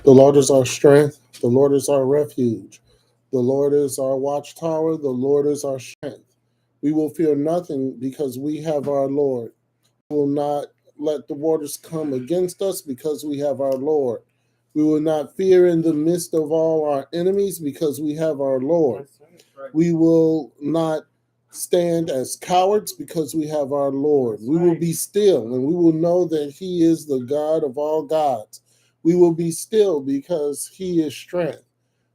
The Lord is our strength. The Lord is our refuge. The Lord is our watchtower. The Lord is our strength. We will fear nothing because we have our Lord. We will not let the waters come against us because we have our Lord. We will not fear in the midst of all our enemies because we have our Lord. We will not stand as cowards because we have our Lord. We will be still and we will know that He is the God of all gods. We will be still because He is strength.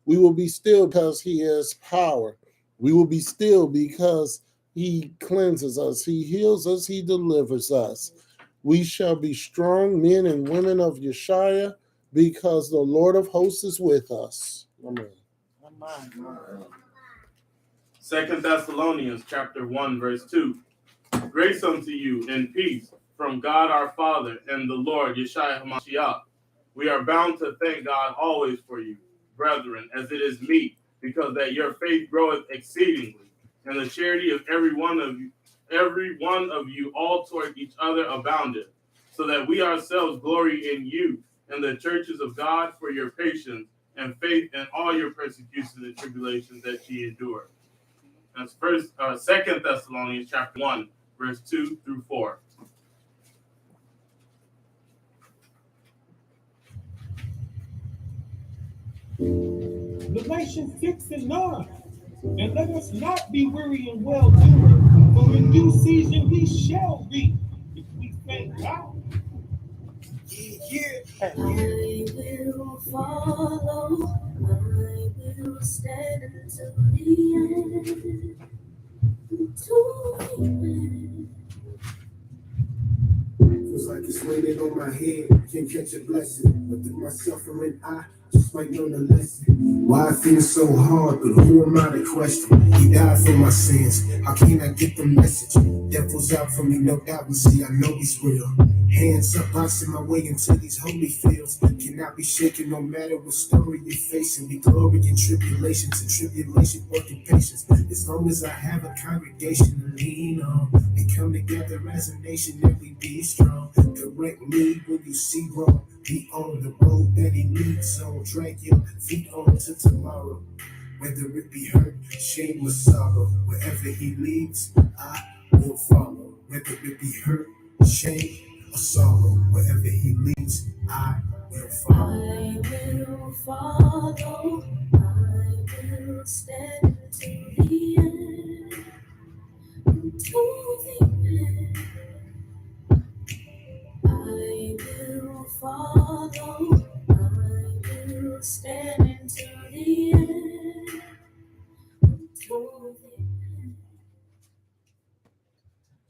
We will be still because He is power. We will be still because He cleanses us, He heals us, He delivers us. We shall be strong men and women of Yeshua because the Lord of hosts is with us. Amen. 2 Thessalonians chapter 1, verse 2. Grace unto you and peace from God our Father and the Lord Yeshua HaMashiach. We are bound to thank God always for you, brethren, as it is meet, because that your faith groweth exceedingly, and the charity of every one of you all toward each other aboundeth, so that we ourselves glory in you and the churches of God for your patience and faith in all your persecutions and tribulations that ye endure. That's 2 Thessalonians chapter 1, verse 2 through 4. The nation fix and none, and let us not be weary in well doing, for in due season we shall reap if we faint not. I will follow, I will stand until the end, until the end. Feels like it's raining on my head, can't catch a blessing, but through my suffering I just might learn a lesson. Why I feel so hard, but who am I to question? He died for my sins, how can I get the message? Devil's out for me, no doubt, and see I know he's real. Hands up, boxing my way into these holy fields. Cannot be shaken no matter what story you're facing. We glory in tribulations and tribulation, working patience. As long as I have a congregation to lean on, we come together as a nation and we be strong. Correct me when you see wrong. Be on the road that he leads on. Drag your feet on to tomorrow. Whether it be hurt, shame, or sorrow, wherever he leads, I will follow. Whether it be hurt, shame, or sorrow, wherever he leads, I will follow. I will follow, I will stand to the end, to the end. I will follow, I will stand until the end, to the end.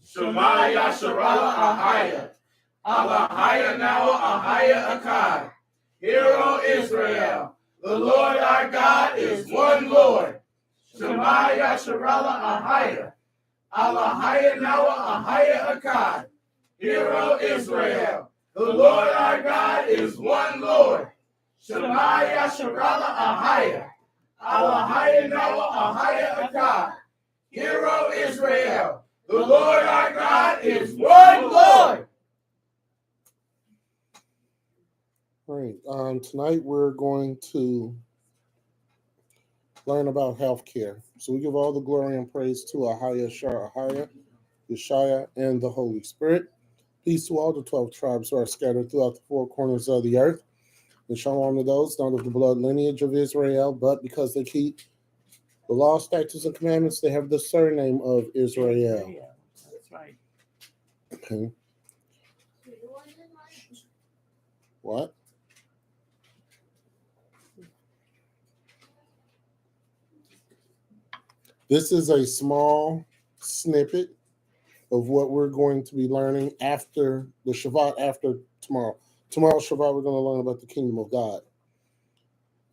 Shema Yasharala Ahaya, Alahaya Nawa Ahaya Akkad. Hero Israel, the Lord our God is one Lord. Shema Yasharala Ahaya, Alahaya Nawa Ahaya Akkad. Hero Israel, the Lord our God is one Lord. Shema Yasharala Ahaya, Alahaya Nawa Ahaya Akkad. Hero Israel, the Lord our God is one Lord. All right. Tonight we're going to learn about healthcare. So we give all the glory and praise to Ahaya, Ahaya, Yeshaya, and the Holy Spirit. Peace to all the 12 tribes who are scattered throughout the four corners of the earth. And shalom to those not of the blood lineage of Israel, but because they keep the law, statutes, and commandments, they have the surname of Israel. That's right. Okay. What? This is a small snippet of what we're going to be learning after the Shabbat, after tomorrow. Tomorrow's Shabbat, we're going to learn about the kingdom of God.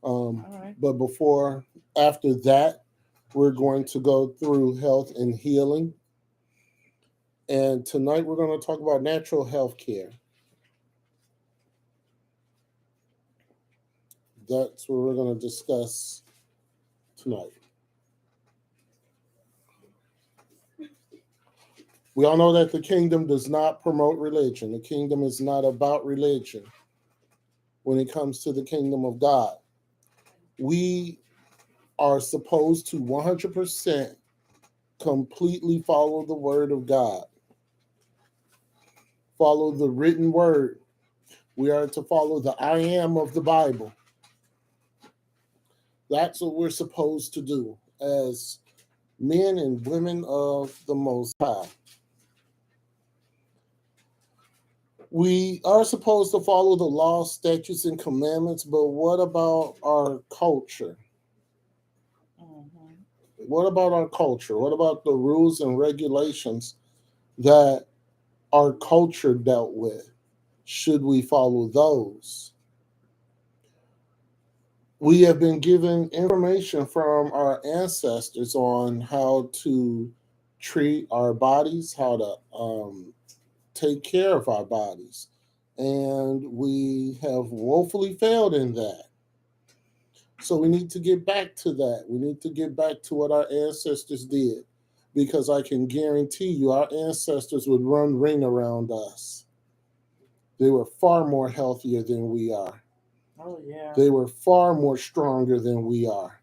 But after that, we're going to go through health and healing. And tonight we're going to talk about natural health care. That's what we're going to discuss tonight. We all know that the kingdom does not promote religion. The kingdom is not about religion when it comes to the kingdom of God. We are supposed to 100% completely follow the word of God, follow the written word. We are to follow the I am of the Bible. That's what we're supposed to do as men and women of the Most High. We are supposed to follow the law, statutes, and commandments, but what about our culture? What about our culture? What about the rules and regulations that our culture dealt with? Should we follow those? We have been given information from our ancestors on how to treat our bodies, how to take care of our bodies. And we have woefully failed in that. So we need to get back to that. We need to get back to what our ancestors did, because I can guarantee you our ancestors would run ring around us. They were far more healthier than we are. Oh, yeah. They were far more stronger than we are.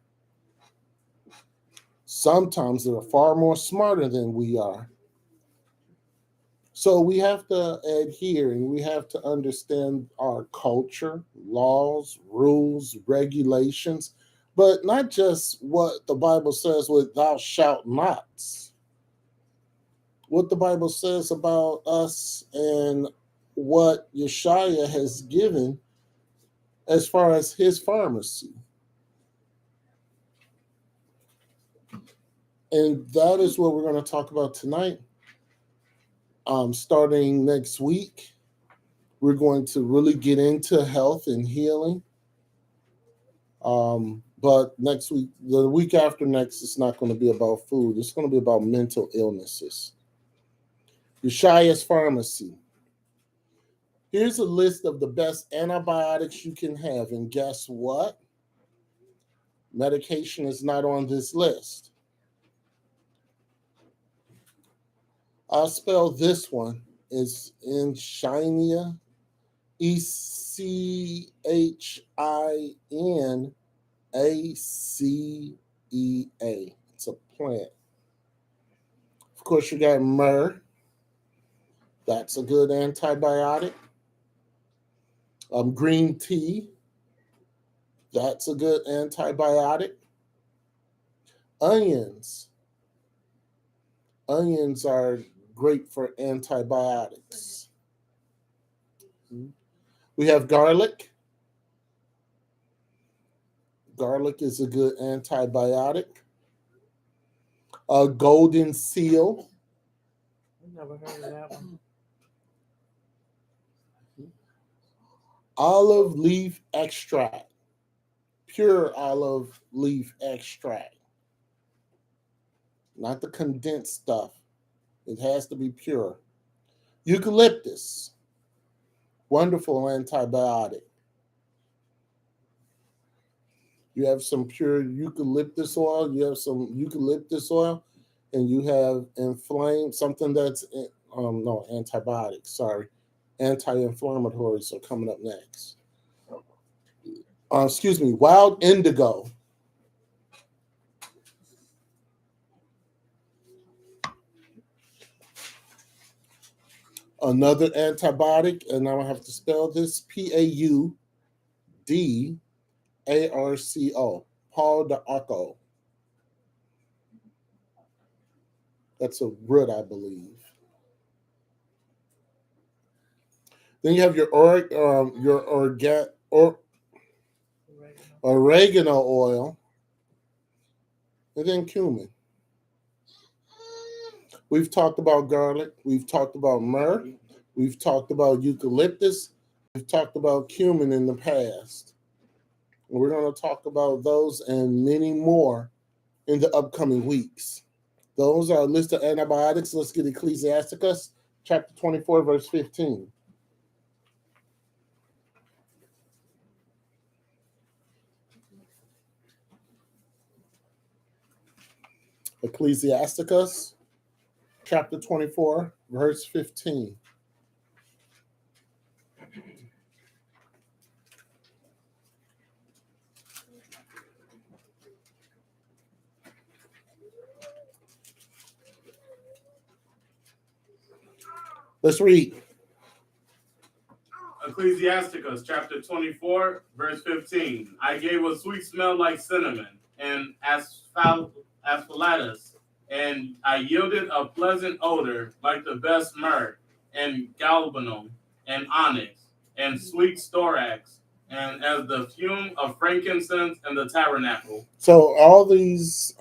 Sometimes they were far more smarter than we are. So we have to adhere and we have to understand our culture, laws, rules, regulations, but not just what the Bible says with thou shalt nots. What the Bible says about us and what Yeshua has given as far as his pharmacy. And that is what we're going to talk about tonight. Starting next week, we're going to really get into health and healing. But next week, the week after next, it's not going to be about food. It's going to be about mental illnesses. Yeshua's Pharmacy. Here's a list of the best antibiotics you can have. And guess what? Medication is not on this list. I'll spell this one. It's Echinacea, Echinacea. It's a plant. Of course, you got myrrh. That's a good antibiotic. Green tea. That's a good antibiotic. Onions. Onions are great for antibiotics. We have garlic. Garlic is a good antibiotic. Golden seal. I've never heard of that one. Olive leaf extract. Pure olive leaf extract. Not the condensed stuff. It has to be pure. Eucalyptus. Wonderful antibiotic. You have some pure eucalyptus oil. You have some eucalyptus oil, and you have inflamed something that's no antibiotics. Sorry, anti-inflammatories are coming up next. Wild indigo. Another antibiotic, and I have to spell this Paudarco. Paudarco. That's a root, I believe. Then you have your oregano oil, and then cumin. We've talked about garlic. We've talked about myrrh. We've talked about eucalyptus. We've talked about cumin in the past. And we're going to talk about those and many more in the upcoming weeks. Those are a list of antibiotics. Let's get Ecclesiasticus, chapter 24, verse 15. Ecclesiasticus, chapter 24, verse 15. Let's read. Ecclesiasticus chapter 24, verse 15. I gave a sweet smell like cinnamon and asphallatus, and I yielded a pleasant odor like the best myrrh and galbanum and onyx and sweet storax, and as the fume of frankincense in the tabernacle. So all these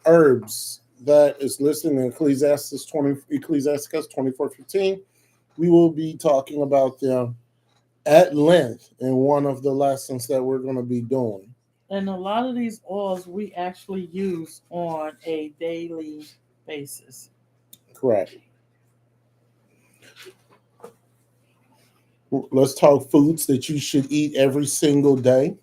herbs that is listed in Ecclesiasticus 24:15, we will be talking about them at length in one of the lessons that we're going to be doing. And a lot of these oils we actually use on a daily basis. Correct. Let's talk foods that you should eat every single day.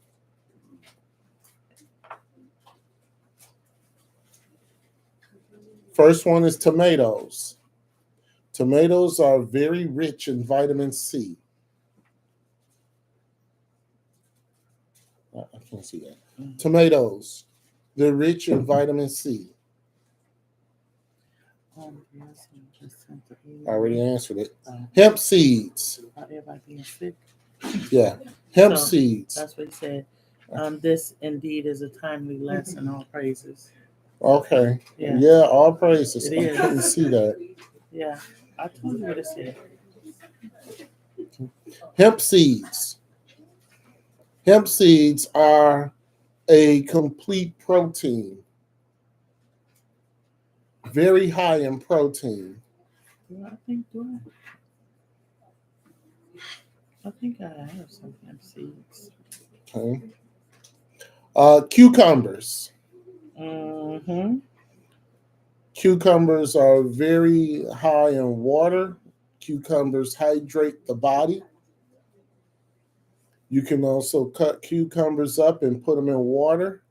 First one is tomatoes. Tomatoes are very rich in vitamin C. I can't see that. Tomatoes, they're rich in vitamin C. Yes, I just sent the I email. already answered it. Hemp seeds. Everybody being sick. Yeah, hemp So, seeds. That's what he said. This indeed is a timely lesson. All praises. Okay. Yeah. Yeah, all praises. It I is. couldn't see that. Yeah, I told you what it said. Hemp seeds. Hemp seeds are a complete protein, very high in protein. I think I have some hemp seeds. Okay. Cucumbers. Mm-hmm. Cucumbers are very high in water. Cucumbers hydrate the body. You can also cut cucumbers up and put them in water,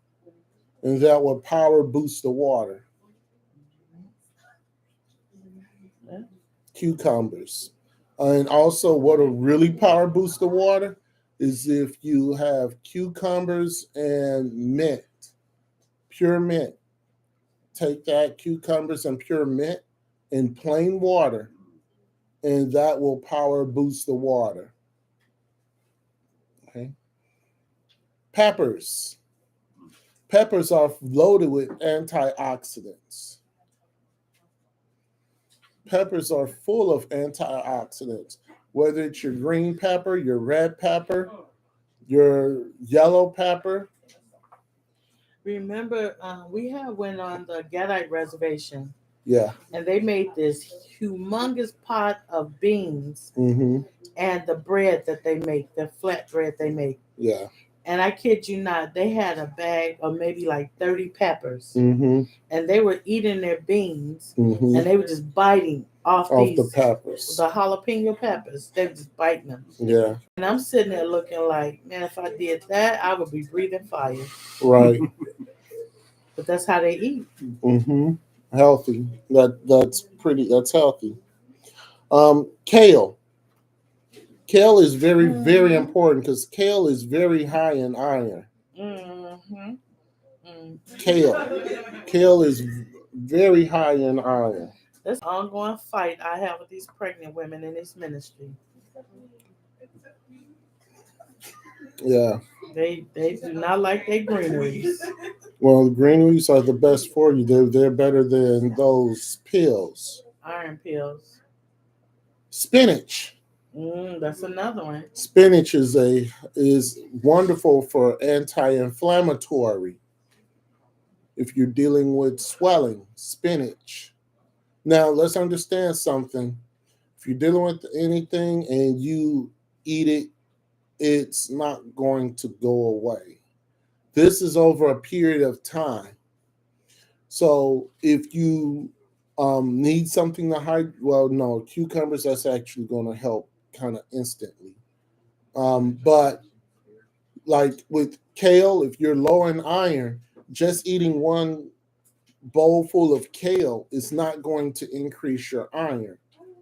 and that will power boost the water. Yeah. Cucumbers. And also, what will really power boost the water is if you have cucumbers and mint, pure mint. Take that cucumbers and pure mint in plain water, and that will power boost the water. Okay. Peppers. Peppers are loaded with antioxidants. Peppers are full of antioxidants, whether it's your green pepper, your red pepper, your yellow pepper. Remember, we went on the Gadite reservation, Yeah. and they made this humongous pot of beans Mm-hmm. and the bread that they make, the flat bread they make. Yeah. And I kid you not, they had a bag of maybe like 30 peppers, Mm-hmm. and they were eating their beans, Mm-hmm. and they were just biting off these the peppers. the jalapeno peppers. They were just biting them. Yeah. And I'm sitting there looking like, man, if I did that, I would be breathing fire. Right. But that's how they eat. Mm-hmm. Healthy. That's healthy. Kale. Kale is very, very important because kale is very high in iron. Mm-hmm. Kale is very high in iron. That's an ongoing fight I have with these pregnant women in this ministry. Yeah. They do not like their greeneries. Well, the greeneries are the best for you. They're better than those pills. Iron pills. Spinach. That's another one. Spinach is wonderful for anti-inflammatory. If you're dealing with swelling, spinach. Now let's understand something. If you're dealing with anything and you eat it, it's not going to go away. This is over a period of time. So if you need something to hide, well, no, cucumbers, that's actually going to help kind of instantly. But like with kale, if you're low in iron, just eating one bowl full of kale is not going to increase your iron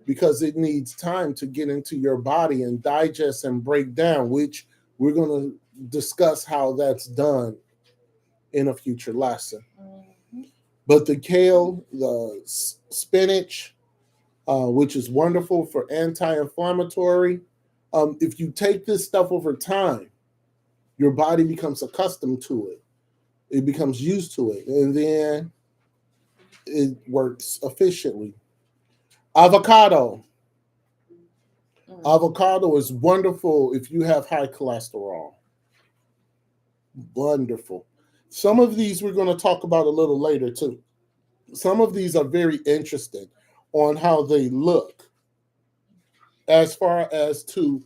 because it needs time to get into your body and digest and break down, which we're going to discuss how that's done in a future lesson. But the kale, the spinach, which is wonderful for anti-inflammatory, if you take this stuff over time, your body becomes accustomed to it. It becomes used to it, and then it works efficiently. Avocado. Avocado is wonderful if you have high cholesterol. Wonderful. Some of these we're going to talk about a little later too. Some of these are very interesting on how they look, as far as to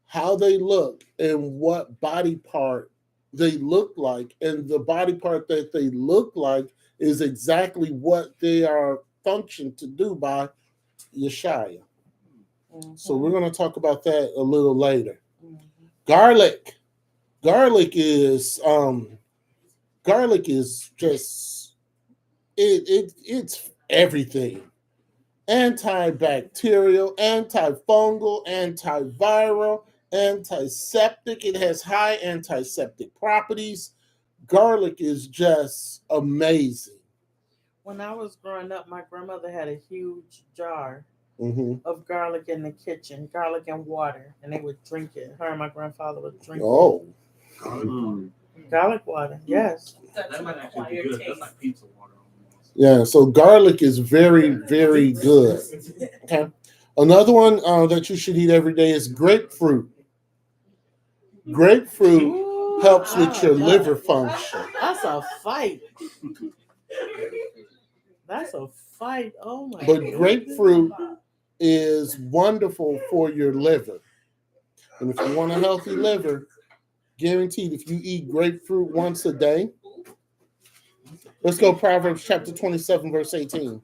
how they look and what body part they look like. And the body part that they look like is exactly what they are functioned to do by Yeshaya. So we're going to talk about that a little later. Garlic. Garlic is just it's everything. Antibacterial, antifungal, antiviral, antiseptic. It has high antiseptic properties. Garlic is just amazing. When I was growing up, my grandmother had a huge jar Mm-hmm. of garlic in the kitchen, garlic and water, and they would drink it. Her and my grandfather would drink Oh, garlic water. Yes. That might actually be good. That's like pizza water. yeah. So garlic is very, very good. Okay. Another one that you should eat every day is grapefruit. Grapefruit helps with your liver function. That's a fight. That's a fight. Oh my But goodness. grapefruit is wonderful for your liver. And if you want a healthy liver, guaranteed if you eat grapefruit once a day. Let's go Proverbs chapter 27, verse 18.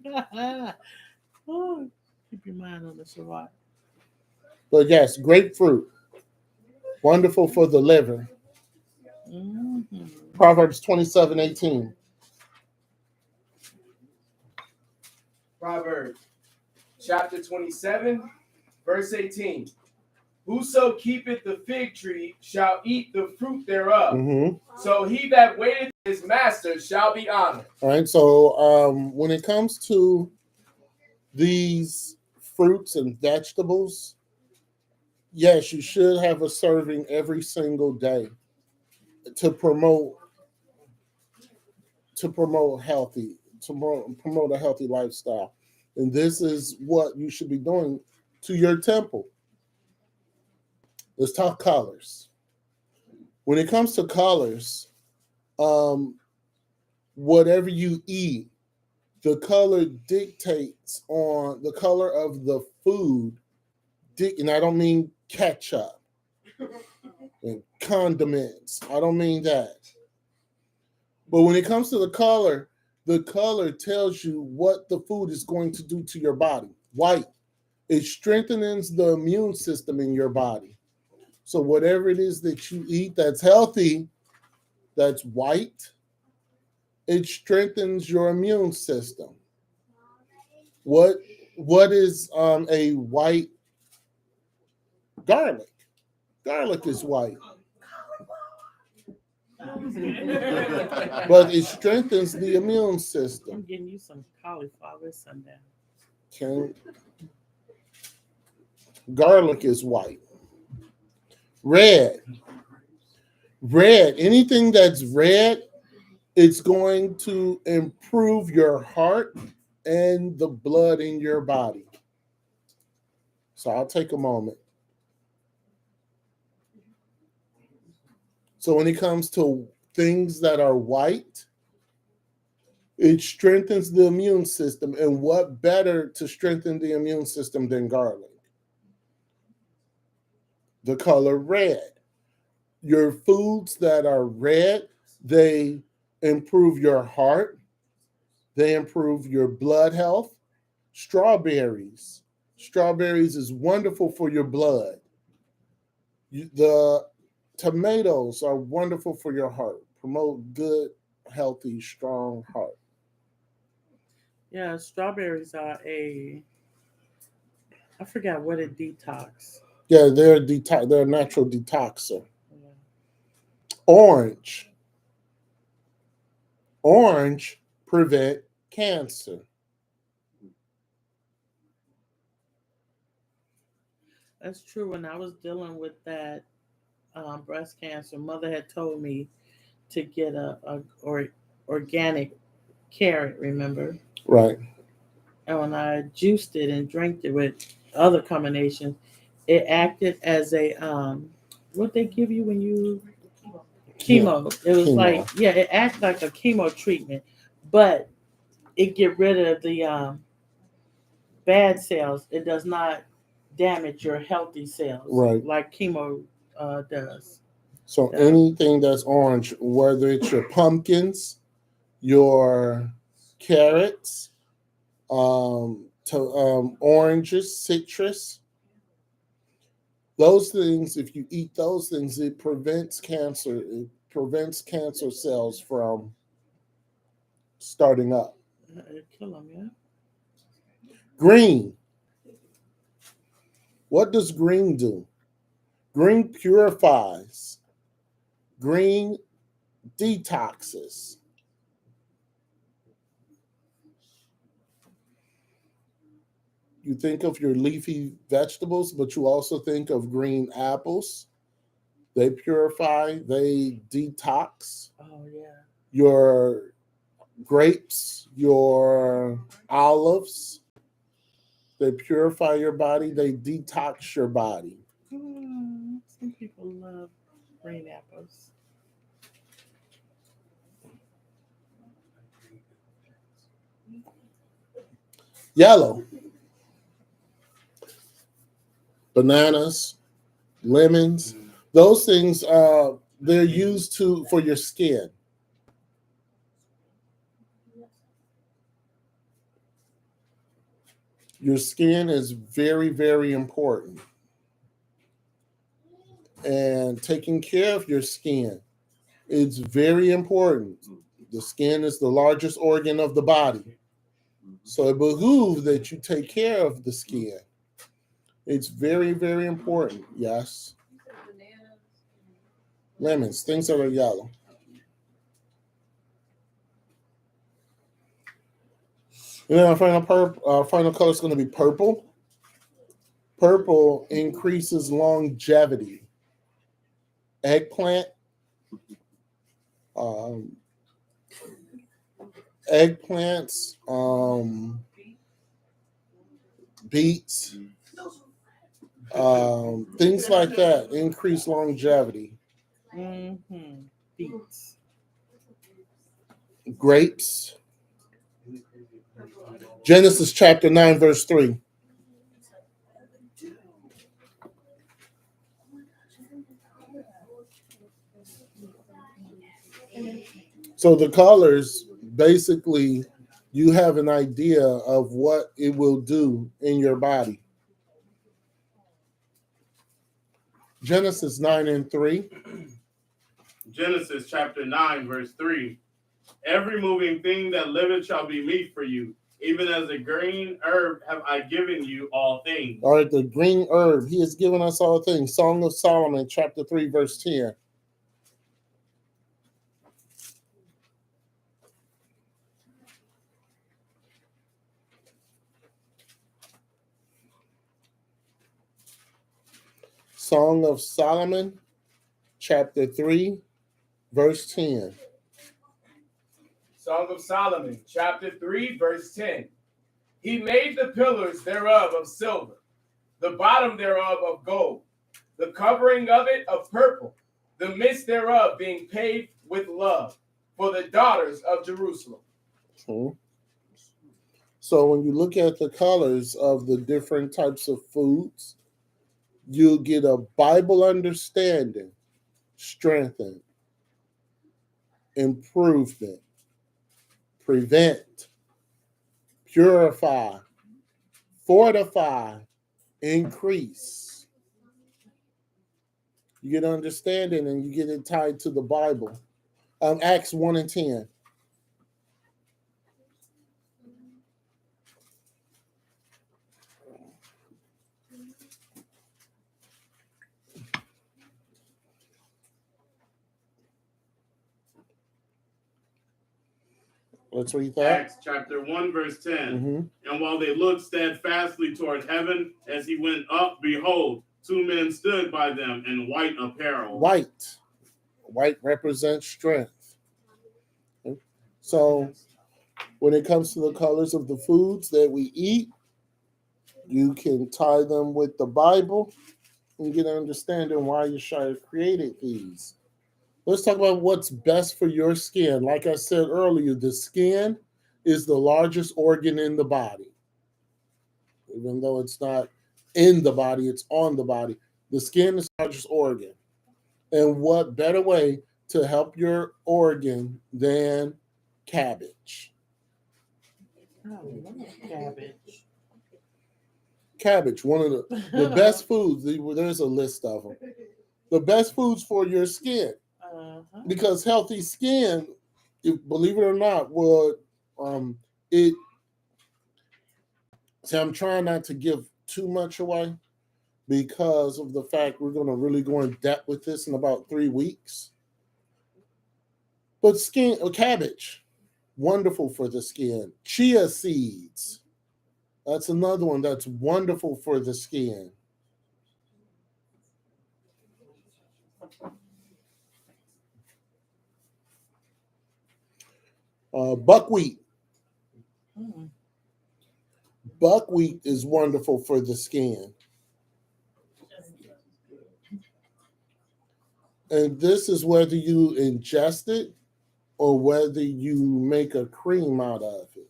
Oh, keep your mind on the Shabbat. But yes, grapefruit, wonderful for the liver. Mm-hmm. Proverbs 27, 18. Proverbs chapter 27, verse 18. Whoso keepeth the fig tree shall eat the fruit thereof. Mm-hmm. So he that waiteth his master shall be honored. All right, so when it comes to these fruits and vegetables, yes, you should have a serving every single day to promote healthy, to promote a healthy lifestyle. And this is what you should be doing to your temple. Let's talk colors. When it comes to colors, whatever you eat, the color dictates on the color of the food. And I don't mean ketchup and condiments. I don't mean that. But when it comes to the color tells you what the food is going to do to your body. White, it strengthens the immune system in your body. So whatever it is that you eat that's healthy, that's white, it strengthens your immune system. What is a white garlic? Garlic is white. But it strengthens the immune I'm system. getting you some cauliflower sundown. Okay. Garlic is white. Red. Anything that's red, it's going to improve your heart and the blood in your body. So I'll take a moment. So when it comes to things that are white, it strengthens the immune system. And what better to strengthen the immune system than garlic? The color red. Your foods that are red, they improve your heart. They improve your blood health. Strawberries. Strawberries is wonderful for your blood. The tomatoes are wonderful for your heart. Promote good, healthy, strong heart. Yeah, strawberries are I forgot what it detox. Yeah, they're a natural detoxer. Yeah. Orange. Orange prevent cancer. That's true. When I was dealing with that breast cancer, mother had told me to get a organic carrot, remember? Right. And when I juiced it and drank it with other combinations, it acted as a what they give you when you chemo. It was Chemo. like, yeah, it acts like a chemo treatment, but it get rid of the bad cells. It does not damage your healthy cells, Right. like chemo does. So Yeah. anything that's orange, whether it's your pumpkins, your carrots, oranges, citrus, those things, if you eat those things, it prevents cancer. It prevents cancer cells from starting up. It kill them, yeah. Green. What does green do? Green purifies. Green detoxes. You think of your leafy vegetables, but you also think of green apples. They purify, they detox. Oh yeah. Your grapes, your olives, they purify your body, they detox your body. Some people love green apples. Yellow. Bananas, lemons, those things they're used for your skin. Your skin is very, very important. And taking care of your skin, it's very important. The skin is the largest organ of the body. So it behooves that you take care of the skin. It's very, very important. Yes. Lemons, things that are yellow. And then our final color is going to be purple. Purple increases longevity. Eggplant, eggplants, beets, things like that increase longevity. Beets. Grapes. Genesis chapter 9, verse 3. So the colors, basically, you have an idea of what it will do in your body. Genesis 9 and 3. Genesis chapter 9, verse 3. Every moving thing that liveth shall be meat for you. Even as a green herb have I given you all things. All right, the green herb, he has given us all things. Song of Solomon, chapter 3, verse 10. Song of Solomon, chapter 3, verse 10. Song of Solomon, chapter 3, verse 10. He made the pillars thereof of silver, the bottom thereof of gold, the covering of it of purple, the midst thereof being paved with love, for the daughters of Jerusalem. So when you look at the colors of the different types of foods, you'll get a Bible understanding, strengthen, improvement, prevent, purify, fortify, increase. You get understanding and you get it tied to the Bible. Acts 1 and 10. Let's read that. Acts chapter 1, verse 10. Mm-hmm. And while they looked steadfastly toward heaven as he went up, behold, two men stood by them in white apparel. White represents strength. So when it comes to the colors of the foods that we eat, you can tie them with the Bible and get an understanding why Yeshua created these. Let's talk about what's best for your skin. Like I said earlier, the skin is the largest organ in the body. Even though it's not in the body, it's on the body. The skin is the largest organ. And what better way to help your organ than cabbage? Cabbage. Cabbage, one of the best foods. There's a list of them. The best foods for your skin. Because healthy skin, believe it or not, would it. See, I'm trying not to give too much away because of the fact we're going to really go in depth with this in about 3 weeks. But cabbage, wonderful for the skin. Chia seeds, that's another one that's wonderful for the skin. Buckwheat. Buckwheat is wonderful for the skin. And this is whether you ingest it or whether you make a cream out of it,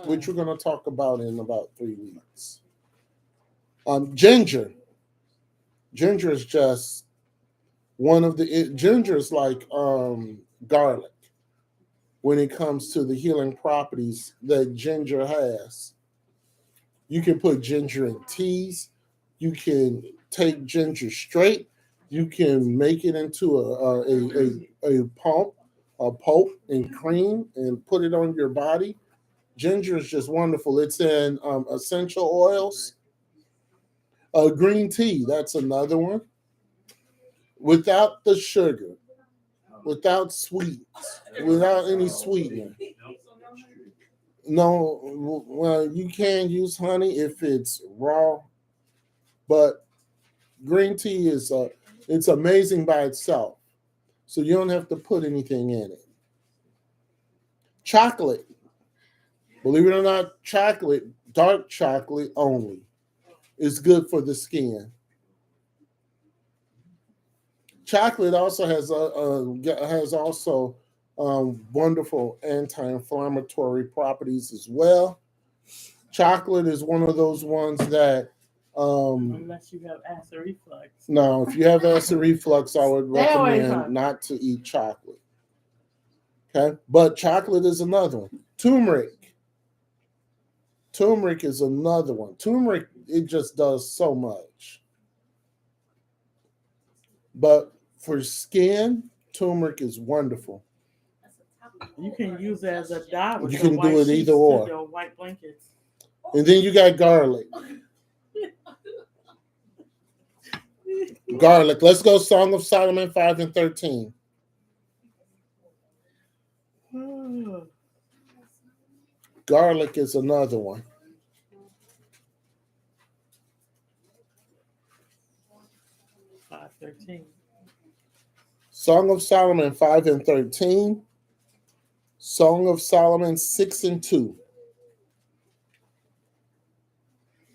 which we're going to talk about in about 3 weeks. Ginger. Ginger is just one of the, ginger is like garlic when it comes to the healing properties that ginger has. You can put ginger in teas. You can take ginger straight. You can make it into a pulp and cream and put it on your body. Ginger is just wonderful. It's in essential oils. Green tea, that's another one. Without the sugar, without sweets, without any sweetener. No, well, you can use honey if it's raw, but green tea is it's amazing by itself. So you don't have to put anything in it. Chocolate. Believe it or not, chocolate, dark chocolate only, is good for the skin. Chocolate also has wonderful anti-inflammatory properties as well. Chocolate is one of those ones that unless you have acid reflux. No, if you have acid reflux, I would recommend not to eat chocolate. Okay, but chocolate is another one. Turmeric. Turmeric is another one. Turmeric, it just does so much. But for skin, turmeric is wonderful. You can use it as a dye. You can do it either or. Your white blankets. And then you got garlic. Garlic. Let's go Song of Solomon 5 and 13. Garlic is another one. Song of Solomon 5 and 13. Song of Solomon 6 and 2.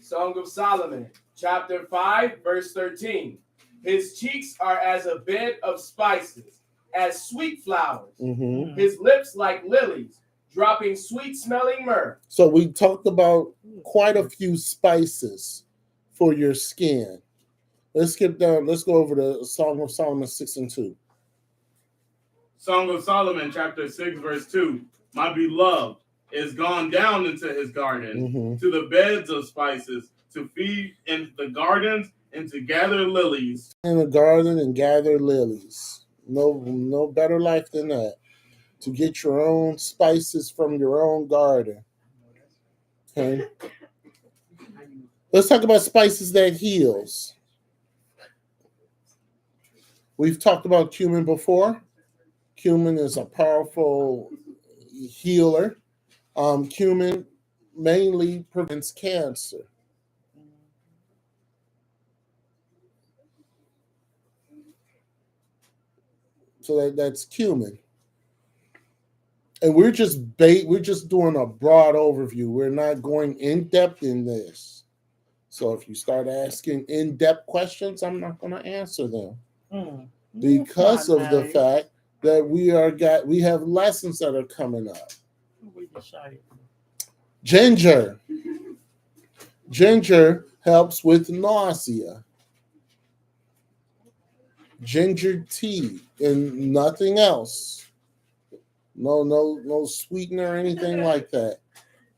Song of Solomon, chapter 5, verse 13. His cheeks are as a bed of spices, as sweet flowers. Mm-hmm. His lips like lilies, dropping sweet-smelling myrrh. So we talked about quite a few spices for your skin. Let's skip down. Let's go over the Song of Solomon 6 and 2. Song of Solomon, chapter 6, verse 2. My beloved is gone down into his garden, to the beds of spices, to feed in the gardens and to gather lilies. In the garden and gather lilies. No better life than that. To get your own spices from your own garden. Okay. Let's talk about spices that heals. We've talked about cumin before. Cumin is a powerful healer. Cumin mainly prevents cancer. So that's cumin. And we're just doing a broad overview. We're not going in depth in this. So if you start asking in depth questions, I'm not going to answer them because of the fact that we have lessons that are coming up. Ginger. Ginger helps with nausea. Ginger tea and nothing else. No sweetener or anything like that.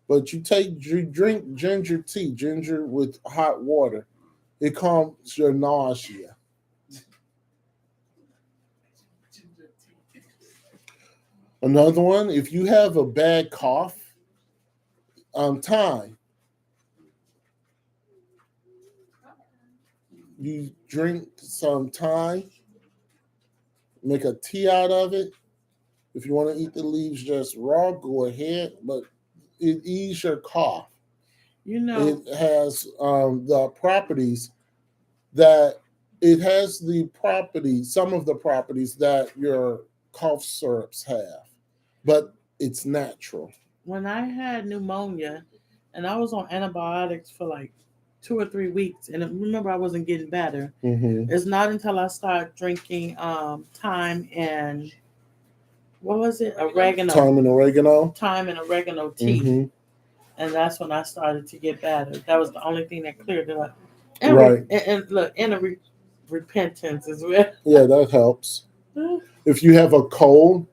But you drink ginger tea, ginger with hot water. It calms your nausea. Another one, if you have a bad cough, thyme. You drink some thyme, make a tea out of it. If you want to eat the leaves just raw, go ahead, but it eases your cough. You know, it has the properties that some of the properties that your cough syrups have, but it's natural. When I had pneumonia and I was on antibiotics for like 2 or 3 weeks, and remember I wasn't getting better. Mm-hmm. It's not until I started drinking thyme and what was it? Oregano. Thyme and oregano. Thyme and oregano tea. Mm-hmm. And that's when I started to get better. That was the only thing that cleared it up. And Right. And repentance as well. Yeah, that helps. If you have a cold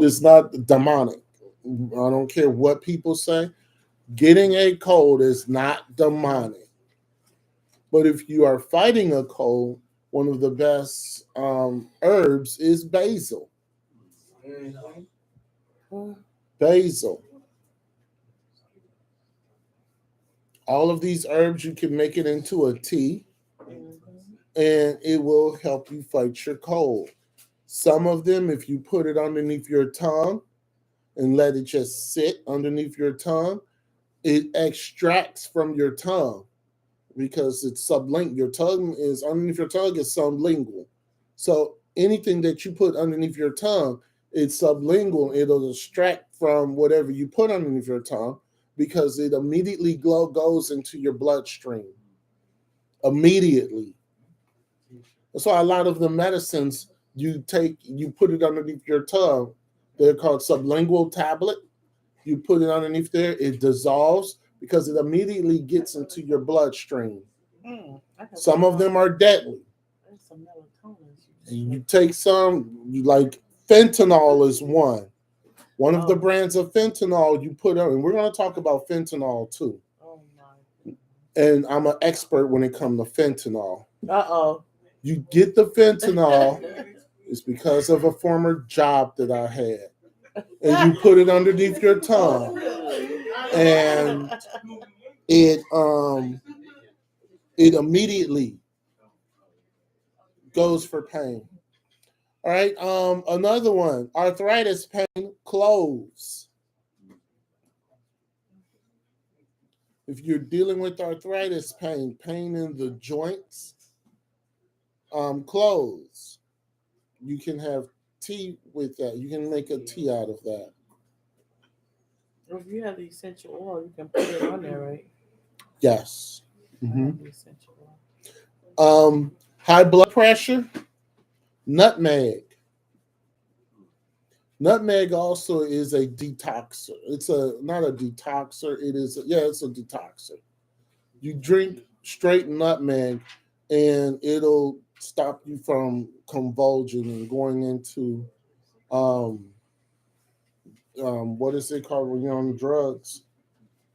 is not demonic. I don't care what people say. Getting a cold is not demonic. But if you are fighting a cold, one of the best herbs is basil. Basil. All of these herbs, you can make it into a tea, and it will help you fight your cold. Some of them, if you put it underneath your tongue and let it just sit underneath your tongue, it extracts from your tongue because it's sublingual. Your tongue is underneath your tongue is sublingual. So anything that you put underneath your tongue, it's sublingual. It'll extract from whatever you put underneath your tongue because it immediately goes into your bloodstream. Immediately. That's why a lot of the medicines you put it underneath your tongue. They're called sublingual tablet. You put it underneath there, it dissolves because it immediately gets into your bloodstream. Some of them are deadly. And you take some, like fentanyl is one. One of the brands of fentanyl you put on, and we're going to talk about fentanyl too. And I'm an expert when it comes to fentanyl. You get the fentanyl, it's because of a former job that I had. And you put it underneath your tongue. And it immediately goes for pain. All right. Another one, arthritis pain, cloves. If you're dealing with arthritis pain in the joints, cloves. You can have tea with that. You can make a tea out of that. If you have the essential oil, you can put it on there, right? Yes. Mm-hmm. High blood pressure, nutmeg. Nutmeg also is a detoxer. It's not a detoxer. It's a detoxer. You drink straight nutmeg, and it'll stop you from convulsing and going into what is it called when you're on drugs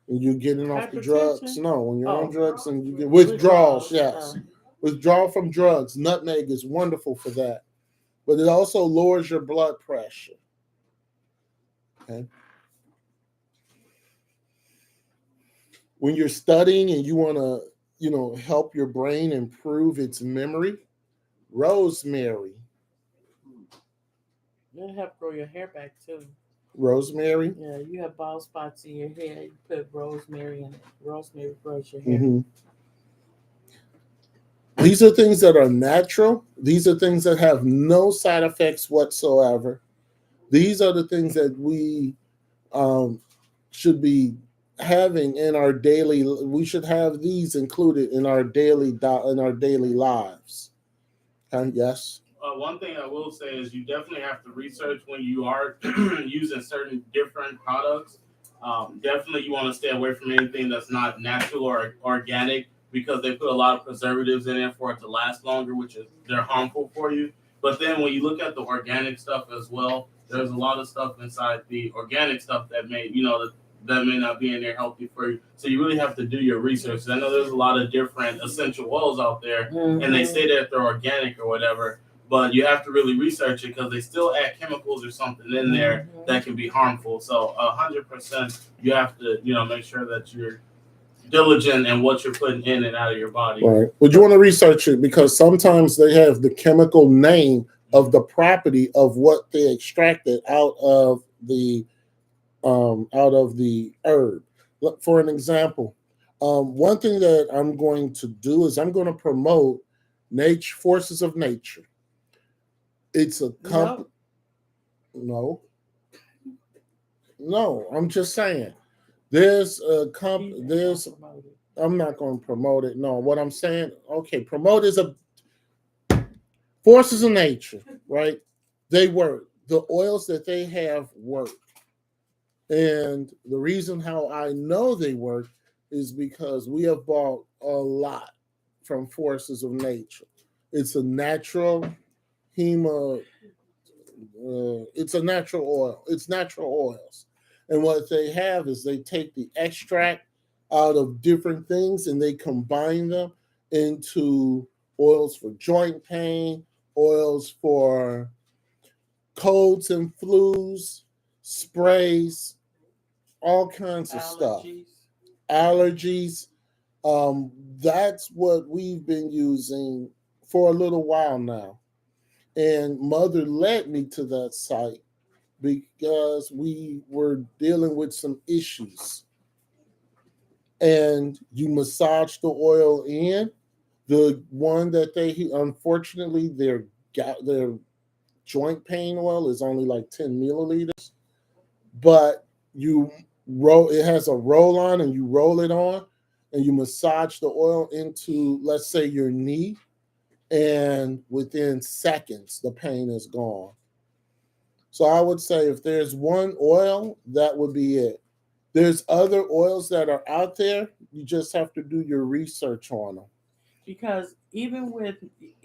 and you're getting off the drugs? No, when you're on drugs and you get withdrawals. Yes, withdrawal from drugs. Nutmeg is wonderful for that, but it also lowers your blood pressure. Okay. When you're studying and you want to, help your brain improve its memory, rosemary. It'll help grow your hair back too. rosemary. Yeah, you have bald spots in your hair. You put rosemary in it. Rosemary grows your hair. Mhm. These are things that are natural. These are things that have no side effects whatsoever. These are the things that we should be having in our daily. We should have these included in our daily lives. Yes. One thing I will say is you definitely have to research when you are using certain different products. Definitely, you want to stay away from anything that's not natural or organic because they put a lot of preservatives in it for it to last longer, which is they're harmful for you. But then when you look at the organic stuff as well, there's a lot of stuff inside the organic stuff that may, that may not be in there healthy for you. So you really have to do your research. I know there's a lot of different essential oils out there, and they say that they're organic or whatever, but you have to really research it because they still add chemicals or something in there that can be harmful. So 100%, you have to, make sure that you're diligent in what you're putting in and out of your body. Right. But you want to research it because sometimes they have the chemical name of the property of what they extracted out of the herb. For an example, one thing that I'm going to do is I'm going to promote Forces of Nature. It's a company. No, I'm just saying. There's a company. I'm not going to promote it. No, what I'm saying, okay, promote is a Forces of Nature, right? They work. The oils that they have work. And the reason how I know they work is because we have bought a lot from Forces of Nature. It's a natural it's a natural oil. It's natural oils. And what they have is they take the extract out of different things and they combine them into oils for joint pain, oils for colds and flus, sprays, all kinds of stuff. Allergies. That's what we've been using for a little while now. And Mother led me to that site because we were dealing with some issues. And you massage the oil in. The one that unfortunately, their joint pain oil is only like 10 milliliters. But it has a roll on and you roll it on and you massage the oil into, let's say, your knee. And within seconds, the pain is gone. So I would say if there's one oil, that would be it. There's other oils that are out there. You just have to do your research on them. Because even with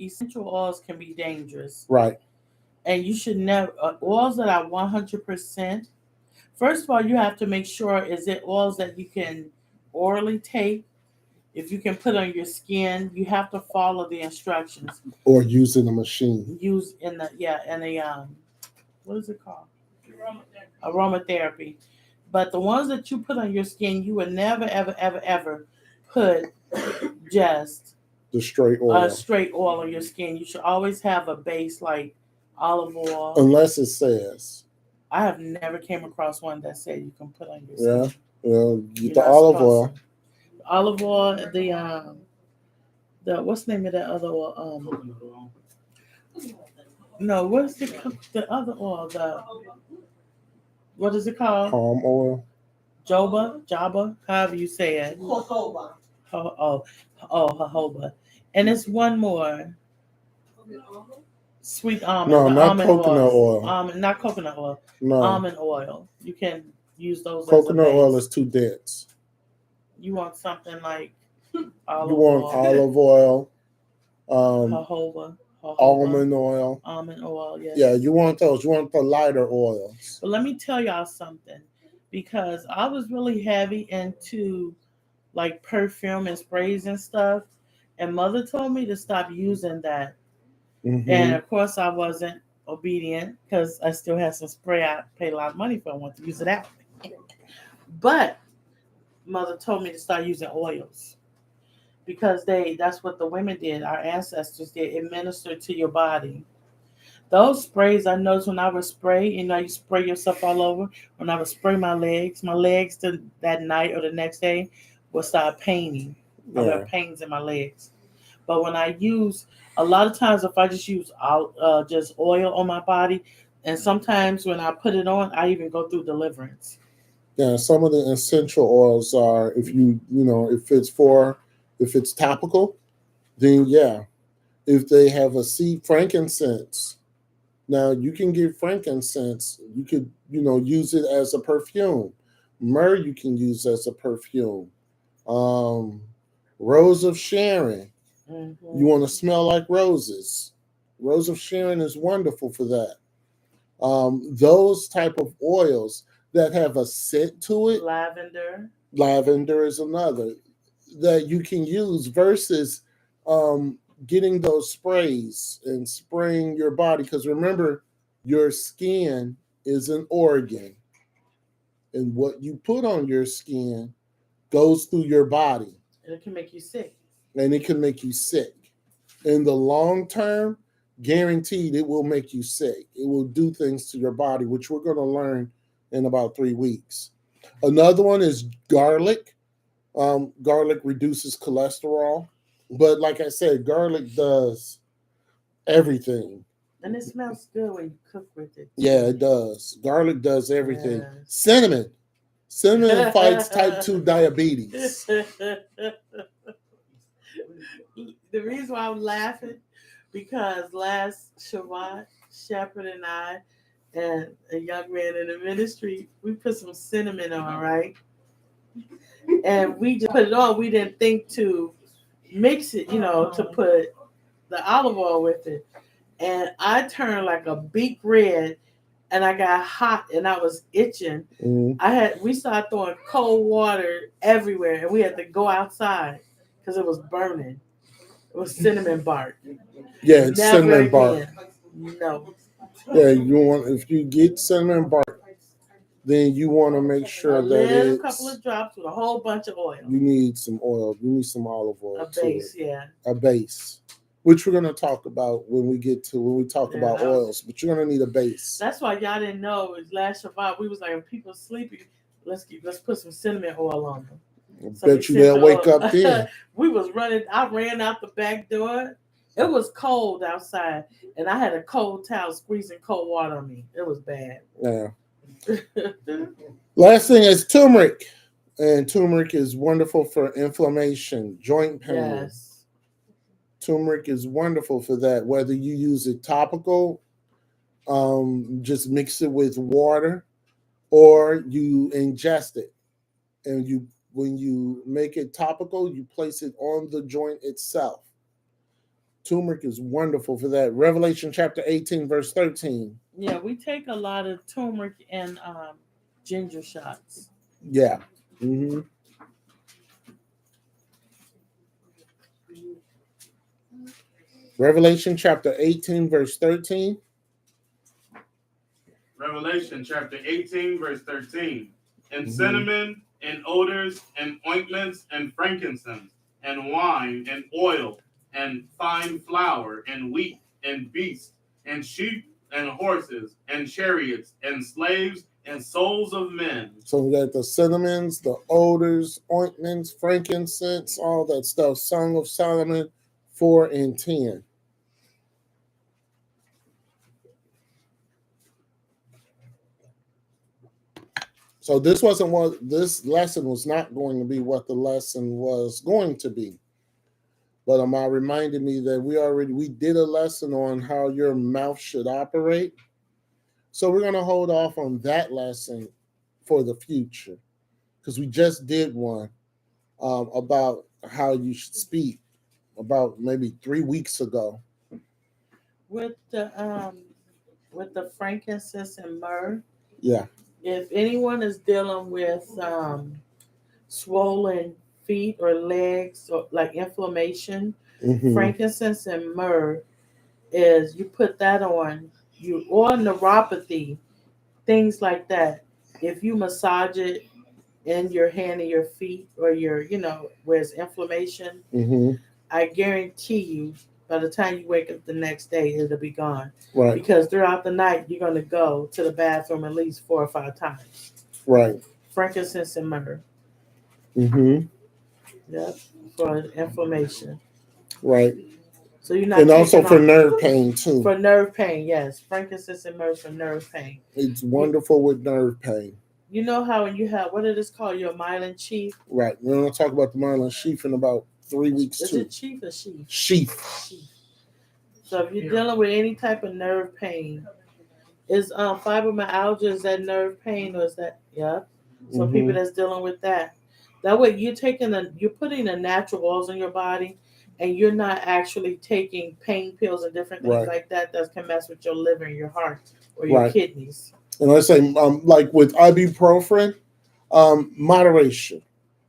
essential oils can be dangerous. Right. And you should never, oils that are 100%. First of all, you have to make sure, is it oils that you can orally take? If you can put on your skin, you have to follow the instructions. Or use in a machine. Use in what is it called? Aromatherapy. But the ones that you put on your skin, you would never, ever, ever, ever put just the straight oil on your skin. You should always have a base like olive oil. Unless it says. I have never came across one that said you can put on your skin. Yeah. Well, get the olive oil. Olive oil, the what's the name of that other oil? No, what's the other oil? What is it called? Palm oil. Joba, however you say it. Jojoba. Jojoba. And it's one more. Sweet almond. No, not almond coconut oil. Not coconut oil. No. Almond oil. You can use those. Coconut oil is too dense. You want something like olive oil. Jojoba. Almond oil. Almond oil, yes. Yeah, you want those. You want the lighter oils. But let me tell y'all something, because I was really heavy into like perfume and sprays and stuff, and Mother told me to stop using that. Mm-hmm. And of course, I wasn't obedient because I still had some spray I paid a lot of money for. I wanted to use it out. But Mother told me to start using oils. Because that's what the women did, our ancestors did, administer to your body. Those sprays, I noticed when I would spray, you spray yourself all over. When I would spray my legs that night or the next day would start paining. I would Yeah. have pains in my legs. But when I use, a lot of times if I just use just oil on my body, and sometimes when I put it on, I even go through deliverance. Yeah, some of the essential oils are, if if it's topical, then yeah. If they have a seed, frankincense. Now you can get frankincense. You could, use it as a perfume. Myrrh you can use as a perfume. Um, Rose of Sharon. Mm-hmm. You want to smell like roses. Rose of Sharon is wonderful for that. Those type of oils that have a scent to it. Lavender is another that you can use versus getting those sprays and spraying your body. Because remember, your skin is an organ, and what you put on your skin goes through your body. And it can make you sick. And it can make you sick. In the long term, guaranteed it will make you sick. It will do things to your body, which we're going to learn in about 3 weeks. Another one is garlic. Garlic reduces cholesterol. But like I said, garlic does everything. And it smells good when you cook with it. Yeah, it does. Garlic does everything. Yes. Cinnamon. Cinnamon fights type 2 diabetes. The reason why I'm laughing, because last Shabbat, Shepherd and I and a young man in the ministry, we put some cinnamon on, right? And we just put it on. We didn't think to mix it, to put the olive oil with it. And I turned like a beet red, and I got hot, and I was itching. Mm-hmm. We started throwing cold water everywhere, and we had to go outside because it was burning. It was cinnamon bark. Yeah, it's Never cinnamon again. bark. No. Yeah, if you get cinnamon bark, then you want to make sure that it's a couple of drops with a whole bunch of oil. You need some oil. You need some olive oil. A base, yeah. A base, which we're going to talk about when we talk about oils. But you're going to need a base. That's why y'all didn't know. It was last Shabbat. We was like, when people sleeping, let's put some cinnamon oil on them. I bet you they'll wake up then. We was running. I ran out the back door. It was cold outside, and I had a cold towel squeezing cold water on me. It was bad. Yeah. Last thing is turmeric. And turmeric is wonderful for inflammation, joint pain. Yes. Turmeric is wonderful for that. Whether you use it topical, just mix it with water, or you ingest it. And when you make it topical, you place it on the joint itself. Turmeric is wonderful for that. Revelation chapter 18, verse 13. Yeah, we take a lot of turmeric and ginger shots. Yeah. Mm-hmm. Revelation chapter 18, verse 13. Revelation chapter 18, verse 13. And cinnamon, and odors, and ointments, and frankincense, and wine, and oil, and fine flour, and wheat, and beasts, and sheep, and horses, and chariots, and slaves, and souls of men. So we got the cinnamons, the odors, ointments, frankincense, all that stuff. Song of Solomon 4 and 10. So this lesson was not going to be what the lesson was going to be. But Amar reminded me that we did a lesson on how your mouth should operate. So we're going to hold off on that lesson for the future, because we just did one about how you should speak about maybe 3 weeks ago. With the frankincense and myrrh. Yeah. If anyone is dealing with swollen feet or legs or like inflammation, frankincense and myrrh is, you put that on you, or neuropathy, things like that. If you massage it in your hand and your feet, or your, where it's inflammation, I guarantee you By the time you wake up the next day, it'll be gone. Right. Because throughout the night, you're going to go to the bathroom at least 4 or 5 times. Right. Frankincense and myrrh. Mm-hmm. Yep. For inflammation. Right. So you're not. And also taking for off- nerve pain too. For nerve pain, yes. Frankincense and myrrh for nerve pain. It's wonderful with nerve pain. You know how when you have, what it is called, your myelin sheath? Right. We're going to talk about the myelin sheath in about 3 weeks Is too. it sheath or sheath? Sheath. Sheath. So if you're dealing with any type of nerve pain, is fibromyalgia, is that nerve pain or is that, yeah? So Mhm. people that's dealing with that. That way you're putting the natural oils in your body and you're not actually taking pain pills and different things Right. like that can mess with your liver and your heart or your Right. kidneys. And let's say, like with ibuprofen, moderation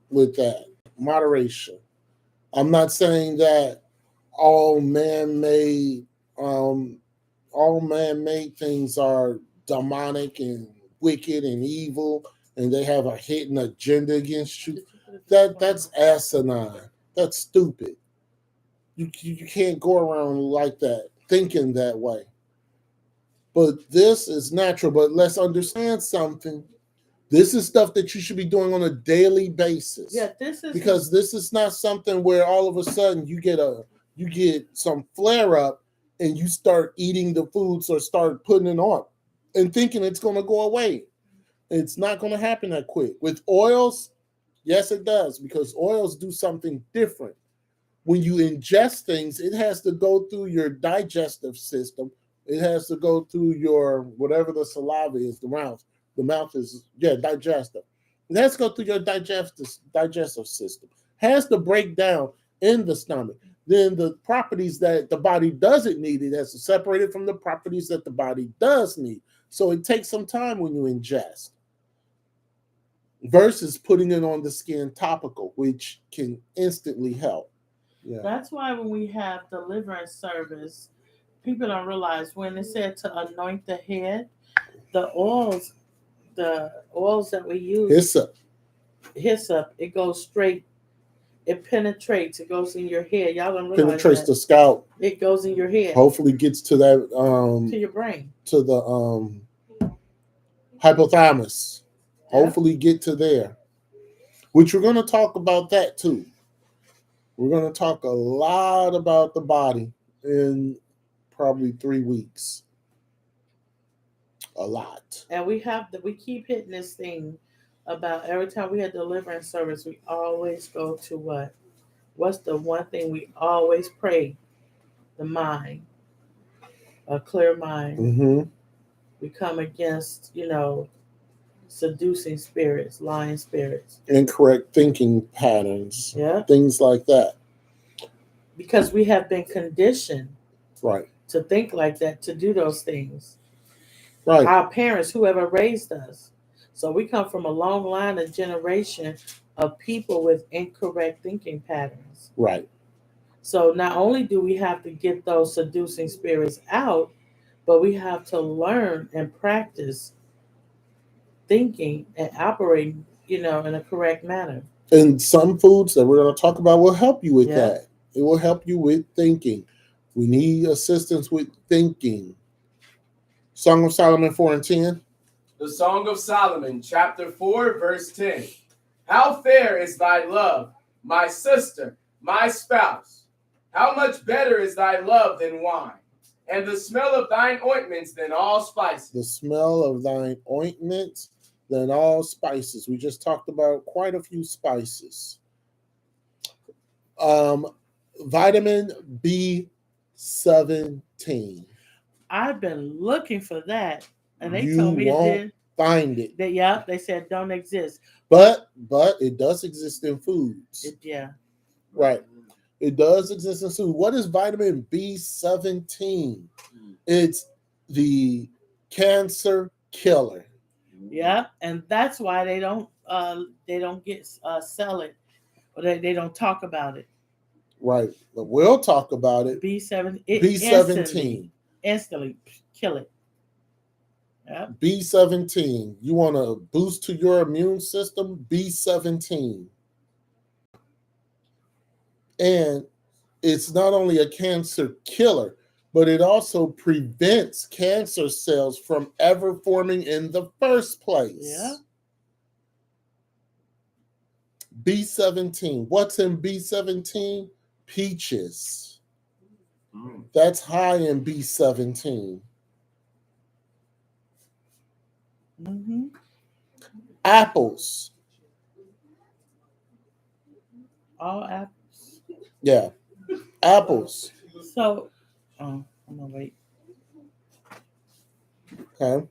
with that. Moderation. I'm not saying that all man-made things are demonic and wicked and evil, and they have a hidden agenda against you. That's asinine. That's stupid. You can't go around like that, thinking that way. But this is natural. But let's understand something. This is stuff that you should be doing on a daily basis. Yeah, this is Because this is not something where all of a sudden you get some flare up and you start eating the foods or start putting it on and thinking it's going to go away. It's not going to happen that quick. With oils, yes, it does, because oils do something different. When you ingest things, it has to go through your digestive system. It has to go through your, whatever the saliva is, the mouth. The mouth is, digestive. It has to go through your digestive system. Has to break down in the stomach. Then the properties that the body doesn't need, it has to separate it from the properties that the body does need. So it takes some time when you ingest. Versus putting it on the skin topical, which can instantly help. Yeah. That's why when we have deliverance service, people don't realize when it said to anoint the head, the oils that we use, hyssop, it goes straight, it penetrates, it goes in your head. Y'all don't realize Penetrates that. the scalp. It goes in your head. Hopefully gets to that to your brain. to the hypothalamus. Yeah. Hopefully get to there. Which we're going to talk about that too. We're going to talk a lot about the body in probably 3 weeks. A lot. And we keep hitting this thing about every time we have deliverance service, we always go to what? What's the one thing we always pray? The mind. A clear mind. Mm-hmm. We come against, seducing spirits, lying spirits. Incorrect thinking patterns. Yeah. Things like that. Because we have been conditioned Right. to think like that, to do those things. Right. Our parents, whoever raised us. So we come from a long line of generation of people with incorrect thinking patterns. Right. So not only do we have to get those seducing spirits out, but we have to learn and practice thinking and operating, in a correct manner. And some foods that we're going to talk about will help you with Yeah. that. It will help you with thinking. We need assistance with thinking. Song of Solomon 4:10. The Song of Solomon, chapter 4, verse 10. How fair is thy love, my sister, my spouse. How much better is thy love than wine, and the smell of thine ointments than all spices. The smell of thine ointments than all spices. We just talked about quite a few spices. Vitamin B17. I've been looking for that, and they You told me won't find it. they said don't exist. But it does exist in foods. Yeah. Right. It does exist in food. What is vitamin B17? It's the cancer killer. Yeah, and that's why they don't sell it, or they don't talk about it. Right. But we'll talk about it. B7 B17. instantly kill it. Yeah. B17. You want to boost to your immune system? B17. And it's not only a cancer killer, but it also prevents cancer cells from ever forming in the first place. Yeah. B17. What's in B17? Peaches. That's high in B17. Mm-hmm. Apples. All apples. Yeah. Apples. So, I'm gonna wait. Okay.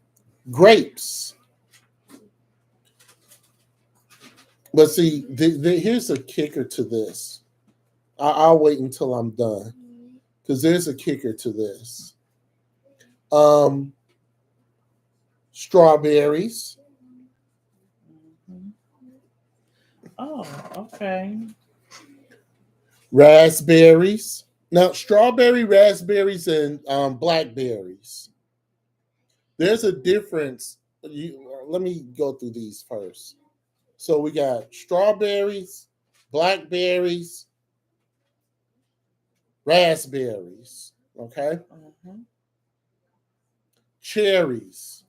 Grapes. But see, here's a kicker to this. I'll wait until I'm done, because there's a kicker to this. Strawberries. Mhm. Oh, okay. Raspberries. Now, strawberry, raspberries, and blackberries. There's a difference. Let me go through these first. So we got strawberries, blackberries, raspberries, okay? Mhm. Cherries.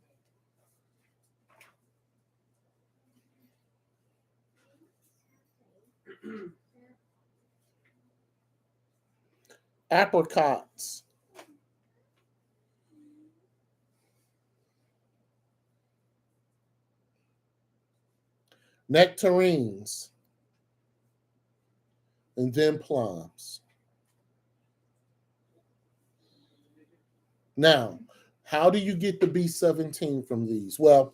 Apricots. Nectarines. And then plums. Now, how do you get the B17 from these? Well,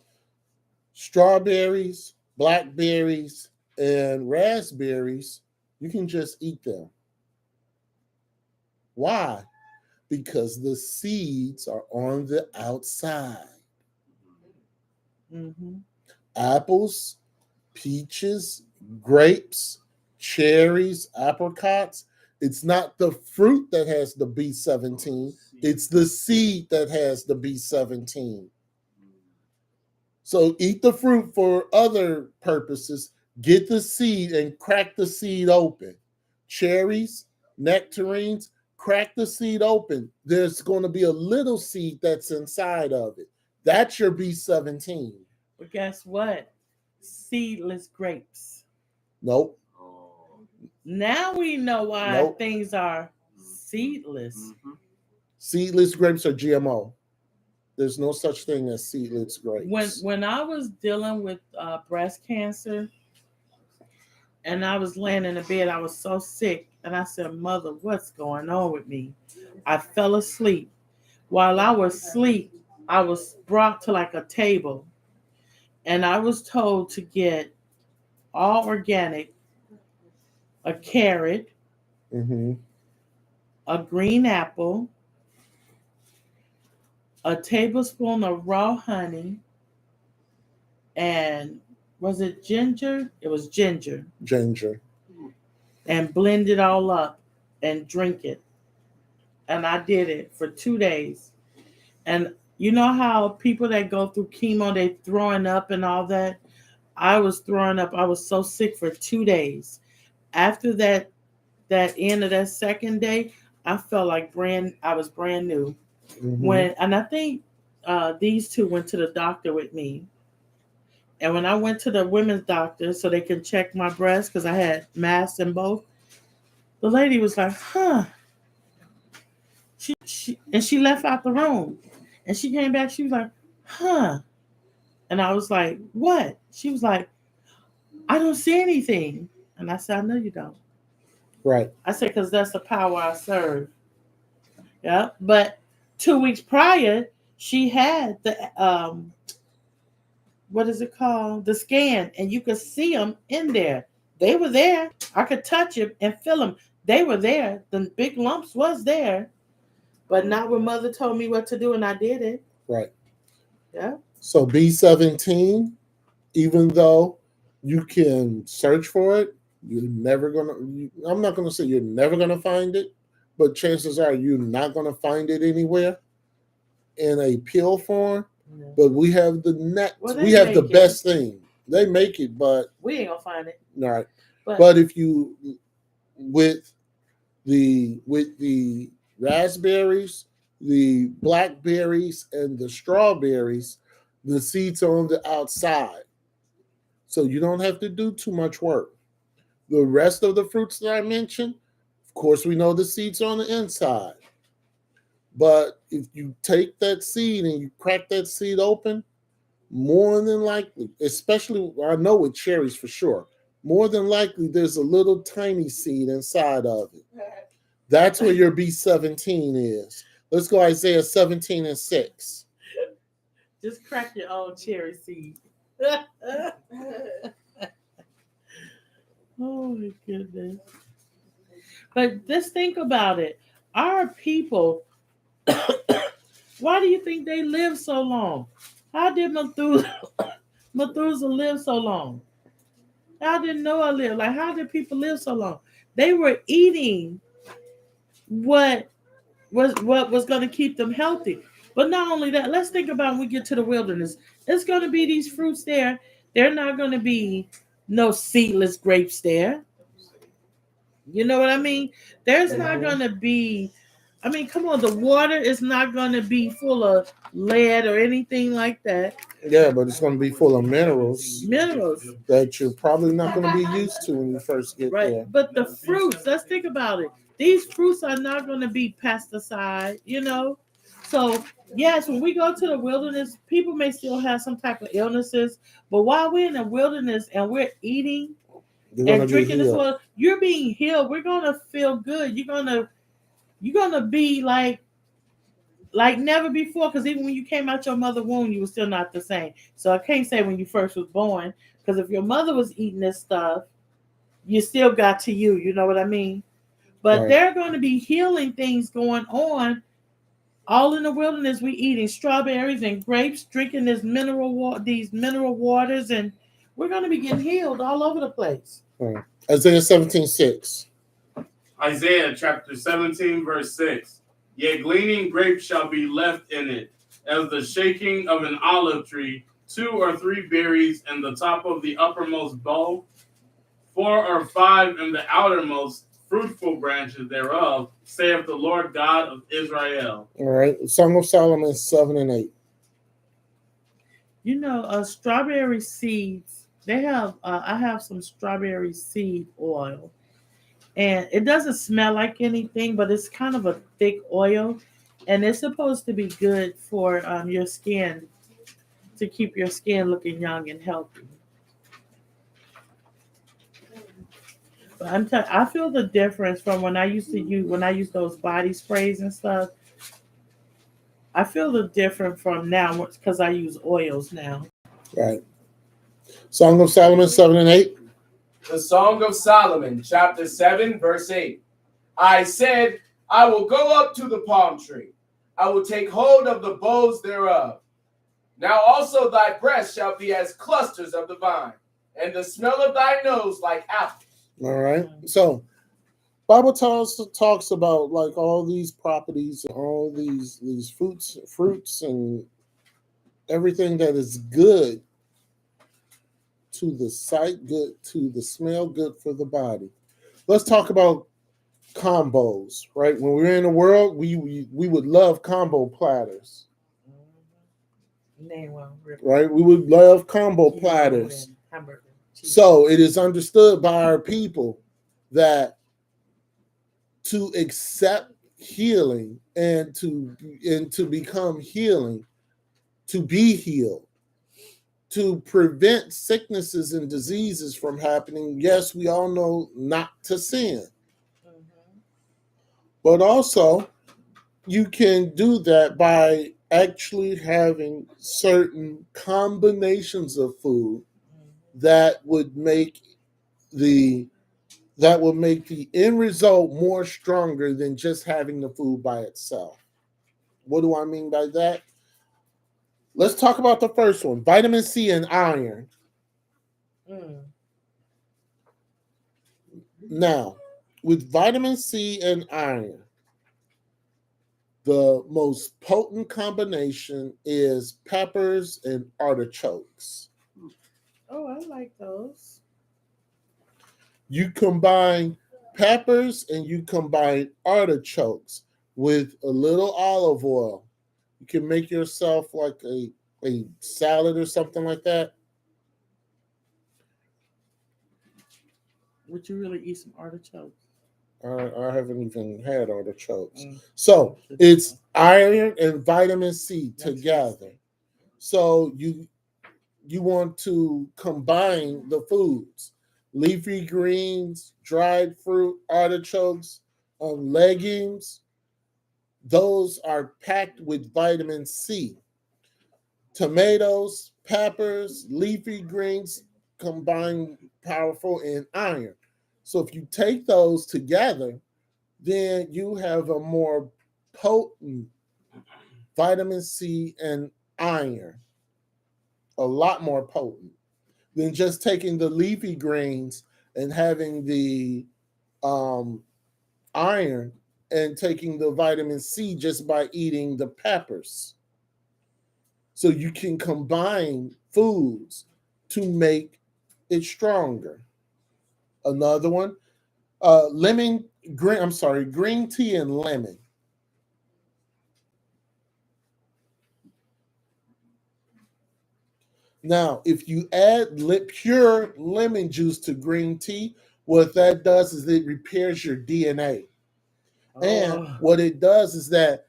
strawberries, blackberries, and raspberries, you can just eat them. Why? Because the seeds are on the outside. Mm-hmm. Apples, peaches, grapes, cherries, apricots. It's not the fruit that has the B17, it's the seed that has the B17. So eat the fruit for other purposes. Get the seed and crack the seed open. Cherries, nectarines, crack the seed open. There's going to be a little seed that's inside of it. That's your B17. But guess what? Seedless grapes. Nope. Now we know why Nope. things are seedless. Mm-hmm. Seedless grapes are GMO. There's no such thing as seedless grapes. When I was dealing with breast cancer, and I was laying in the bed, I was so sick, and I said, "Mother, what's going on with me?" I fell asleep. While I was asleep, I was brought to like a table, and I was told to get all organic, a carrot, Mm-hmm. a green apple, a tablespoon of raw honey, and was it ginger? It was ginger. Ginger. And blend it all up and drink it. And I did it for 2 days. And you know how people that go through chemo, they throwing up and all that? I was throwing up. I was so sick for 2 days. After that end of that second day, I felt like I was brand new. Mm-hmm. And I think these two went to the doctor with me. And when I went to the women's doctor so they can check my breast, because I had mass in both, the lady was like, "Huh." She left out the room. And she came back, she was like, "Huh." And I was like, "What?" She was like, "I don't see anything." And I said, "I know you don't." Right. I said, "Because that's the power I serve." Yeah. But 2 weeks prior, she had the what is it called? The scan, and you could see them in there. They were there. I could touch them and feel them. They were there. The big lumps was there, but not when Mother told me what to do, and I did it. Right. Yeah. So B17, even though you can search for it, I'm not gonna say you're never gonna find it, but chances are you're not gonna find it anywhere in a pill form. Yeah. But we have the Well, we have the make it. best thing. They make it, but We ain't gonna find it. all right. But But if you with with the raspberries, the blackberries, and the strawberries, the seeds are on the outside. So you don't have to do too much work. The rest of the fruits that I mentioned, of course, we know the seeds are on the inside. But if you take that seed and you crack that seed open, more than likely, especially I know with cherries for sure, more than likely there's a little tiny seed inside of it. That's where your B17 is. Let's go Isaiah 17:6. Just crack your own cherry seed. Oh my goodness. But just think about it. Our people, why do you think they live so long? How did Methuselah live so long? How did Noah live? Like, how did people live so long? They were eating what was going to keep them healthy. But not only that, let's think about when we get to the wilderness. It's going to be these fruits there. They're not going to be no seedless grapes there. You know what I mean? There's not going to be, I mean, come on, the water is not going to be full of lead or anything like that. Yeah, but it's going to be full of minerals Minerals. that you're probably not going to be used to when you first get Right. there. But the fruits, let's think about it. These fruits are not going to be pesticide, you know? So, yes, when we go to the wilderness, people may still have some type of illnesses. But while we're in the wilderness and we're eating and drinking this water, you're being healed. We're going to feel good. You're gonna be like never before, because even when you came out your mother's womb, you were still not the same. So I can't say when you first was born, because if your mother was eating this stuff, you still got to you. You know what I mean? But Right. there are going to be healing things going on. All in the wilderness, we eating strawberries and grapes, drinking these mineral waters, and we're going to be getting healed all over the place. Right. Isaiah 17:6. Isaiah chapter 17, verse 6. Yet gleaning grapes shall be left in it, as the shaking of an olive tree, 2 or 3 berries in the top of the uppermost bough, 4 or 5 in the outermost fruitful branches thereof, saith the Lord God of Israel. All right. Song of Solomon 7 and 8. You know, strawberry seeds, they have, I have some strawberry seed oil. And it doesn't smell like anything, but it's kind of a thick oil. And it's supposed to be good for your skin, to keep your skin looking young and healthy. But I feel the difference from when I used those body sprays and stuff. I feel the difference from now because I use oils now. Right. Song of Solomon 7 and 8. The Song of Solomon, chapter 7, verse 8. I said, I will go up to the palm tree. I will take hold of the boughs thereof. Now also thy breast shall be as clusters of the vine, and the smell of thy nose like apples. All right. So Bible talks about like all these properties and all these fruits and everything that is good to the sight, good to the smell, good for the body. Let's talk about combos, right? When we were in the world, we would love combo platters. Name one, right? We would love combo platters. Hamburger. So it is understood by our people that to accept healing and to become healing, to be healed, to prevent sicknesses and diseases from happening, yes, we all know not to sin. Mm-hmm. But also, you can do that by actually having certain combinations of food that would make the end result more stronger than just having the food by itself. What do I mean by that? Let's talk about the first one, vitamin C and iron. Now, with vitamin C and iron, the most potent combination is peppers and artichokes. Oh, I like those. You combine peppers and you combine artichokes with a little olive oil, you can make yourself like a salad or something like that. Would you really eat some artichokes? I haven't even had artichokes. Mm. So it's iron and vitamin C together. So you want to combine the foods, leafy greens, dried fruit, artichokes, legumes. Those are packed with vitamin C. Tomatoes, peppers, leafy greens combine powerful in iron. So if you take those together, then you have a more potent vitamin C and iron, a lot more potent than just taking the leafy greens and having the iron and taking the vitamin C just by eating the peppers. So you can combine foods to make it stronger. Another one, green tea and lemon. Now, if you add pure lemon juice to green tea, what that does is it repairs your DNA. And what it does is that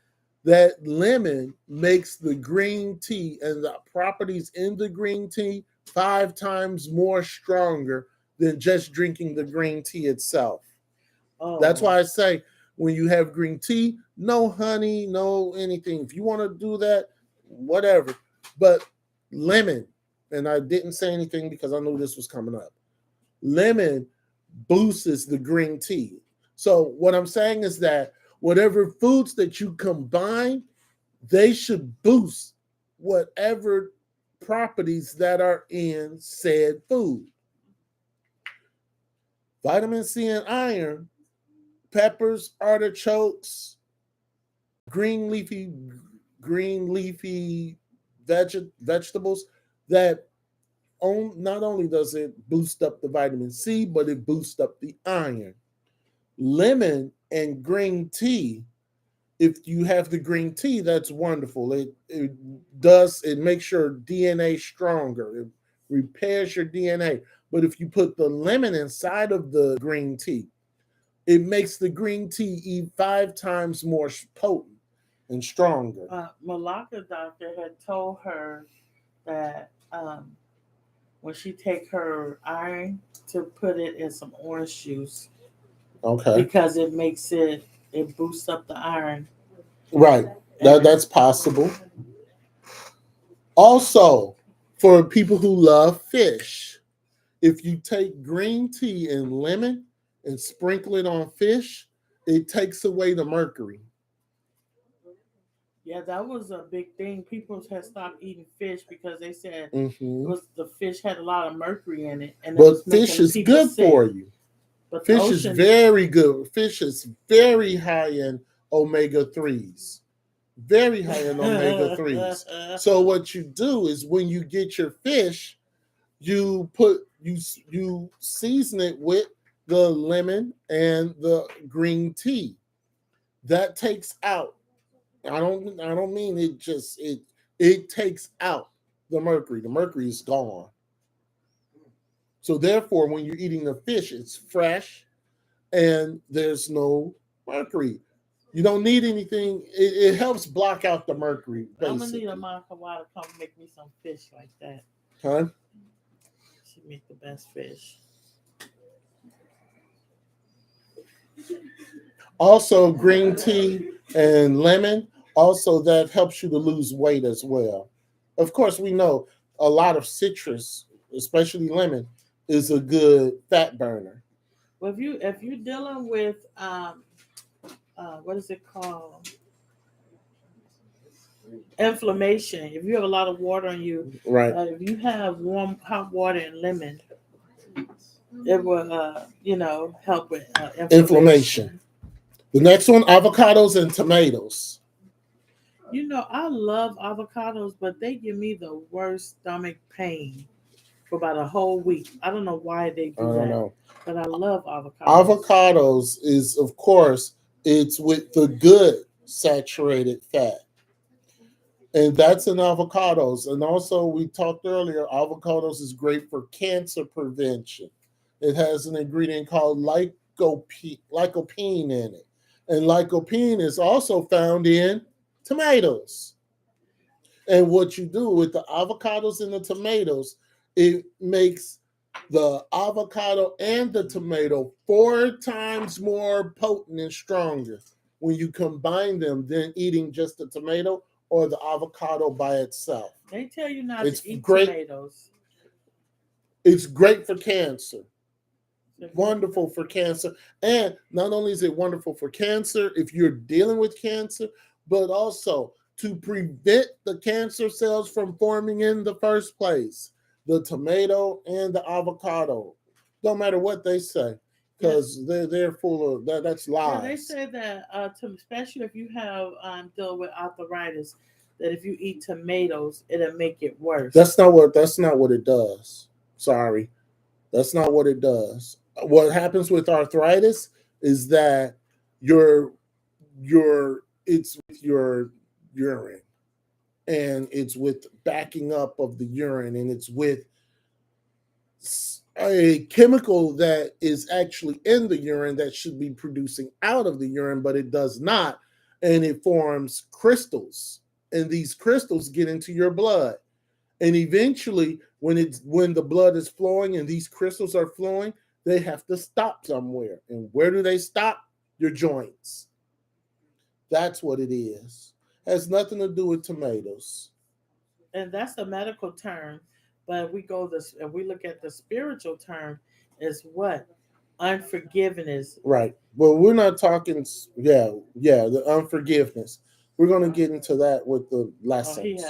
lemon makes the green tea and the properties in the green tea 5 times more stronger than just drinking the green tea itself. That's why I say when you have green tea, no honey, no anything. If you want to do that, whatever. But lemon, and I didn't say anything because I knew this was coming up. Lemon boosts the green tea. So what I'm saying is that whatever foods that you combine, they should boost whatever properties that are in said food. Vitamin C and iron, peppers, artichokes, green leafy vegetables that not only does it boost up the vitamin C, but it boosts up the iron. Lemon and green tea, if you have the green tea, that's wonderful. It makes your DNA stronger. It repairs your DNA. But if you put the lemon inside of the green tea, it makes the green tea 5 times more potent and stronger. Malaka doctor had told her that when she take her iron to put it in some orange juice. Okay. Because it boosts up the iron. Right. That's possible. Also, for people who love fish, if you take green tea and lemon and sprinkle it on fish, it takes away the mercury. Yeah, that was a big thing. People had stopped eating fish because they said the fish had a lot of mercury in it. But fish is good for you. But fish is very good. Fish is very high in omega-3s. Very high in omega-3s. So what you do is when you get your fish, you season it with the lemon and the green tea. That takes out. I don't mean it takes out the mercury. The mercury is gone. So therefore, when you're eating the fish, it's fresh and there's no mercury. You don't need anything. It helps block out the mercury, basically. I'm going to need a Monica Wild to come make me some fish like that. Huh? She make the best fish. Also, green tea and lemon, also that helps you to lose weight as well. Of course, we know a lot of citrus, especially lemon, is a good fat burner. Well, if you're dealing with what is it called? Inflammation. If you have a lot of water on you, right? If you have warm hot water and lemon, it will help with inflammation. The next one, avocados and tomatoes. I love avocados, but they give me the worst stomach pain. for about a whole week. I don't know why they I do don't that, know. but I love avocados. Avocados is, of course, it's with the good saturated fat. And that's in avocados. And also, we talked earlier, avocados is great for cancer prevention. It has an ingredient called lycopene in it. And lycopene is also found in tomatoes. And what you do with the avocados and the tomatoes, it makes the avocado and the tomato 4 times more potent and stronger when you combine them than eating just the tomato or the avocado by itself. They tell you not It's to eat great. tomatoes. It's great for cancer. Wonderful for cancer. And not only is it wonderful for cancer if you're dealing with cancer, but also to prevent the cancer cells from forming in the first place. The tomato and the avocado. Don't matter what they say, because they're full of that. That's lies. Yeah, they say that especially if you have deal with arthritis, that if you eat tomatoes, it'll make it worse. That's not what it does. Sorry. That's not what it does. What happens with arthritis is that it's with your urine, and it's with backing up of the urine, and it's with a chemical that is actually in the urine that should be producing out of the urine, but it does not, and it forms crystals, and these crystals get into your blood, and eventually when the blood is flowing and these crystals are flowing, they have to stop somewhere. And where do they stop? Your joints. That's what it is. Has nothing to do with tomatoes. And that's a medical term. But if we look at the spiritual term, is what? Unforgiveness. Right. Well, we're not talking, the unforgiveness. We're going to get into that with the lessons.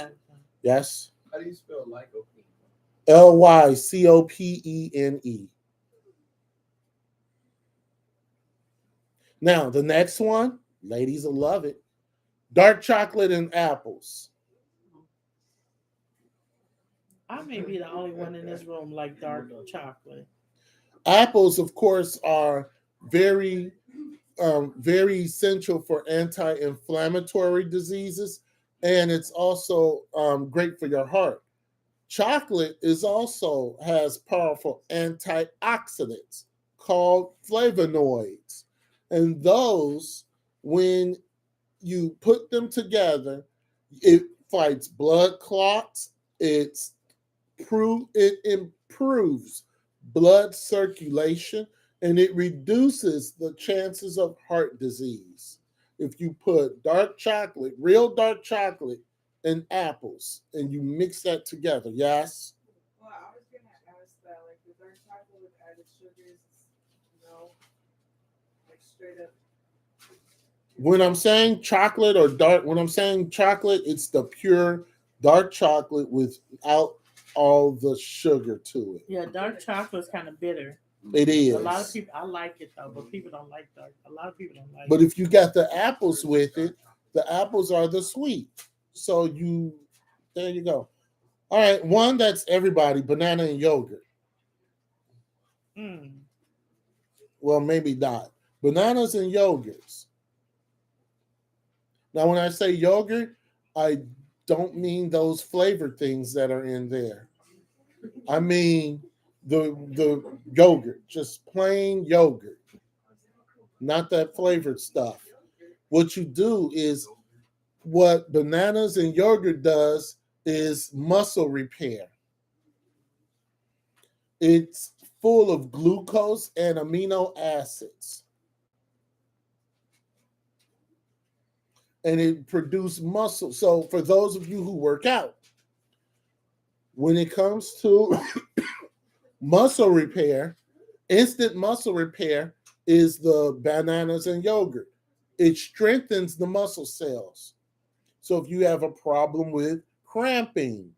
Yes? How do you spell lycopene? Lycopene. Now, the next one, ladies will love it. Dark chocolate and apples. I may be the only one in this room like dark chocolate. Apples, of course, are very, very essential for anti-inflammatory diseases, and it's also great for your heart. Chocolate has powerful antioxidants called flavonoids, and those, when you put them together, it fights blood clots. It improves blood circulation, and it reduces the chances of heart disease. If you put dark chocolate, real dark chocolate, and apples, and you mix that together, yes? Well, I was going to ask that, like, the dark chocolate with added sugars, like straight up. When I'm saying chocolate, it's the pure dark chocolate without all the sugar to it. Yeah, dark chocolate is kind of bitter. It is. A lot of people, I like it though, but people don't like dark. A lot of people don't like it. But if you got the apples with it, the apples are the sweet. So there you go. All right, one that's everybody, banana and yogurt. Well, maybe not. Bananas and yogurts. Now, when I say yogurt, I don't mean those flavored things that are in there. I mean the yogurt, just plain yogurt, not that flavored stuff. What you do is, what bananas and yogurt does is muscle repair. It's full of glucose and amino acids. And it produces muscle. So for those of you who work out, when it comes to muscle repair, instant muscle repair is the bananas and yogurt. It strengthens the muscle cells. So if you have a problem with cramping,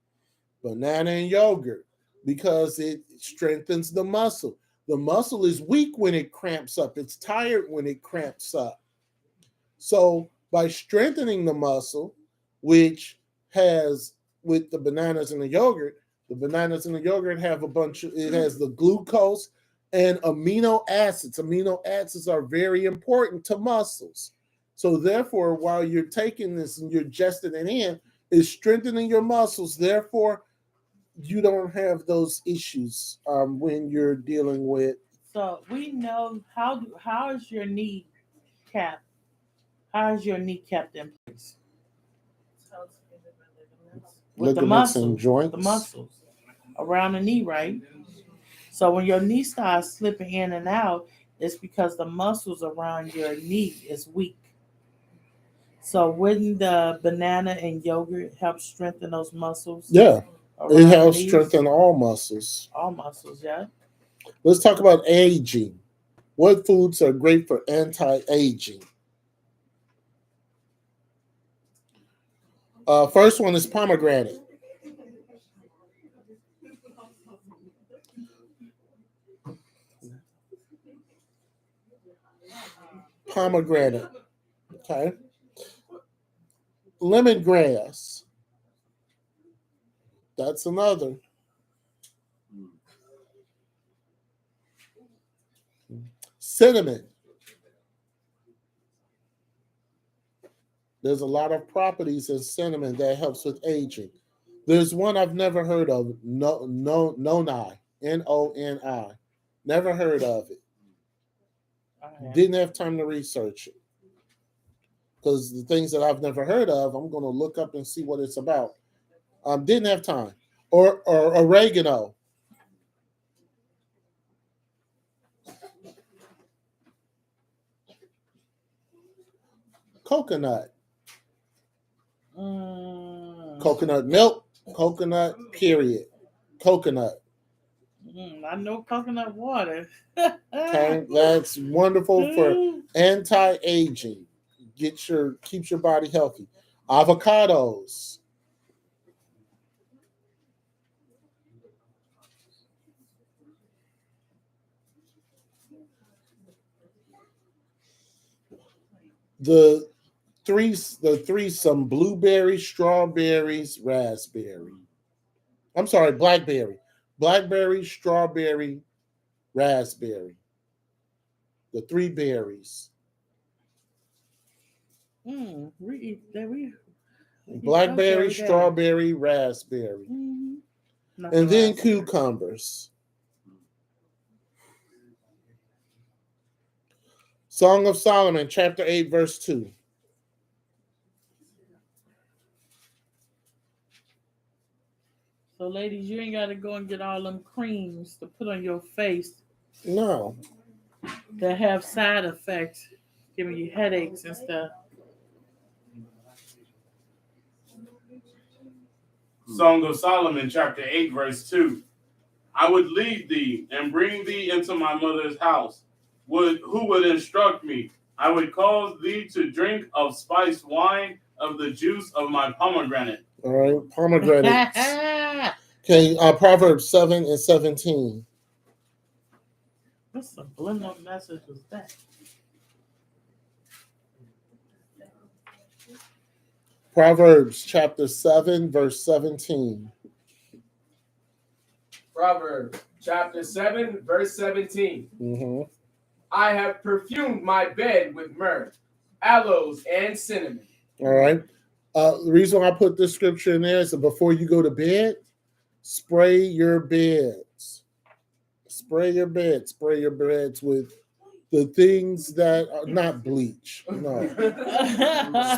banana and yogurt, because it strengthens the muscle. The muscle is weak when it cramps up. It's tired when it cramps up. So by strengthening the muscle, which has with the bananas and the The bananas and the yogurt have it has the glucose and amino acids. Amino acids are very important to muscles. So therefore, while you're taking this and you're ingesting it in, it's strengthening your muscles. Therefore, you don't have those issues when you're dealing with. So we know how is your kneecap? How is your kneecap in place? With the Ligaments and muscles, joints. the muscles around the knee, right? So when your knee starts slipping in and out, it's because the muscles around your knee is weak. So wouldn't the banana and yogurt help strengthen those muscles? Yeah, it around the helps knees? strengthen all muscles. All muscles, yeah. Let's talk about aging. What foods are great for anti-aging? First one is pomegranate. Pomegranate. Okay. Lemongrass. That's another. Cinnamon. There's a lot of properties in cinnamon that helps with aging. There's one I've never heard of, Noni, Noni. Never heard of it. Didn't have time to research it. Because the things that I've never heard of, I'm going to look up and see what it's about. Didn't have time. Or oregano. Coconut. Coconut milk. Coconut, period. Coconut. I know coconut water. Okay, that's wonderful for anti-aging. Keeps your body healthy. Avocados. The some blueberry, strawberries, raspberry. I'm sorry, blackberry. Blackberry, strawberry, raspberry. The three berries. Blackberry, strawberry, raspberry. And then cucumbers. Song of Solomon, chapter 8, verse 2. So, ladies, you ain't got to go and get all them creams to put on your face. No. That have side effects, giving you headaches and stuff. Song of Solomon, chapter 8, verse 2. I would lead thee and bring thee into my mother's house. Who would instruct me? I would cause thee to drink of spiced wine of the juice of my pomegranate. All right, pomegranates. Okay, Proverbs 7 and 17. What subliminal message was that? Proverbs chapter 7, verse 17. Proverbs chapter 7, verse 17. Mm-hmm. I have perfumed my bed with myrrh, aloes, and cinnamon. All right. The reason why I put this scripture in there is that before you go to bed, spray your beds. Spray your beds with the things that are not bleach. No.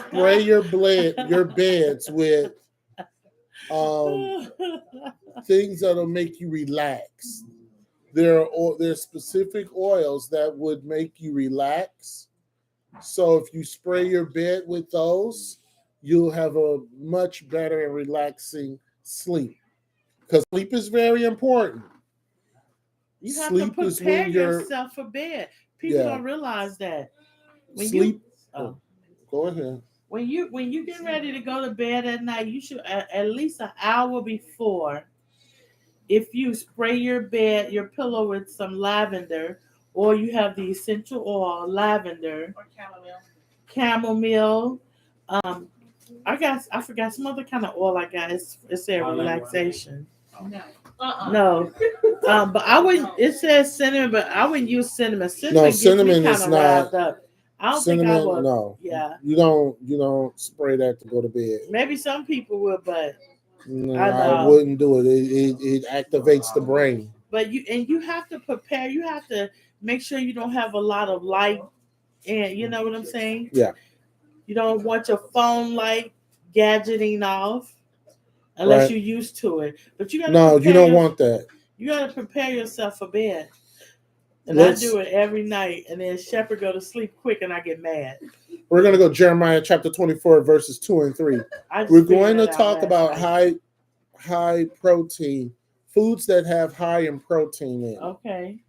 Spray your beds with things that'll make you relax. There are specific oils that would make you relax. So if you spray your bed with those, you'll have a much better and relaxing sleep. Because sleep is very important. You have to prepare yourself for bed. People don't realize that. Go ahead. When you get ready to go to bed at night, you should at least an hour before. If you spray your pillow with some lavender, or you have the essential oil, lavender or chamomile. I forgot some other kind of oil I got. It's a relaxation. No. But I wouldn't. It says cinnamon, but I wouldn't use cinnamon. Cinnamon No, gets cinnamon me is kind of not- riled up. I don't cinnamon, think I would. no. Yeah. You don't spray that to go to bed. Maybe some people will, but No, I I know. wouldn't do it. It activates the brain. but you have to prepare. You have to make sure you don't have a lot of light, and you know what I'm saying. Yeah. You don't want your phone light gadgeting off unless Right. you're used to it. But you gotta No, you prepare don't want that. You gotta prepare yourself for bed. And Let's- I do it every night, and then Shepherd go to sleep quick, and I get mad. We're going to go Jeremiah chapter 24, verses 2 and 3. I just We're figured going to that out talk last about night. high protein, foods that have high in protein in. Okay.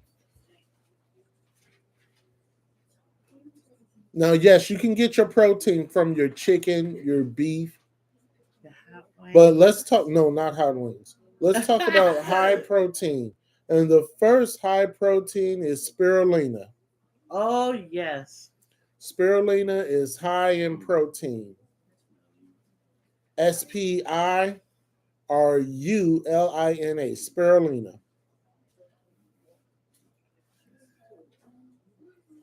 Now, yes, you can get your protein from your chicken, your beef, The hot wings. but let's talk, no, not hot wings. Let's talk about high protein. And the first high protein is spirulina. Oh yes. Spirulina is high in protein. Spirulina, spirulina.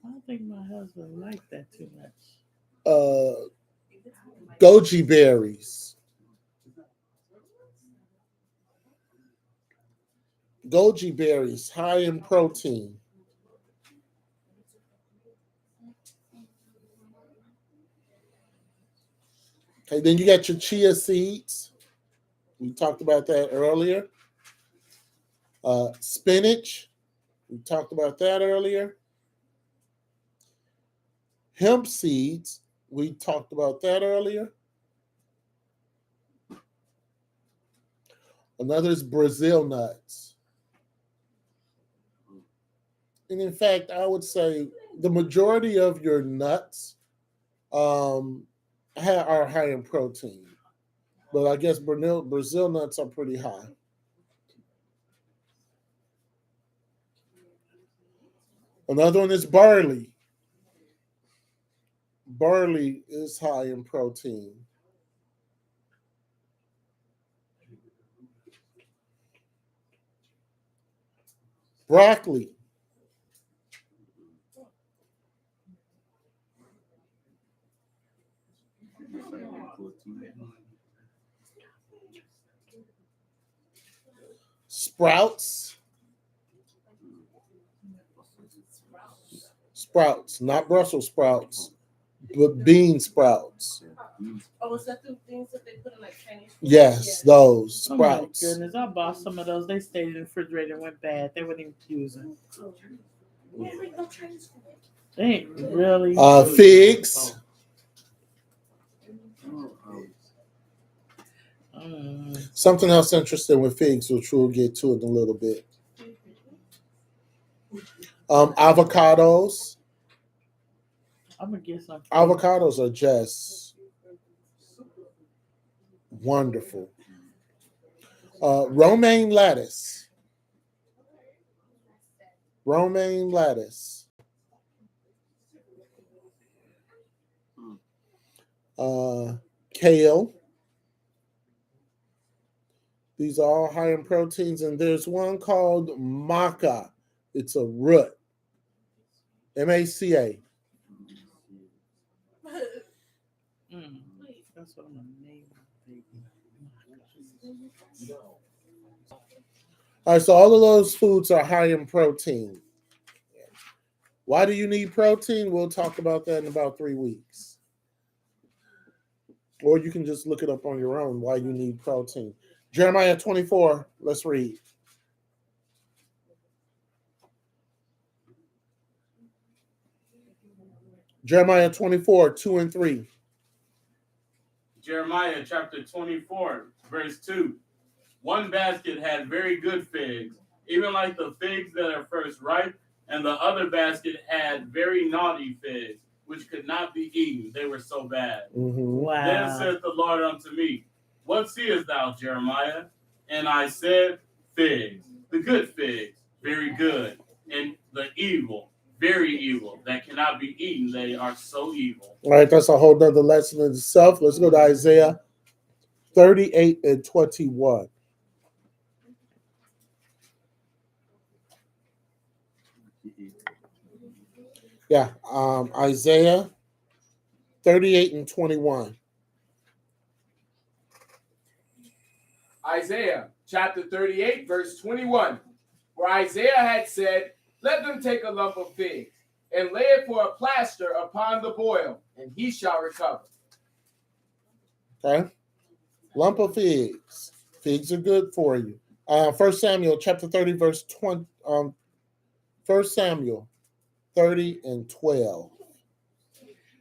I don't think my husband liked that too much. Goji berries. Goji berries, high in protein. Okay, then you got your chia seeds. We talked about that earlier. Spinach. We talked about that earlier. Hemp seeds. We talked about that earlier. Another is Brazil nuts. And in fact, I would say the majority of your nuts are high in protein. But I guess Brazil nuts are pretty high. Another one is barley. Barley is high in protein. Broccoli. Sprouts. Sprouts, not Brussels sprouts, but bean sprouts. Oh, is that the things that they put in like Chinese food? Yes, those Oh my sprouts. goodness! I bought some of those. They stayed in the refrigerator and went bad. They wouldn't even use them. Yeah, like no Chinese food. They ain't really. Figs. Something else interesting with figs, which we'll get to in a little bit. Avocados. I'm gonna get some. Avocados are just wonderful. Romaine lettuce. Romaine lettuce. Kale. These are all high in proteins, and there's one called maca. It's a root. M-A-C-A. That's what I'm gonna name it. All right, so all of those foods are high in protein. Why do you need protein? We'll talk about that in about 3 weeks. Or you can just look it up on your own, why you need protein. Jeremiah 24, let's read. Jeremiah 24, 2 and 3. Jeremiah chapter 24, verse 2. One basket had very good figs, even like the figs that are first ripe, and the other basket had very naughty figs, which could not be eaten. They were so bad. Mm-hmm. Then Wow. said the Lord unto me, What seest thou, Jeremiah? And I said, Figs, the good figs, very good, and the evil, very evil, that cannot be eaten. They are so evil. All right, that's a whole nother lesson in itself. Let's go to Isaiah 38 and 21. Yeah, Isaiah 38 and 21. Isaiah chapter 38, verse 21, where Isaiah had said, "Let them take a lump of figs and lay it for a plaster upon the boil, and he shall recover." Okay, lump of figs. Figs are good for you. 1 Samuel chapter 30, verse 20. 1 Samuel 30 and 12.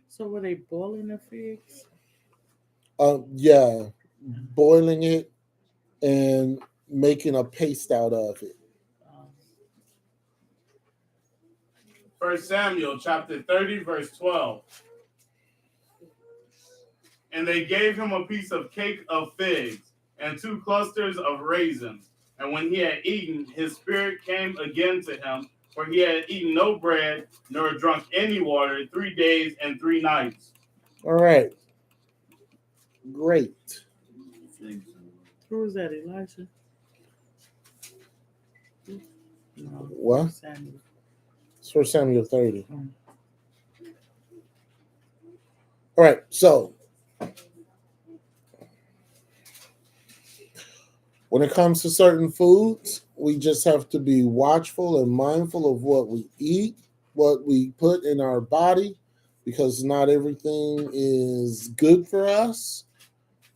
So were they boiling the figs? Yeah, boiling it and making a paste out of it. 1 Samuel chapter 30, verse 12. And they gave him a piece of cake of figs and 2 clusters of raisins. And when he had eaten, his spirit came again to him, for he had eaten no bread nor drunk any water 3 days and 3 nights. All right. Great. Who was that, Elijah? No, What? Samuel. It's 1 Samuel 30. Mm. All right, so when it comes to certain foods, we just have to be watchful and mindful of what we eat, what we put in our body, because not everything is good for us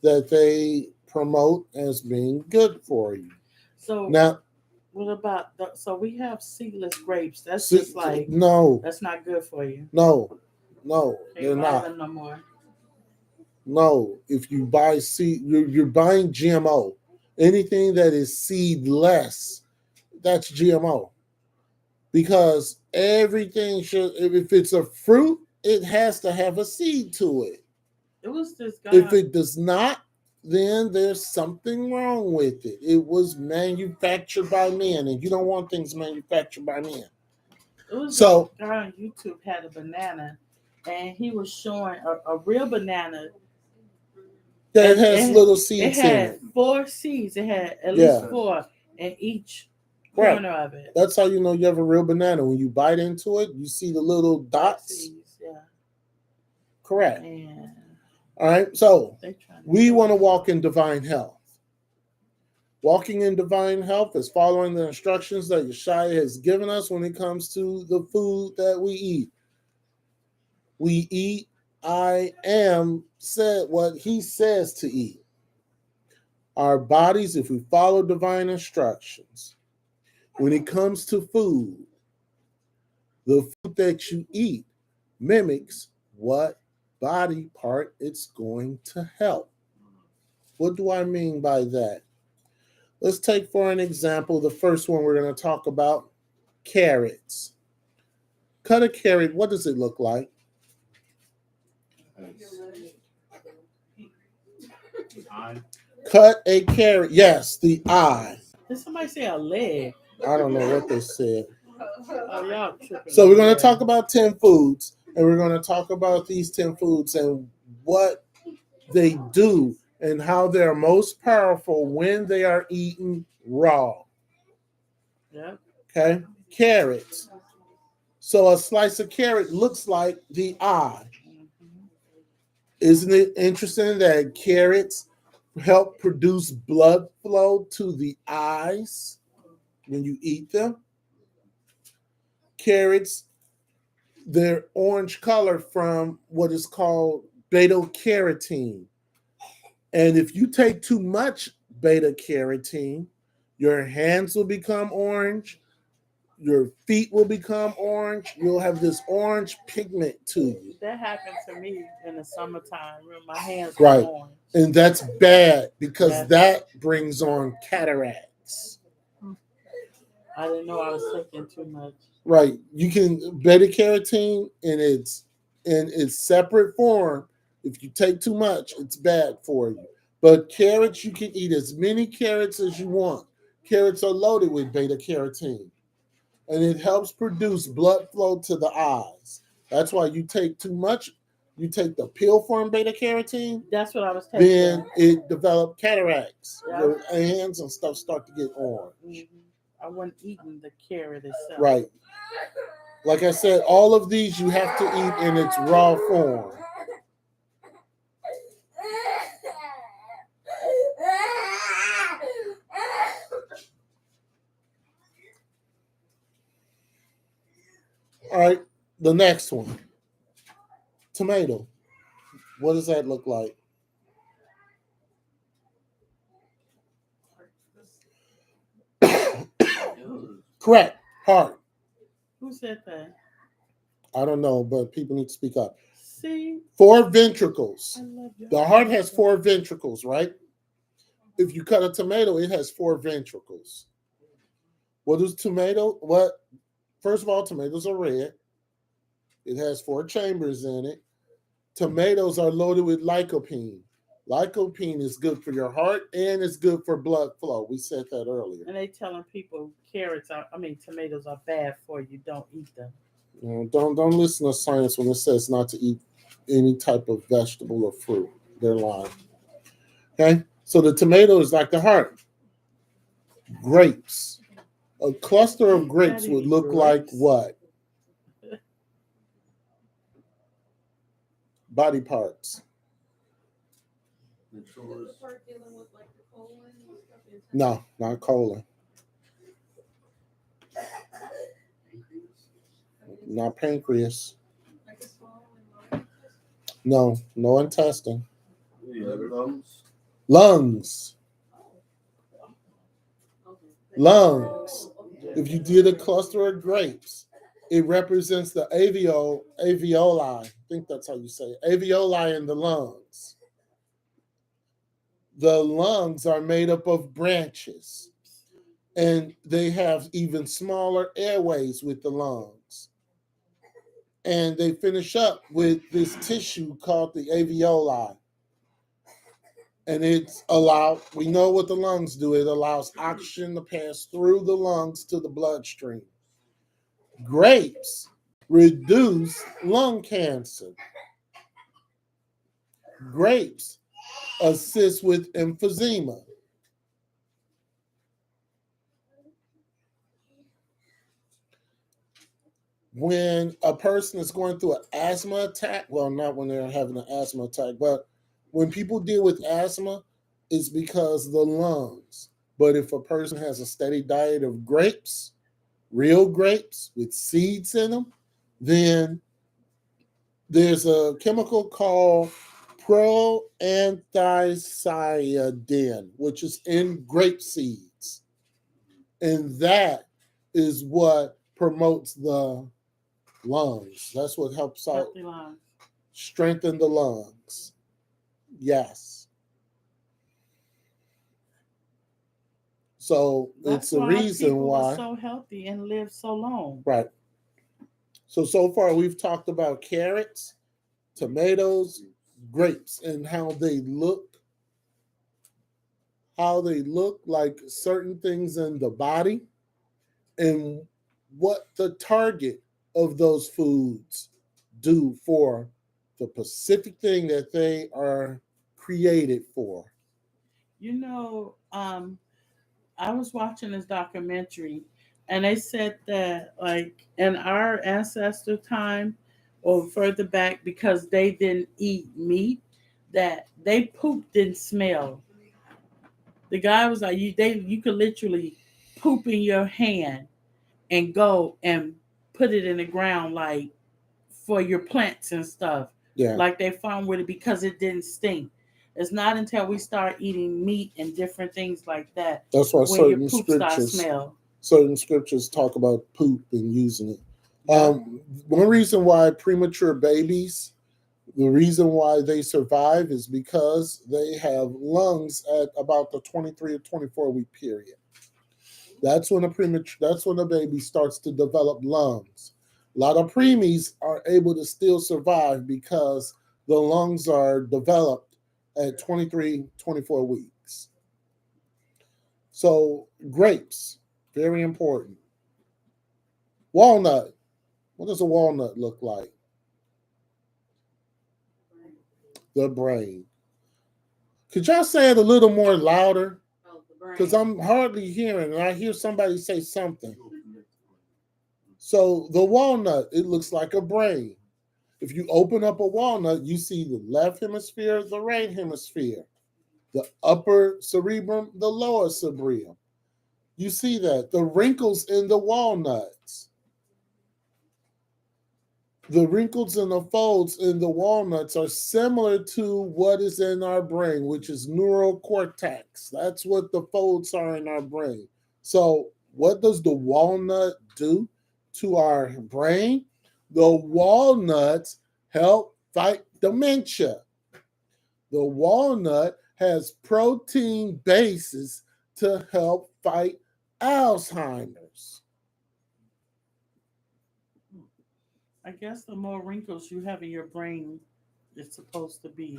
that they promote as being good for you. So Now, what about so we have seedless grapes? That's see, just like no, that's not good for you. no, Can't they're buy not. them no more. No, if you buy seed, you're buying GMO. Anything that is seedless, that's GMO. Because everything should, if it's a fruit, it has to have a seed to it. It was this guy. If it does not, then there's something wrong with it. It was manufactured by men, and you don't want things manufactured by men. It was So, this guy on YouTube had a banana, and he was showing a real banana. that has little It seeds in had it. 4 seeds. It had at Yeah. least 4 in each Right. corner of it. That's how you know you have a real banana. When you bite into it, you see the little dots. Seeds, yeah. Correct. And All right. So they trying to we want to walk in divine health. Walking in divine health is following the instructions that Yeshua has given us when it comes to the food that we eat. We eat, I am said what he says to eat. Our bodies, if we follow divine instructions, when it comes to food, the food that you eat mimics what body part it's going to help. What do I mean by that? Let's take for an example the first one we're going to talk about, carrots. Cut a carrot, what does it look like? Eye. Cut a carrot, yes, the eye. Did somebody say a leg? I don't know what they said. Oh, y'all tripping. So we're going to talk about 10 foods, and we're going to talk about these 10 foods and what they do and how they're most powerful when they are eaten raw. Yeah. Okay? Carrots. So a slice of carrot looks like the eye. Mm-hmm. Isn't it interesting that carrots help produce blood flow to the eyes when you eat them? Carrots, they're orange color from what is called beta-carotene. And if you take too much beta-carotene, your hands will become orange, your feet will become orange, you'll have this orange pigment to you. That happened to me in the summertime when my hands Right. were orange. And that's bad because Yeah. that brings on cataracts. I didn't know I was taking too much. Right. You can beta carotene in its separate form. If you take too much, it's bad for you. But carrots, you can eat as many carrots as you want. Carrots are loaded with beta carotene. And it helps produce blood flow to the eyes. That's why you take too much. You take the pill form beta carotene, That's what I was taking. then it develops cataracts. Yeah. Your hands and stuff start to get orange. Mhm. I wasn't eating the carrot itself. Right. Like I said, all of these you have to eat in its raw form. All right, the next one. Tomato. What does that look like? Correct. Heart. Who said that? I don't know, but people need to speak up. See, 4 ventricles. I love you. The heart has 4 ventricles, right? If you cut a tomato, it has 4 ventricles. What is tomato? First of all, tomatoes are red. It has 4 chambers in it. Tomatoes are loaded with lycopene. Lycopene is good for your heart and it's good for blood flow. We said that earlier. And they telling people tomatoes are bad for you. Don't eat them. Don't listen to science when it says not to eat any type of vegetable or fruit. They're lying. Okay? So the tomato is like the heart. Grapes. A cluster of grapes would look like what? Body parts. No, not colon. Not pancreas. No intestine. Lungs. If you did a cluster of grapes, it represents the alveoli. I think that's how you say it. Alveoli in the lungs. The lungs are made up of branches, and they have even smaller airways with the lungs. And they finish up with this tissue called the alveoli. And we know what the lungs do. It allows oxygen to pass through the lungs to the bloodstream. Grapes reduce lung cancer. Grapes assist with emphysema. When a person is going through an asthma attack, well, not when they're having an asthma attack, but when people deal with asthma, it's because of the lungs. But if a person has a steady diet of grapes, real grapes with seeds in them, then there's a chemical called proanthocyanidin, which is in grape seeds. And that is what promotes the lungs. That's what helps out strengthen the lungs. Yes. So it's a reason why people are so healthy and live so long. Right. So far we've talked about carrots, tomatoes, grapes, and how they look like certain things in the body, and what the target of those foods do for the specific thing that they are created for. I was watching this documentary, and they said that, like, in our ancestor time or further back, because they didn't eat meat, that they poop didn't smell. The guy was like, you could literally poop in your hand and go and put it in the ground, like, for your plants and stuff. Yeah. Like they farm with it because it didn't stink. It's not until we start eating meat and different things like that. That's why certain scriptures talk about poop and using it. One reason why premature babies, the reason why they survive is because they have lungs at about the 23 or 24 week period. That's when a baby starts to develop lungs. A lot of preemies are able to still survive because the lungs are developed at 23, 24 weeks. So grapes, very important. Walnut. What does a walnut look like? The brain. Could y'all say it a little more louder? Because I'm hardly hearing, and I hear somebody say something. So the walnut, it looks like a brain. If you open up a walnut, you see the left hemisphere, the right hemisphere, the upper cerebrum, the lower cerebrum. You see that. The wrinkles in the walnuts. The wrinkles and the folds in the walnuts are similar to what is in our brain, which is neural cortex. That's what the folds are in our brain. So, what does the walnut do to our brain? The walnuts help fight dementia. The walnut has protein bases to help fight Alzheimer's. I guess the more wrinkles you have in your brain, it's supposed to be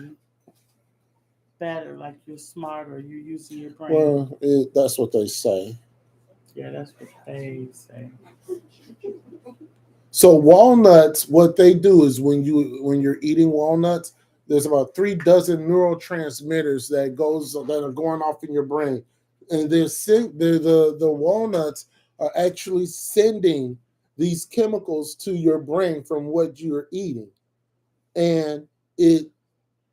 better, like you're smarter, you're using your brain. Well, that's what they say. Yeah, that's what they say. So walnuts, what they do is when you're eating walnuts, there's about 3 dozen neurotransmitters that are going off in your brain, and the walnuts are actually sending these chemicals to your brain from what you're eating, and it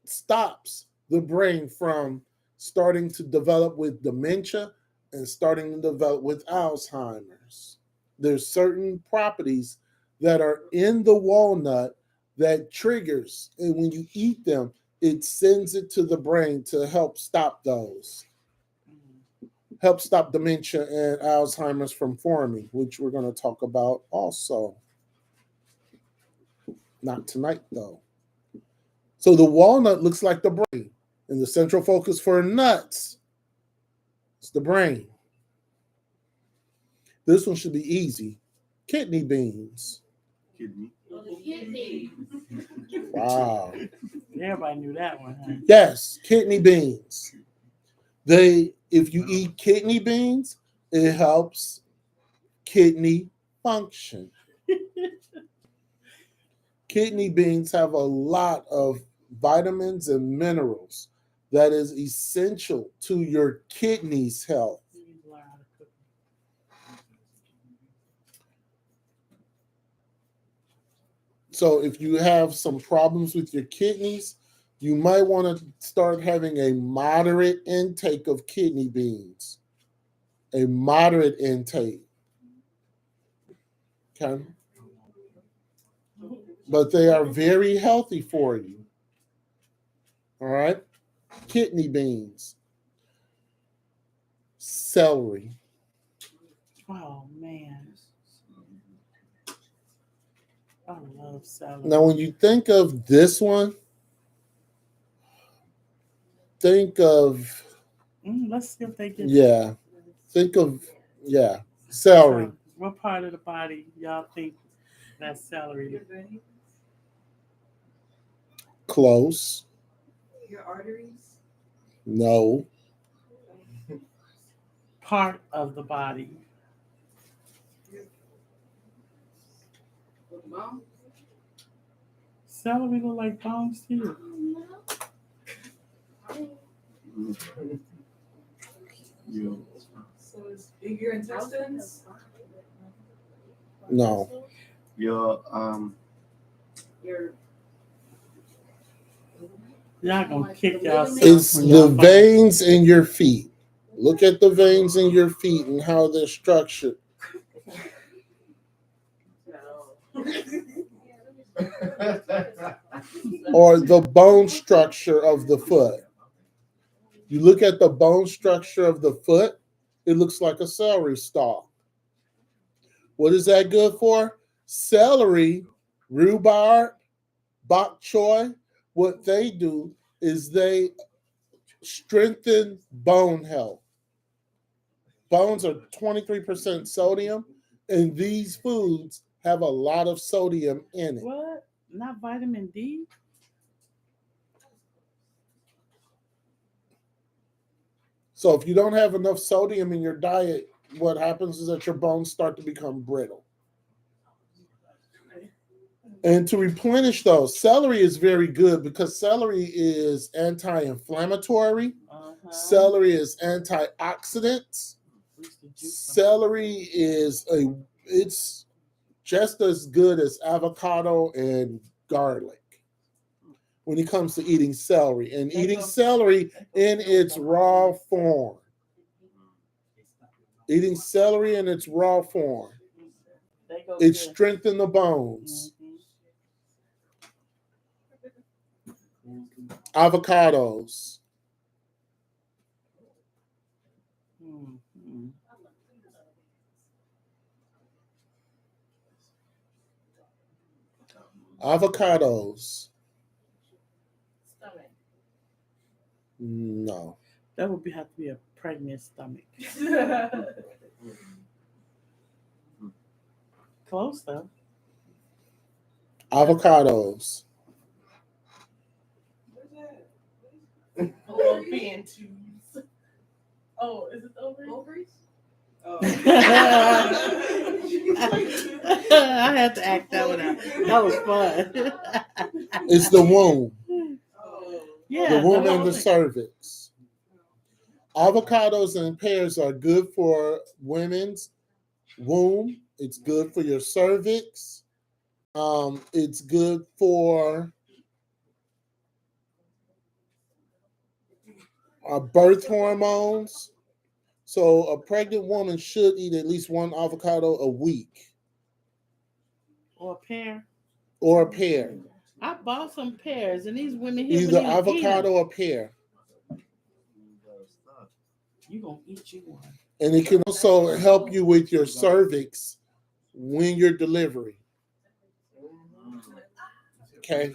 stops the brain from starting to develop with dementia and starting to develop with Alzheimer's. There's certain properties that are in the walnut that triggers, and when you eat them, it sends it to the brain to help stop those. Help stop dementia and Alzheimer's from forming, which we're going to talk about also. Not tonight, though. So the walnut looks like the brain, and the central focus for nuts is the brain. This one should be easy. Kidney beans. Wow. Everybody knew that one, huh? Yes, kidney beans. If you eat kidney beans, it helps kidney function. Kidney beans have a lot of vitamins and minerals that is essential to your kidneys' health. So if you have some problems with your kidneys, you might want to start having a moderate intake of kidney beans. A moderate intake. Okay? But they are very healthy for you. All right? Kidney beans. Celery. Oh, man. I love celery. Now, when you think of this one, think of, let's see if they get celery. So, what part of the body y'all think that celery is? Close. Your arteries? No. Part of the body. Mom? Celery look like bones too. So it's in your intestines? No. Your Y'all gonna kick y'all. It's the veins in your feet. Look at the veins in your feet and how they're structured. Or the bone structure of the foot. You look at the bone structure of the foot, it looks like a celery stalk. What is that good for? Celery, rhubarb, bok choy, what they do is they strengthen bone health. Bones are 23% sodium, and these foods have a lot of sodium in it. What? Not vitamin D? So if you don't have enough sodium in your diet, what happens is that your bones start to become brittle. And to replenish those, celery is very good because celery is anti-inflammatory. Celery is antioxidants. Celery is just as good as avocado and garlic when it comes to eating celery, and eating celery in its raw form. Eating celery in its raw form. They go It good. strengthens the bones. Avocados. Mhm. Avocados. Stomach. No. That would have to be a pregnant stomach. Close though. Avocados. Fallopian tubes. Oh, is it ovaries? Oh. I had to act that one out. That was fun. It's the womb. Yeah, The womb and whole the thing. cervix. Avocados and pears are good for women's womb. It's good for your cervix. It's good for birth hormones. So a pregnant woman should eat at least one avocado a week Or a pear. or a pear. I bought some pears, and these women here Either wouldn't even eat 'em. avocado or pear. You gonna eat you one? And it can also help you with your cervix when you're delivering. Okay.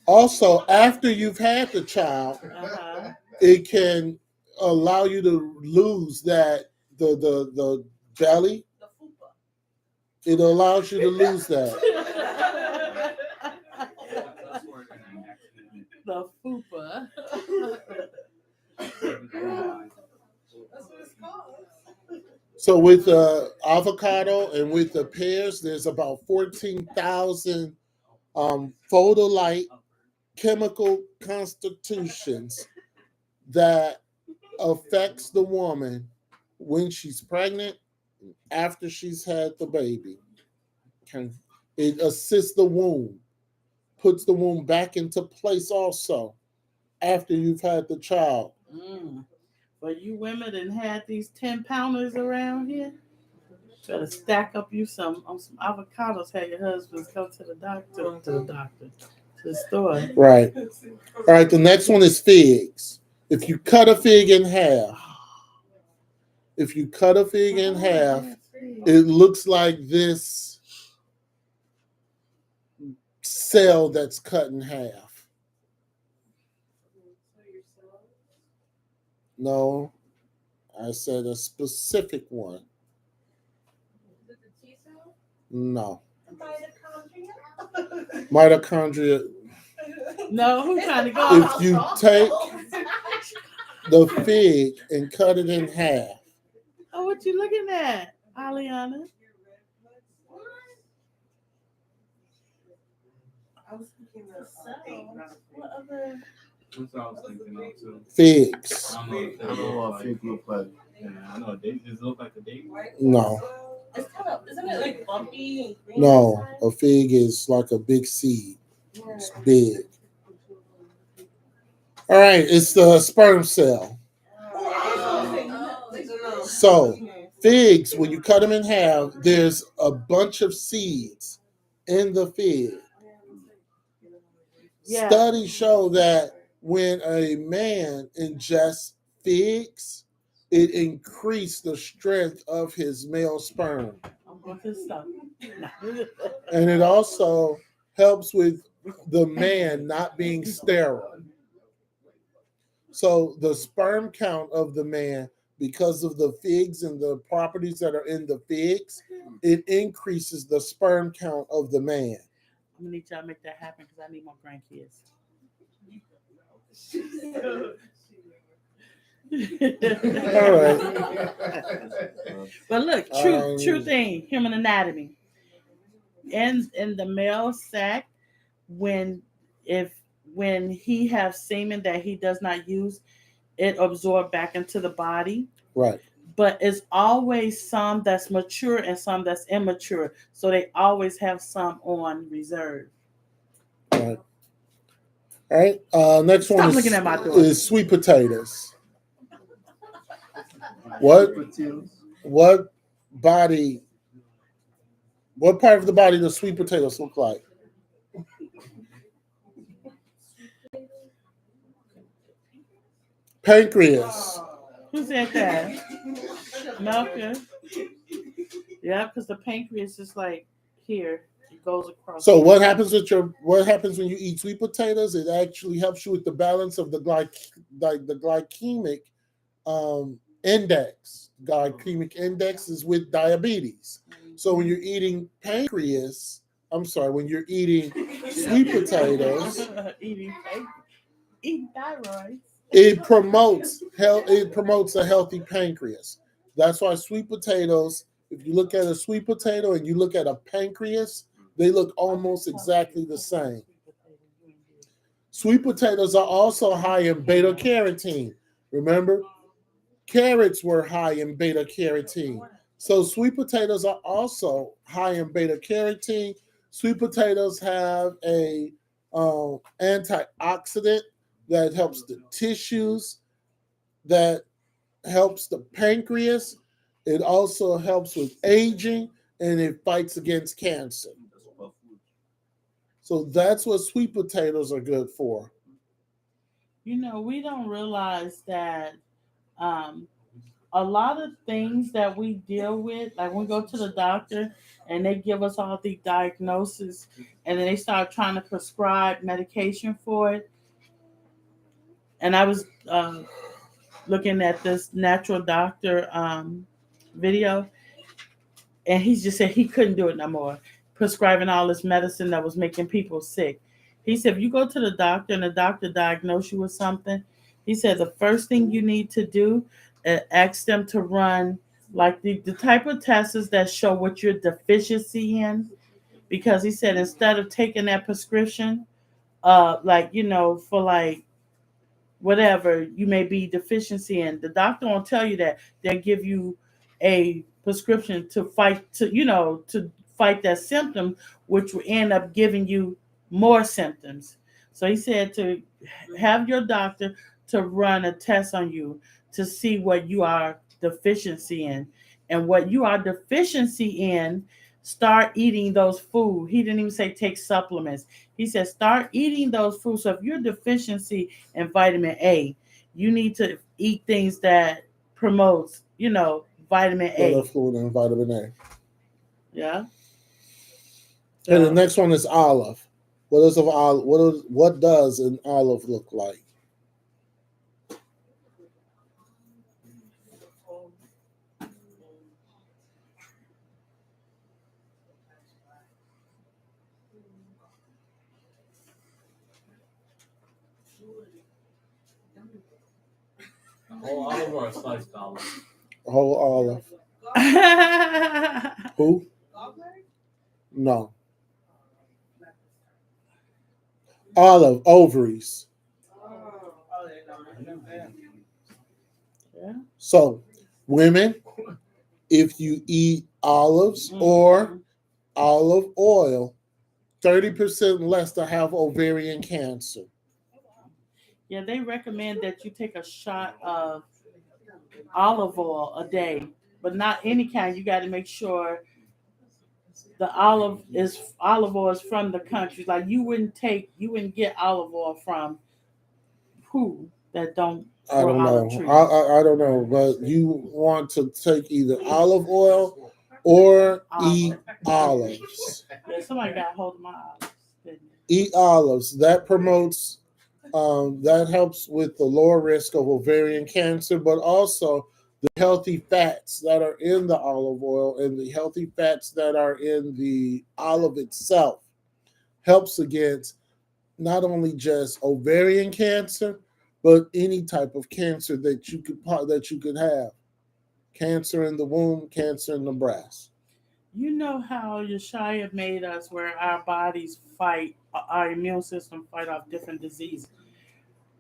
Also, after you've had the child, Uh-huh. it can allow you to lose that the belly. The fupa. It allows you to lose that. The fupa. That's what it's called. So with the avocado and with the pears, there's about 14,000 photolite chemical constitutions that affects the woman when she's pregnant, after she's had the baby. Okay. It assists the womb, puts the womb back into place also after you've had the child. But you women that had these 10-pounders around here, better stack up you some avocados. Have your husbands go to the doctor, to the store. Right. All right. The next one is figs. If you cut a fig in half, it looks like this cell that's cut in half. No, I said a specific one. Is it the T cell? No. Mitochondria? Mitochondria. No, who's trying to go? If you take the fig and cut it in half, Oh, what you looking at, Aliana? I was thinking of what other? That's what I was thinking of too. figs. I don't know what fig look like. Yeah, I know a date. Does it look like a date? No. It's kind of, isn't it like bumpy and green? No, a fig is like a big seed. It's big. All right, it's the sperm cell. So, figs, when you cut them in half, there's a bunch of seeds in the fig. Yeah. Studies show that when a man ingests figs, it increased the strength of his male sperm. I'm going to stop. And it also helps with the man not being sterile. So the sperm count of the man, because of the figs and the properties that are in the figs, it increases the sperm count of the man. I'm gonna need y'all to make that happen because I need more grandkids. All right. But look, true thing, human anatomy. In the male sac, when he has semen that he does not use, it absorbs back into the body. Right. but it's always some that's mature and some that's immature. So they always have some on reserve. All right. Next Stop one looking at my daughter. is sweet potatoes. What body? What part of the body does sweet potatoes look like? Pancreas. Who said that? Malcolm. Yeah, because the pancreas is like here. It goes across. So what happens when you eat sweet potatoes? It actually helps you with the balance of the glycemic index. Glycemic index is with diabetes. So when you're eating when you're eating sweet potatoes, eating thyroid. it promotes a healthy pancreas. That's why sweet potatoes, if you look at a sweet potato and you look at a pancreas, they look almost exactly the same. Sweet potatoes are also high in beta carotene. Remember, carrots were high in beta carotene. So sweet potatoes are also high in beta carotene. Sweet potatoes have a antioxidant that helps the tissues, that helps the pancreas. It also helps with aging, and it fights against cancer. So that's what sweet potatoes are good for. You know, we don't realize that a lot of things that we deal with, like when we go to the doctor and they give us all the diagnosis and then they start trying to prescribe medication for it. And I was looking at this natural doctor video, and he just said he couldn't do it no more, prescribing all this medicine that was making people sick. He said, if you go to the doctor and the doctor diagnosed you with something, he said the first thing you need to do is ask them to run like the type of tests that show what you're deficiency in. Because he said instead of taking that prescription, like, you know, for like whatever you may be deficiency in, the doctor won't tell you that. They'll give you a prescription to fight that symptom, which will end up giving you more symptoms. So he said to have your doctor to run a test on you to see what you are deficiency in. And what you are deficiency in, start eating those food. He didn't even say take supplements. He said start eating those foods. So if you're deficiency in vitamin A, you need to eat things that promotes, vitamin A. Blood fluid and vitamin A. Yeah. And the next one is olive. What does an olive look like? Whole olive or a sliced olive? Whole olive. Who? No. Olive ovaries. Yeah. So, women, if you eat olives or olive oil, 30% less to have ovarian cancer. Yeah, they recommend that you take a shot of olive oil a day, but not any kind. You got to make sure the olive oil is from the country. Like you wouldn't get olive oil from who that don't. I don't know. I don't know, but you want to take either olive oil or eat olives. Yeah, somebody got hold of my olives. Eat olives. That promotes. That helps with the lower risk of ovarian cancer, but also the healthy fats that are in the olive oil and the healthy fats that are in the olive itself helps against not only just ovarian cancer, but any type of cancer that you could have. Cancer in the womb, cancer in the breast. You know how Yeshua made us where our bodies fight, our immune system fight off different diseases.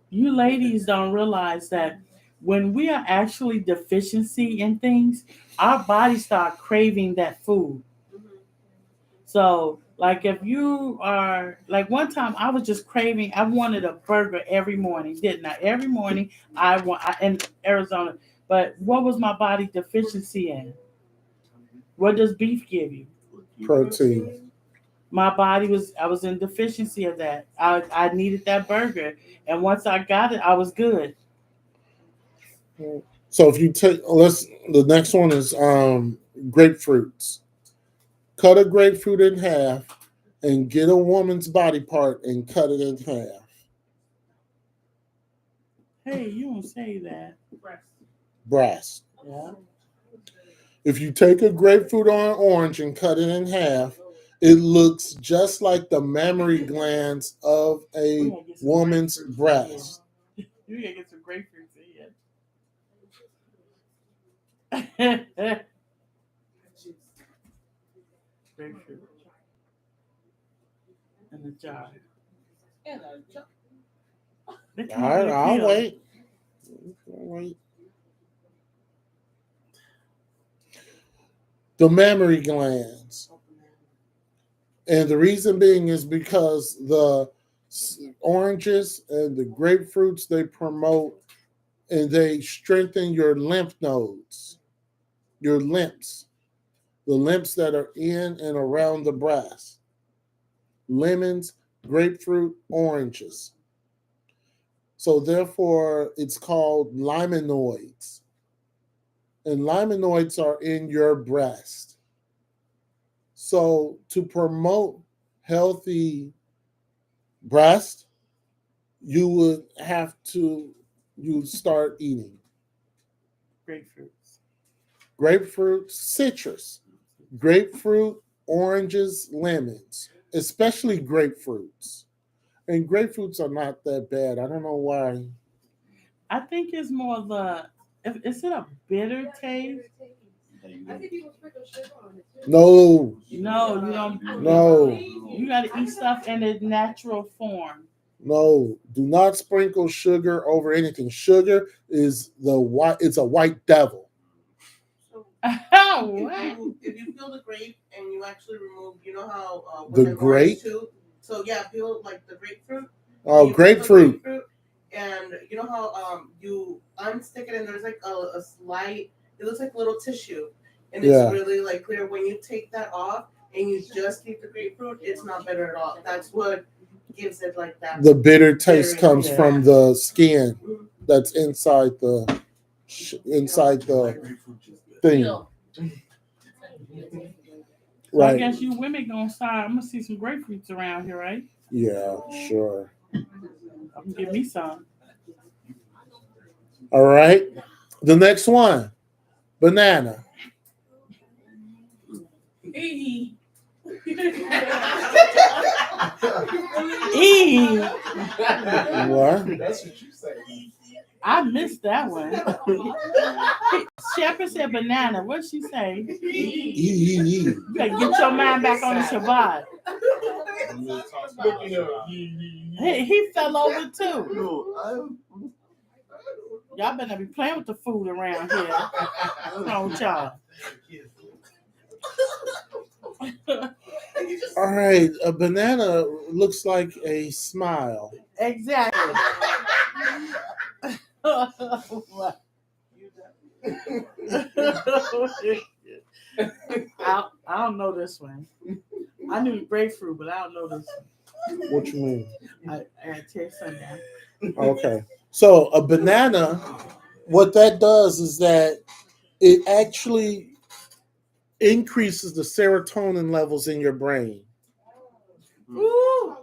You ladies don't realize that when we are actually deficiency in things, our bodies start craving that food. So, like if you are like one time, I was just craving. I wanted a burger every morning, didn't I? Every morning, in Arizona. But what was my body deficiency in? What does beef give you? Protein. My body I was in deficiency of that. I needed that burger, and once I got it, I was good. So if you take the next one is grapefruits. Cut a grapefruit in half and get a woman's body part and cut it in half. Hey, you don't say that. Breast. Yeah. If you take a grapefruit or an orange and cut it in half, it looks just like the mammary glands of a woman's breast. You gotta get some grapefruits in. Grapefruit. In the jar. All right, I'll wait. The mammary glands. And the reason being is because the oranges and the grapefruits, they promote and they strengthen your lymph nodes, your lymphs, the lymphs that are in and around the breast. Lemons, grapefruit, oranges. So therefore, it's called limenoids. And limenoids are in your breast. So to promote healthy breast, you would have to start eating grapefruit, citrus, grapefruit, oranges, lemons, especially grapefruits. And grapefruits are not that bad. I don't know why. I think it's more is it a bitter taste? I think people sprinkle sugar on it too. No. No, you don't. No. You got to eat stuff in its natural form. No, do not sprinkle sugar over anything. Sugar is it's a white devil. If you peel the grape and you actually remove, you know how the grape? Too, so yeah, peel like the grapefruit. Oh, grapefruit. And you know how you unstick it and there's like a slight, it looks like a little tissue. And it's really like clear. When you take that off and you just keep the grapefruit, it's not bitter at all. That's what gives it like that. The bitter taste comes from the skin that's inside the thing. So I guess you women gonna start. I'm gonna see some grapefruits around here, right? Yeah, sure. I'm gonna give me some. All right. The next one, banana. What? That's what you say. I missed that one. Shepherd said banana. What'd she say? You better get your mind back on the Shabbat. He fell over too. Y'all better be playing with the food around here. What's wrong with y'all? All right, a banana looks like a smile. Exactly. I don't know this one. I knew grapefruit, but I don't know this one. What you mean? I take some down. Okay. So a banana, what that does is that it actually increases the serotonin levels in your brain. Ooh.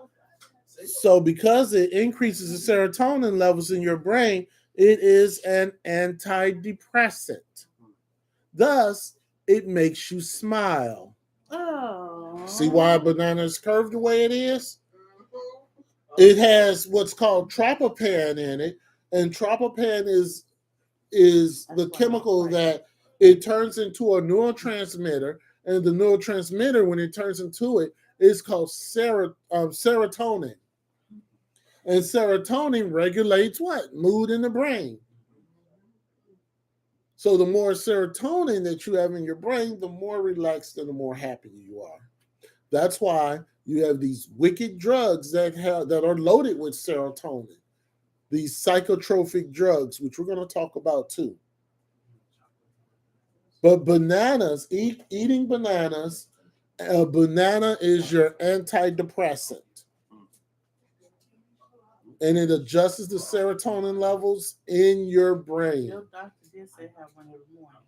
So because it increases the serotonin levels in your brain, it is an antidepressant. Thus, it makes you smile. Oh. See why a banana is curved the way it is? It has what's called tryptophan in it, and tryptophan is the chemical that it turns into a neurotransmitter, and the neurotransmitter, when it turns into it, is called serotonin. And serotonin regulates what? Mood in the brain. So the more serotonin that you have in your brain, the more relaxed and the more happy you are. That's why you have these wicked drugs that are loaded with serotonin. These psychotropic drugs, which we're going to talk about too. But bananas, eating bananas, a banana is your antidepressant. And it adjusts the serotonin levels in your brain. Your doctor did say have one every morning.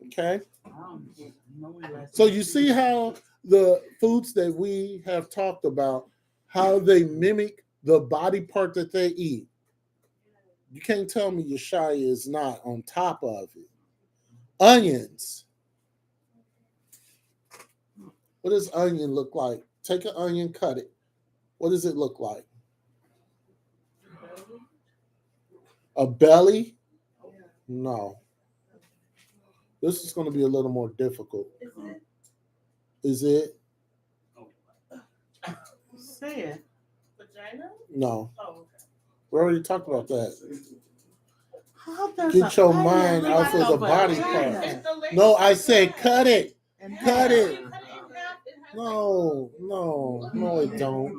Okay? I don't get no less. So you see how the foods that we have talked about, how they mimic the body part that they eat. You can't tell me Yeshaya is not on top of it. Onions. What does onion look like? Take an onion, cut it. What does it look like? A belly? No. This is going to be a little more difficult. Is it? Say it. Vagina? No. Oh, okay. We already talked about that. How does Get your an mind onion off look of the like a body vagina? part. No, I said cut it. And Cut half. it. No, it don't.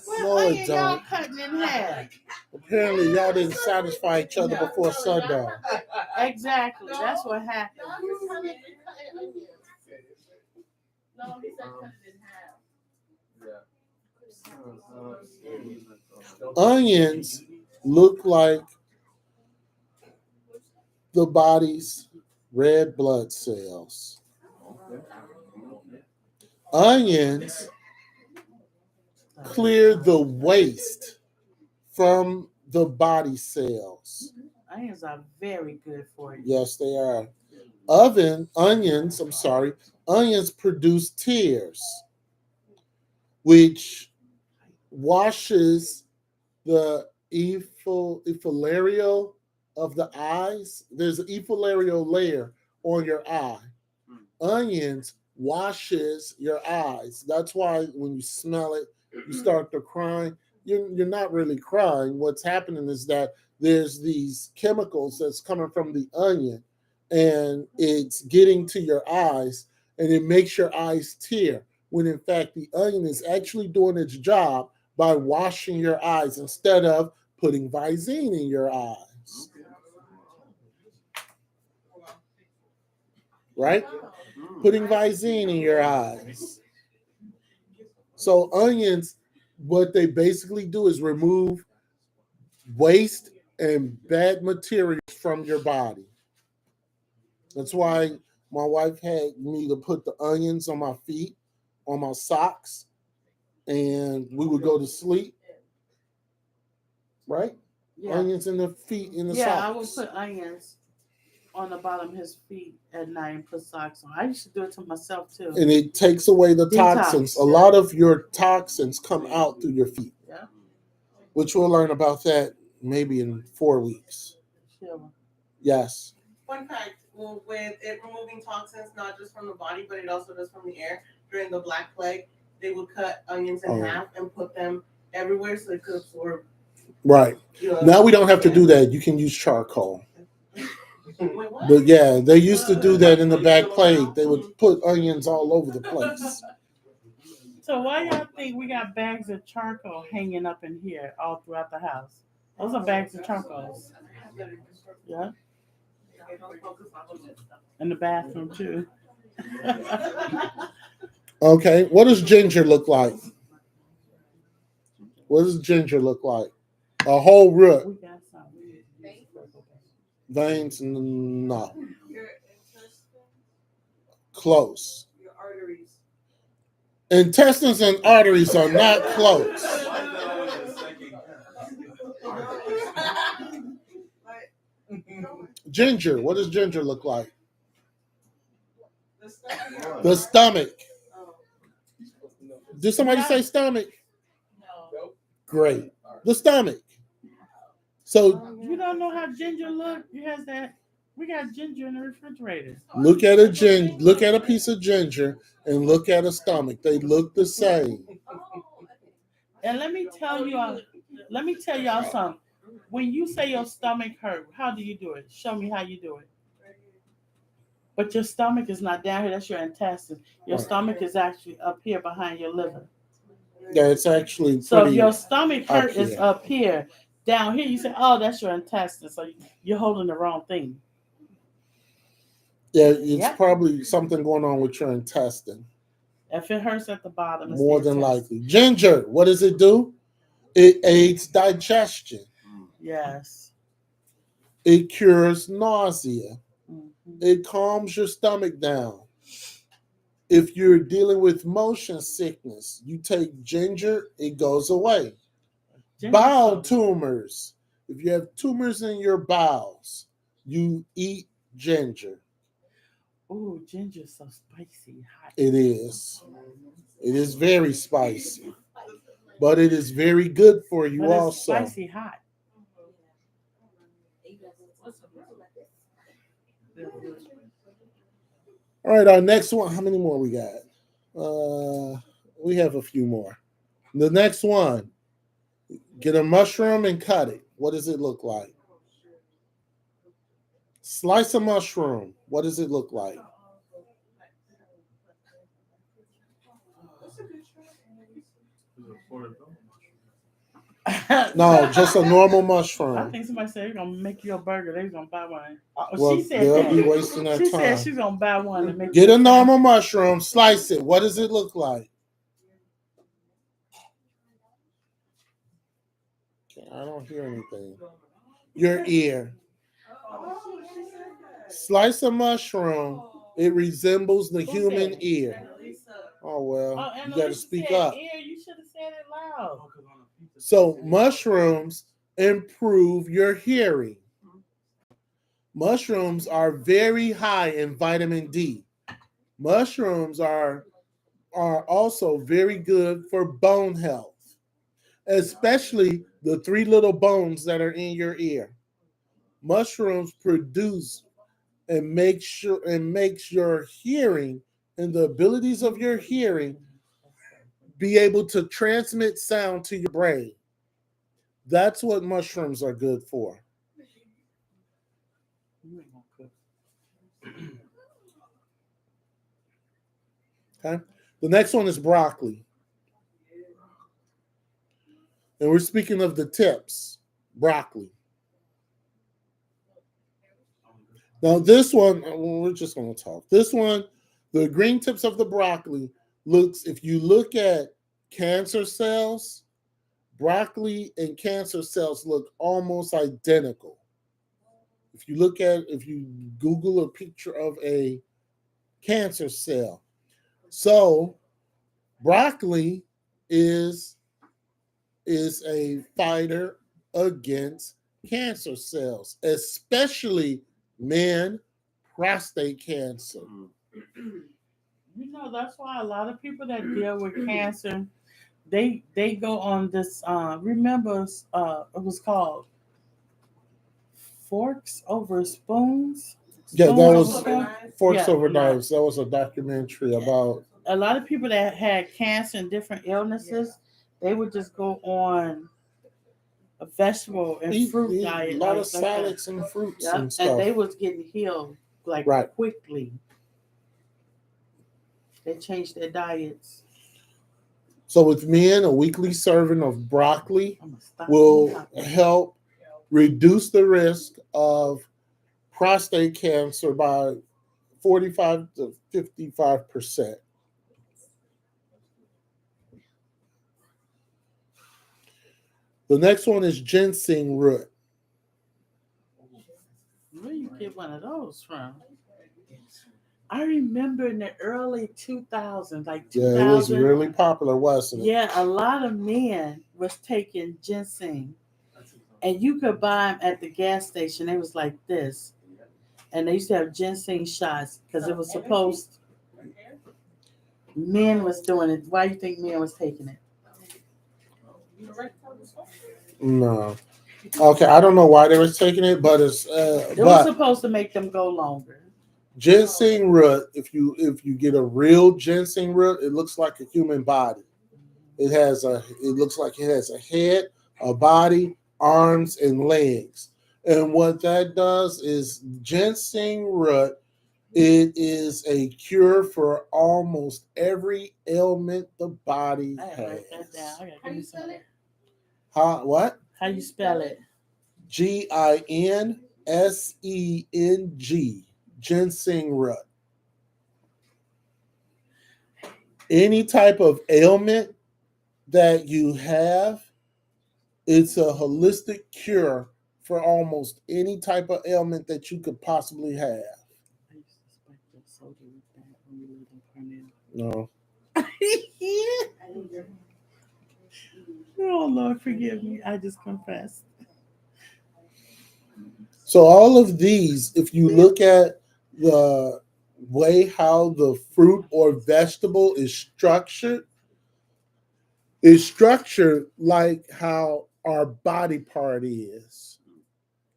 What No, it onion y'all don't. cutting in half? Apparently, y'all didn't satisfy each other before sundown. Exactly. That's what happened. No, he said cut it in half. Onions look like the body's red blood cells. Onions clear the waste from the body cells. Onions are very good for you. Yes, they are. Onions produce tears, which washes the epithelial of the eyes. There's an epithelial layer on your eye. Onions washes your eyes. That's why when you smell it, you start to cry. You're not really crying. What's happening is that there's these chemicals that's coming from the onion, and it's getting to your eyes, and it makes your eyes tear, when in fact the onion is actually doing its job by washing your eyes instead of putting Visine in your eyes. Right? Putting Visine in your eyes. So onions, what they basically do is remove waste and bad materials from your body. That's why my wife had me to put the onions on my feet, on my socks, and we would go to sleep. Right? Yeah. Onions in the feet, in the Yeah, socks. I would put onions on the bottom of his feet at night and put socks on. I used to do it to myself too. And it takes away the Detox, toxins. A yeah. lot of your toxins come out through your feet. Yeah. Which we'll learn about that maybe in 4 weeks. Sure. Yes. Fun fact, well, with it removing toxins, not just from the body, but it also does from the air, during the Black Plague, they would cut onions in half and put them everywhere so it could absorb. Right. Now we don't have to do that. You can use charcoal. But yeah, they used to do that in the Black Plague. They would put onions all over the place. So why y'all think we got bags of charcoal hanging up in here all throughout the house? Those are bags of charcoal. Yeah. In the bathroom too. Okay, what does ginger look like? What does ginger look like? A whole root. We got some. Veins? No. Your intestines, Close. your arteries. Intestines and arteries are not close. Ginger. What does ginger look like? The stomach. Did somebody say stomach? No. Great. The stomach. So You don't know how ginger look? It has that. We got ginger in the refrigerator. look at a piece of ginger and look at a stomach. They look the same. And let me tell y'all something. when you say your stomach hurt, how do you do it? Show me how you do it. But your stomach is not down here. That's your intestine. Your Right. stomach is actually up here behind your liver. Yeah, it's actually So if pretty your stomach up hurt is here. up here, down here, you say, "Oh, that's your intestine." So you're holding the wrong thing. Yeah, it's Yep. probably something going on with your intestine. If it hurts at the bottom, it's More the than intestine. likely. Ginger, what does it do? It aids digestion. Yes. It cures nausea. Mhm. It calms your stomach down. If you're dealing with motion sickness, you take ginger, it goes away. Ginger Bowel soda. tumors. If you have tumors in your bowels, you eat ginger. Ooh, ginger's so spicy, hot. It is. It is very spicy. But it is very good for you But it's also. spicy hot. All right, our next one. How many more we got? We have a few more. The next one. Get a mushroom and cut it. What does it look like? Slice a mushroom. What does it look like? No, just a normal I mushroom. think somebody said they're gonna make you a burger. They're gonna buy one. Well, She said they'll that. be wasting their She time. said she's gonna buy one and make Get you a normal mushroom, slice it. What does it look like? Okay, I don't hear anything. Your ear. Slice a mushroom. It resembles the Who human said it? ear. Oh well, Oh, and you got to Alicia speak said up. ear. You should have said it loud. So mushrooms improve your hearing. Mushrooms are very high in vitamin D. Mushrooms are also very good for bone health, especially the three little bones that are in your ear. Mushrooms produce and makes your hearing and the abilities of your hearing be able to transmit sound to your brain. That's what mushrooms are good for. Okay. The next one is broccoli. And we're speaking of the tips, broccoli. Now, this one, we're just going to talk. This one, the green tips of the broccoli looks, if you look at cancer cells, broccoli and cancer cells look almost identical. If you Google a picture of a cancer cell. So, broccoli is a fighter against cancer cells, especially men, prostate cancer. You know, that's why a lot of people that deal with cancer, they go on this. Remember, it was called Forks Over Spoons. Yeah, that Spoons was Over- Forks Yeah, Over yeah. Knives. That was a documentary about. A lot of people that had cancer and different illnesses, they would just go on a vegetable and fruit Eat diet. a lot like of that. salads and fruits Yeah, and stuff. and they was getting healed like Right. quickly. They changed their diets. So with men, a weekly serving of broccoli I'm gonna stop will talking. help reduce the risk of prostate cancer by 45 to 55%. The next one is ginseng root. Where you get one of those from? I remember in the early 2000s, like 2000. Yeah, it was really popular, wasn't it? Yeah, a lot of men was taking ginseng, and you could buy them at the gas station. They was like this, and they used to have ginseng shots because it was supposed. Men was doing it. Why do you think men was taking it? No. Okay, I don't know why they was taking it, but it's It was but supposed to make them go longer. ginseng root, if you get a real ginseng root, it looks like a human body. It looks like it has a head, a body, arms, and legs. And what that does is ginseng root, it is a cure for almost every ailment the body I gotta write that has. down. I gotta give me some of that. What? How you spell it? Ginseng, ginseng root. Any type of ailment that you have, it's a holistic cure for almost any type of ailment that you could possibly have. I used to spike that soda with that when we lived in Cornell. No. Oh Lord, forgive me. I just confessed. So all of these, if you look at the way how the fruit or vegetable is structured like how our body part is.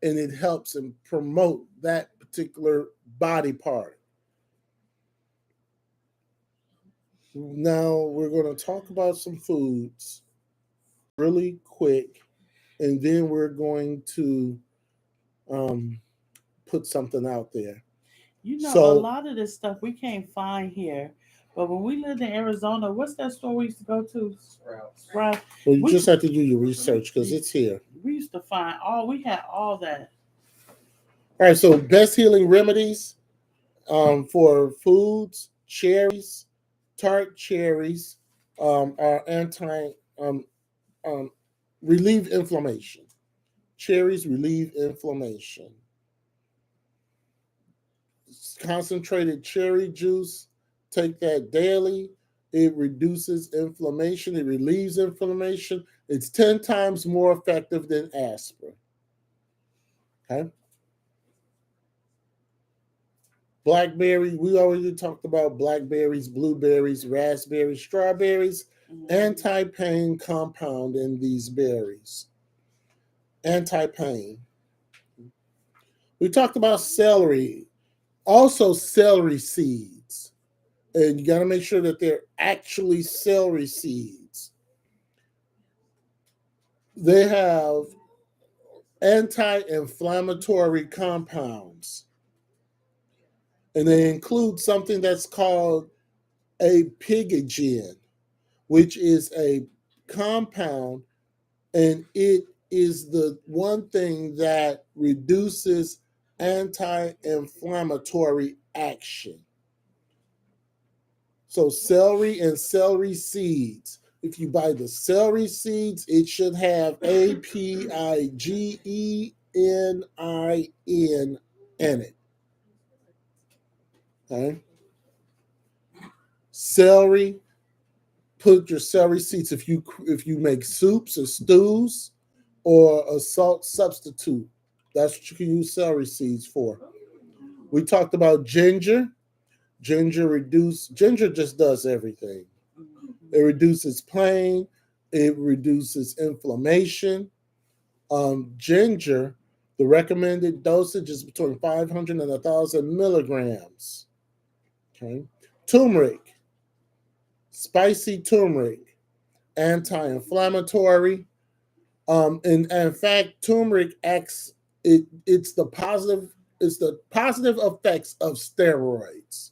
And it helps and promote that particular body part. Now we're going to talk about some foods really quick, and then we're going to put something out there. You know, So- a lot of this stuff we can't find here. But when we lived in Arizona, what's that store we used to go to? Sprouts. Well, you We- just have to do your research because it's here. We used to find we had all that. All right, so best healing remedies for foods, cherries, tart cherries are relieve inflammation. Cherries relieve inflammation. Concentrated cherry juice, take that daily. It reduces inflammation. It relieves inflammation. It's 10 times more effective than aspirin. Okay. Blackberry, we already talked about blackberries, blueberries, raspberries, strawberries, anti-pain compound in these berries. Anti-pain. We talked about celery, also celery seeds. And you got to make sure that they're actually celery seeds. They have anti-inflammatory compounds. And they include something that's called a pygogen, which is a compound, and it is the one thing that reduces anti-inflammatory action. So celery and celery seeds. If you buy the celery seeds, it should have APIGENIN in it. Okay. Celery, put your celery seeds if you make soups or stews or a salt substitute. That's what you can use celery seeds for. We talked about ginger. Ginger just does everything. It reduces pain. It reduces inflammation. Ginger, the recommended dosage is between 500 and 1,000 milligrams. Okay. Turmeric, spicy turmeric, anti-inflammatory. And in fact, turmeric acts. It's the positive effects of steroids.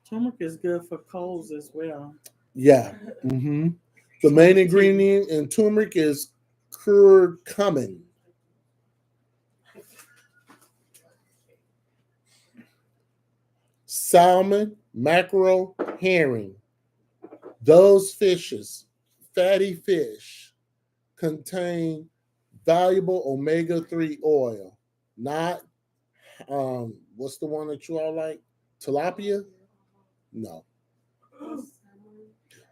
Turmeric is good for colds as well. Yeah. Mm-hmm. The main ingredient in turmeric is curcumin. Salmon, mackerel, herring. Those fishes, fatty fish, contain valuable omega-3 oil. Not, what's the one that you all like? Tilapia? No.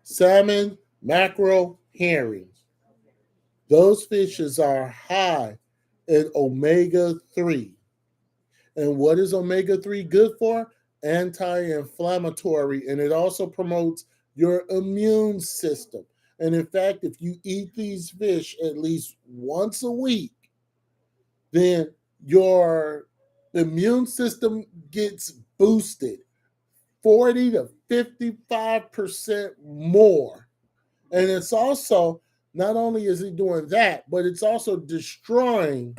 Salmon, mackerel, herring. Those fishes are high in omega-3. And what is omega-3 good for? Anti-inflammatory, and it also promotes your immune system. And in fact, if you eat these fish at least once a week, then your immune system gets boosted 40 to 55% more. And it's also Not only is it doing that, but it's also destroying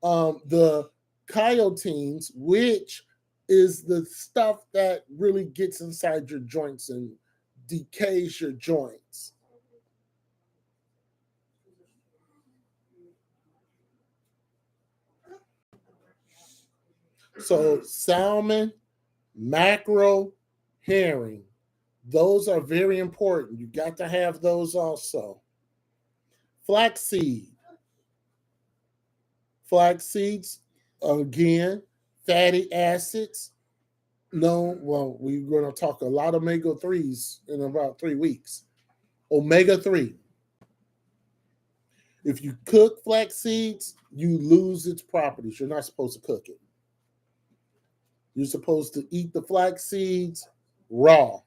the chitins, which is the stuff that really gets inside your joints and decays your joints. So salmon, mackerel, herring, those are very important. You got to have those also. Flaxseed. Flax again, fatty acids. No, well, we're going to talk a lot of omega-3s in about 3 weeks. Omega-3. If you cook flax seeds, you lose its properties. You're not supposed to cook it. You're supposed to eat the flax seeds raw.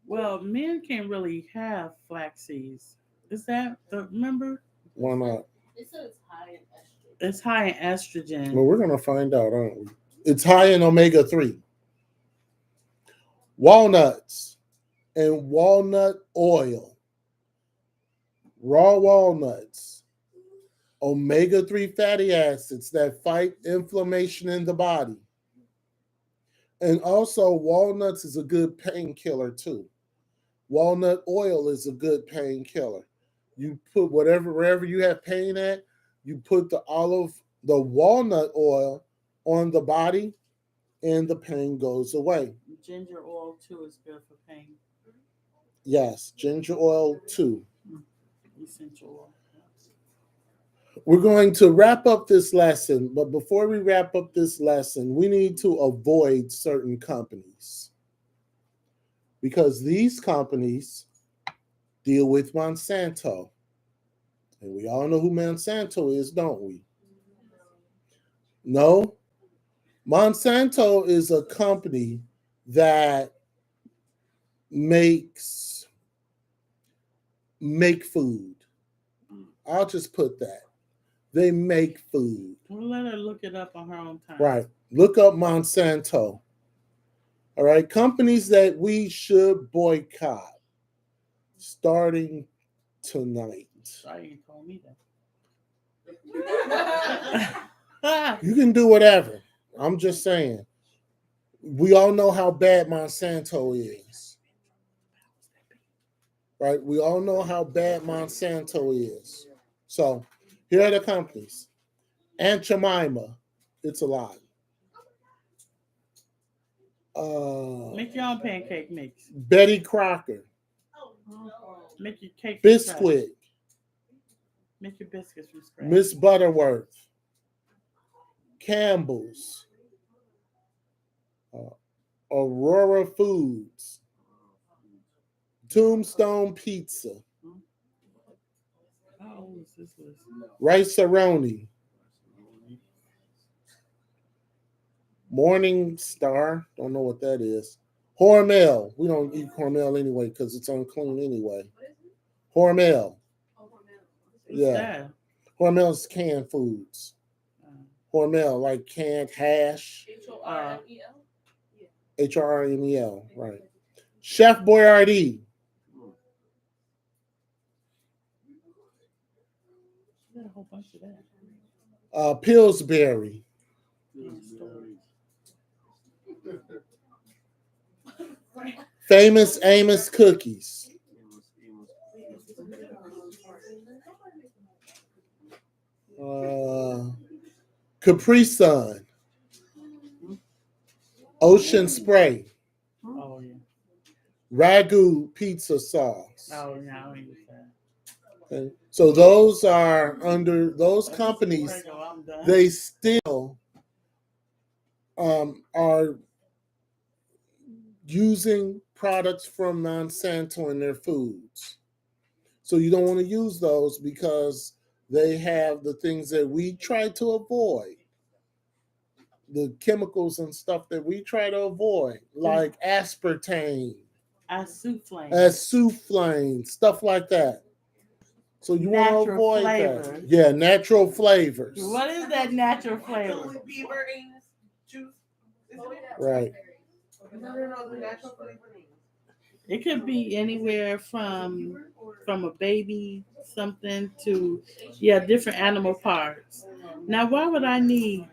Well, men can't really have flax seeds. Is that remember? Why not? It says it's high in estrogen. It's high in estrogen. Well, we're going to find out, aren't we? It's high in omega-3. Walnuts and walnut oil. Raw walnuts. Omega-3 fatty acids that fight inflammation in the body. And also, walnuts is a good painkiller too. Walnut oil is a good painkiller. You put wherever you have pain at, you put the walnut oil on the body, and the pain goes away. Ginger oil too is good for pain. Yes, ginger oil too. Essential oil. We're going to wrap up this lesson, but before we wrap up this lesson, we need to avoid certain companies because these companies deal with Monsanto. And we all know who Monsanto is, don't we? No? Monsanto is a company that make food. I'll just put that. They make food. We'll let her look it up on her own time. Right. Look up Monsanto. All right. Companies that we should boycott starting tonight. Sorry, you told me that. You can do whatever. I'm just saying. We all know how bad Monsanto is. Right? We all know how bad Monsanto is. So here are the companies. Aunt Jemima, it's a lie. Make your own pancake mix. Betty Crocker. Make your cake. Bisquick. Make your biscuits from scratch. Miss Butterworth. Campbell's. Aurora Foods. Tombstone Pizza. How old is this list? Rice-A-Roni. Morning Star. Don't know what that is. Hormel. We don't eat Hormel anyway because it's unclean anyway. Hormel. Yeah. Hormel's canned foods. Hormel, like canned hash. H-O-R-M-E-L? H-R-M-E-L, right. Chef Boyardee. A whole bunch of that. Pillsbury. Famous Amos Cookies. Capri Sun. Ocean Spray. Oh, yeah. Ragu pizza sauce. Oh, yeah, I don't use that. Okay. So those are under those companies. They still are using products from Monsanto in their foods. So you don't want to use those because they have the things that we try to avoid. The chemicals and stuff that we try to avoid, like aspartame, asuflane, stuff like that. So you want to avoid that. Yeah, natural flavors. What is that natural flavor? Beaver juice. Right. No, the natural flavor. It could be anywhere from a baby something to different animal parts. Now, why would I need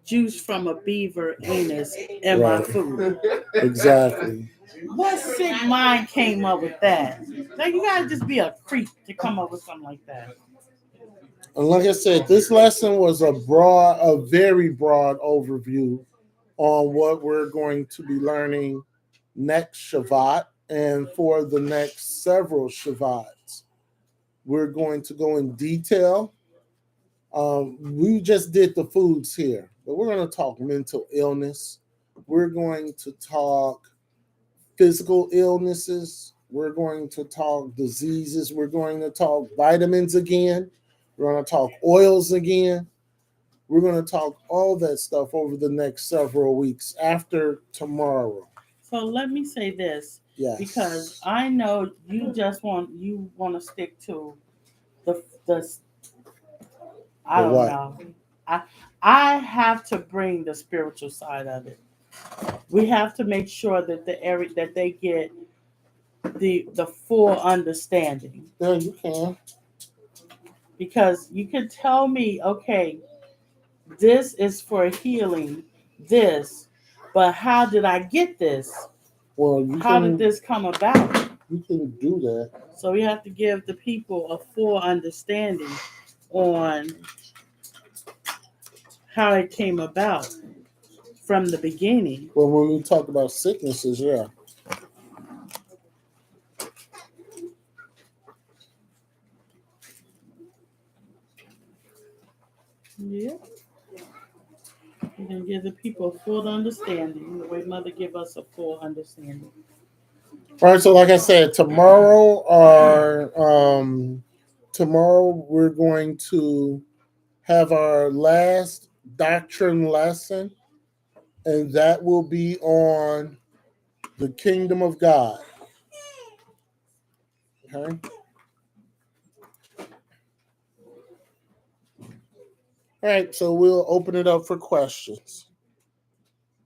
juice from a beaver anus in my Right. food? Exactly. What sick mind came up with that? Like, you gotta just be a creep to come up with something like that. And like I said, this lesson was a very broad overview on what we're going to be learning next Shabbat and for the next several Shabbats. We're going to go in detail. We just did the foods here, but we're going to talk mental illness. We're going to talk physical illnesses. We're going to talk diseases. We're going to talk vitamins again. We're going to talk oils again. We're going to talk all that stuff over the next several weeks after tomorrow. So let me say this, Yes. because I know you want to stick to the I The don't what? know. I have to bring the spiritual side of it. We have to make sure that that they get the full understanding. Yeah, you can. Because you can tell me, okay, this is for healing, but how did I get this? Well, How did this come about? You can do that. So we have to give the people a full understanding on how it came about from the beginning. Well, when we talk about sicknesses, yeah. Yeah. We're going to give the people a full understanding, the way Mother give us a full understanding. All right, so like I said, tomorrow we're going to have our last doctrine lesson, and that will be on the kingdom of God. Okay. All right, so we'll open it up for questions.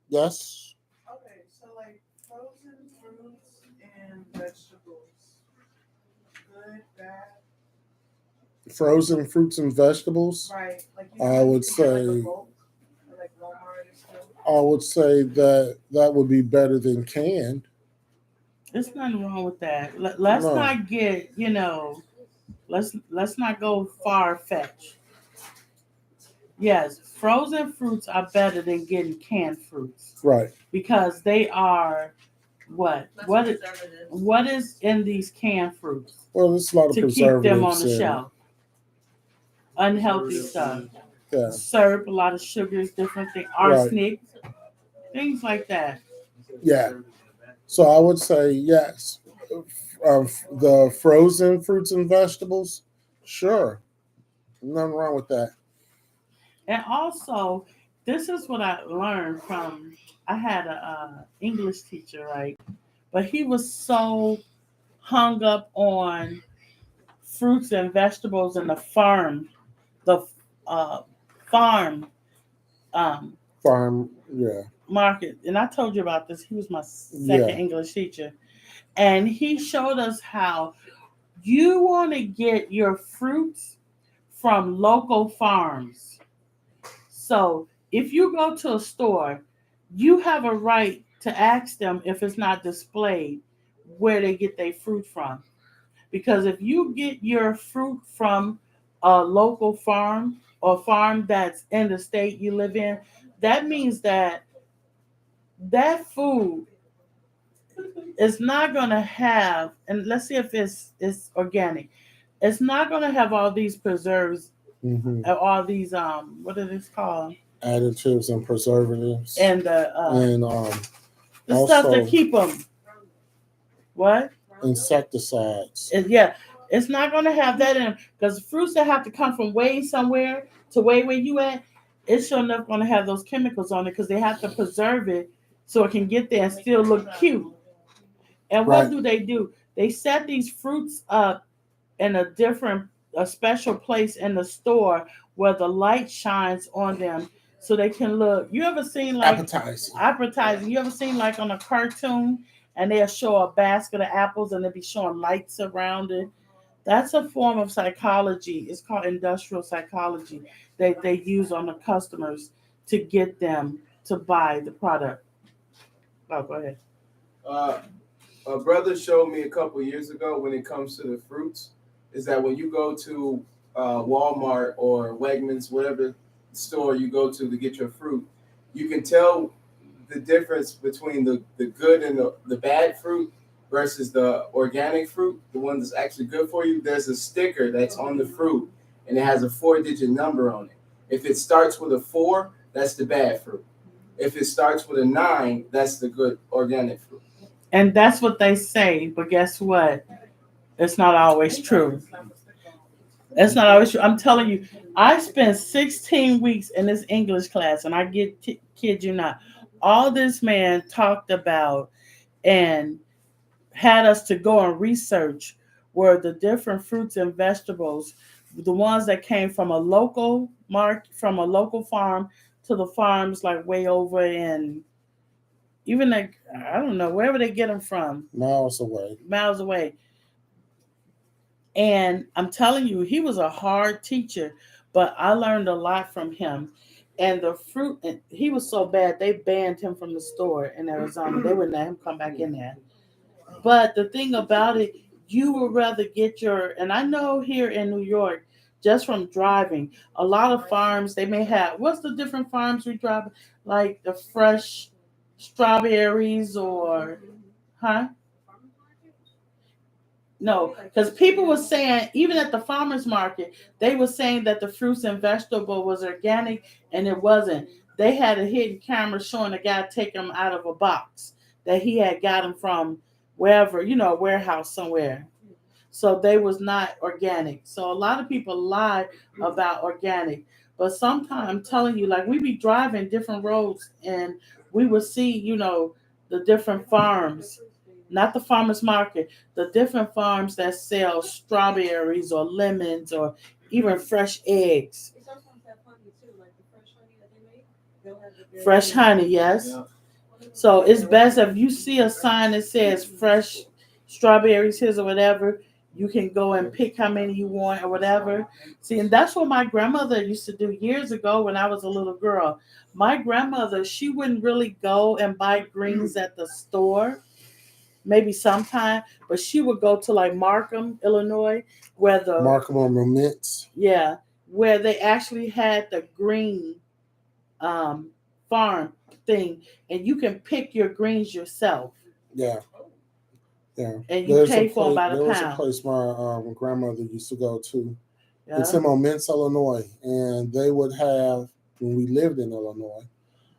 Yes? Okay, so like frozen fruits and vegetables. Good, bad. Frozen fruits and vegetables. Right. Like I would say that would be better than canned. There's nothing wrong with that. Let's No. not get, let's not go far fetched. Yes, frozen fruits are better than getting canned fruits. Right. Because they are what? What is in these canned fruits? Well, there's a lot of to preservatives keep them on the in shelf. Unhealthy stuff. Yeah. Syrup, a lot of sugars, different things, arsenic, things like that. Yeah. So I would say yes. The frozen fruits and vegetables, sure. Nothing wrong with that. And also, this is what I learned from, I had a English teacher, right? But he was so hung up on fruits and vegetables in the farm market. And I told you about this. He was my second English teacher. And he showed us how you want to get your fruits from local farms. So if you go to a store, you have a right to ask them if it's not displayed where they get their fruit from. Because if you get your fruit from a local farm or farm that's in the state you live in, that means that food is not going to have, and let's see if it's organic, it's not going to have all these preserves, all these, what are these called? Additives and preservatives. And the stuff to keep them. What? Insecticides. It's not going to have that in them, because fruits that have to come from way somewhere to way where you at, it's sure enough going to have those chemicals on it, because they have to preserve it so it can get there and still look cute. And what do? They set these fruits up in a special place in the store where the light shines on them so they can look. You ever seen like appetizing? You ever seen like on a cartoon and they'll show a basket of apples and they'll be showing lights around it. That's a form of psychology. It's called industrial psychology that they use on the customers to get them to buy the product. Oh, go ahead. A brother showed me a couple years ago when it comes to the fruits is that when you go to Walmart or Wegmans, whatever store you go to get your fruit, you can tell the difference between the good and the bad fruit versus the organic fruit, the one that's actually good for you. There's a sticker that's on the fruit and it has a 4-digit number on it. If it starts with a 4, that's the bad fruit. If it starts with a 9, that's the good organic fruit. And that's what they say, but guess what? It's not always true. It's not always true. I'm telling you, I spent 16 weeks in this English class, and I kid you not, all this man talked about and had us to go and research were the different fruits and vegetables, the ones that came from a local from a local farm to the farms like way over in, even like, I don't know, wherever they get them from. Miles away. And I'm telling you, he was a hard teacher, but I learned a lot from him. And the fruit, he was so bad, they banned him from the store in Arizona. They wouldn't let him come back in there. But the thing about it, you would rather get and I know here in New York, just from driving, a lot of farms, they may have, what's the different farms we drive? Like the fresh strawberries or, No, because people were saying, even at the farmer's market, they were saying that the fruits and vegetable was organic, and it wasn't. They had a hidden camera showing a guy taking them out of a box that he had got them from wherever, a warehouse somewhere. So they was not organic. So a lot of people lie about organic. But sometimes I'm telling you, like we be driving different roads and we will see, the different farms, not the farmer's market, the different farms that sell strawberries or lemons or even fresh eggs. Fresh honey, yes. So it's best if you see a sign that says fresh strawberries here or whatever, you can go and pick how many you want or whatever. See, and that's what my grandmother used to do years ago when I was a little girl. My grandmother, she wouldn't really go and buy greens at the store, maybe sometime, but she would go to like Markham, Illinois, where the Markham or Moments. Yeah, where they actually had the green farm thing, and you can pick your greens yourself. Yeah. And you pay for them by the pound. There was a place my grandmother used to go to. Yeah. It's in Moments, Illinois, and they would have, when we lived in Illinois,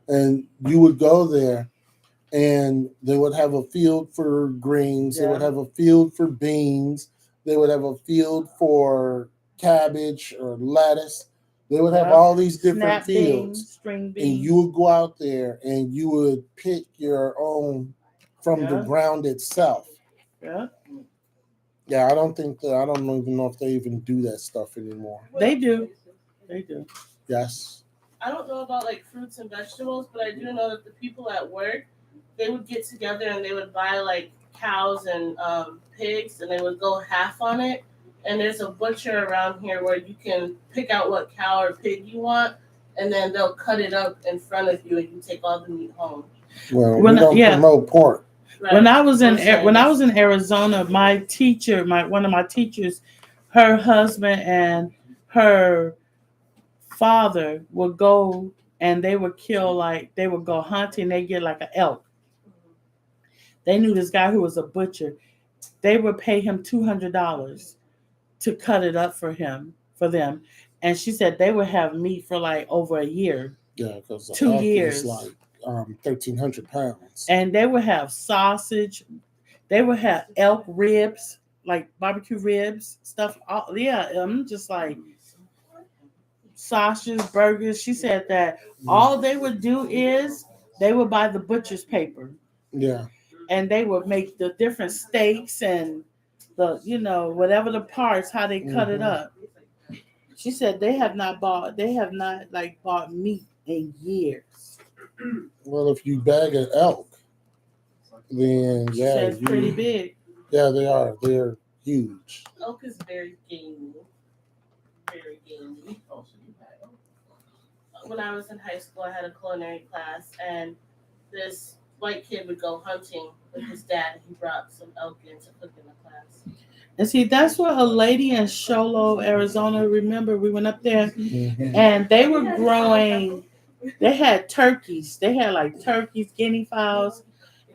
and you would go there, and they would have a field for greens. Yeah. They would have a field for beans. They would have a field for cabbage or lettuce. They would have all these different fields. String beans. And you would go out there and you would pick your own from the ground itself. Yeah. Yeah, I don't even know if they even do that stuff anymore. They do. Yes. I don't know about like fruits and vegetables, but I do know that the people at work, they would get together and they would buy like cows and pigs, and they would go half on it. And there's a butcher around here where you can pick out what cow or pig you want, and then they'll cut it up in front of you, and you take all the meat home. Well, we don't promote pork. Right. When I was in Arizona, my teacher, one of my teachers, her husband and her father would go and they would kill, they would go hunting. They get like an elk. They knew this guy who was a butcher. They would pay him $200 to cut it up for them. And she said they would have meat for like over a year. Yeah, because 2 years. Is like 1,300 pounds. And they would have sausage. They would have elk ribs, like barbecue ribs, stuff. I'm just like sausages, burgers. She said that all they would do is they would buy the butcher's paper. Yeah. And they would make the different steaks and the, whatever the parts, how they cut it up. She said they have not bought meat in years. Well, if you bag an elk, then yeah, That's pretty big. Yeah, they are. They're huge. Oak is very gamey. Very gamey. When I was in high school, I had a culinary class, and this white kid would go hunting with his dad. He brought some elk in to cook in the class. And see, that's what a lady in Sholo, Arizona, remember we went up there Mhm. and they were growing, they had turkeys. They had like turkeys, guinea fowls.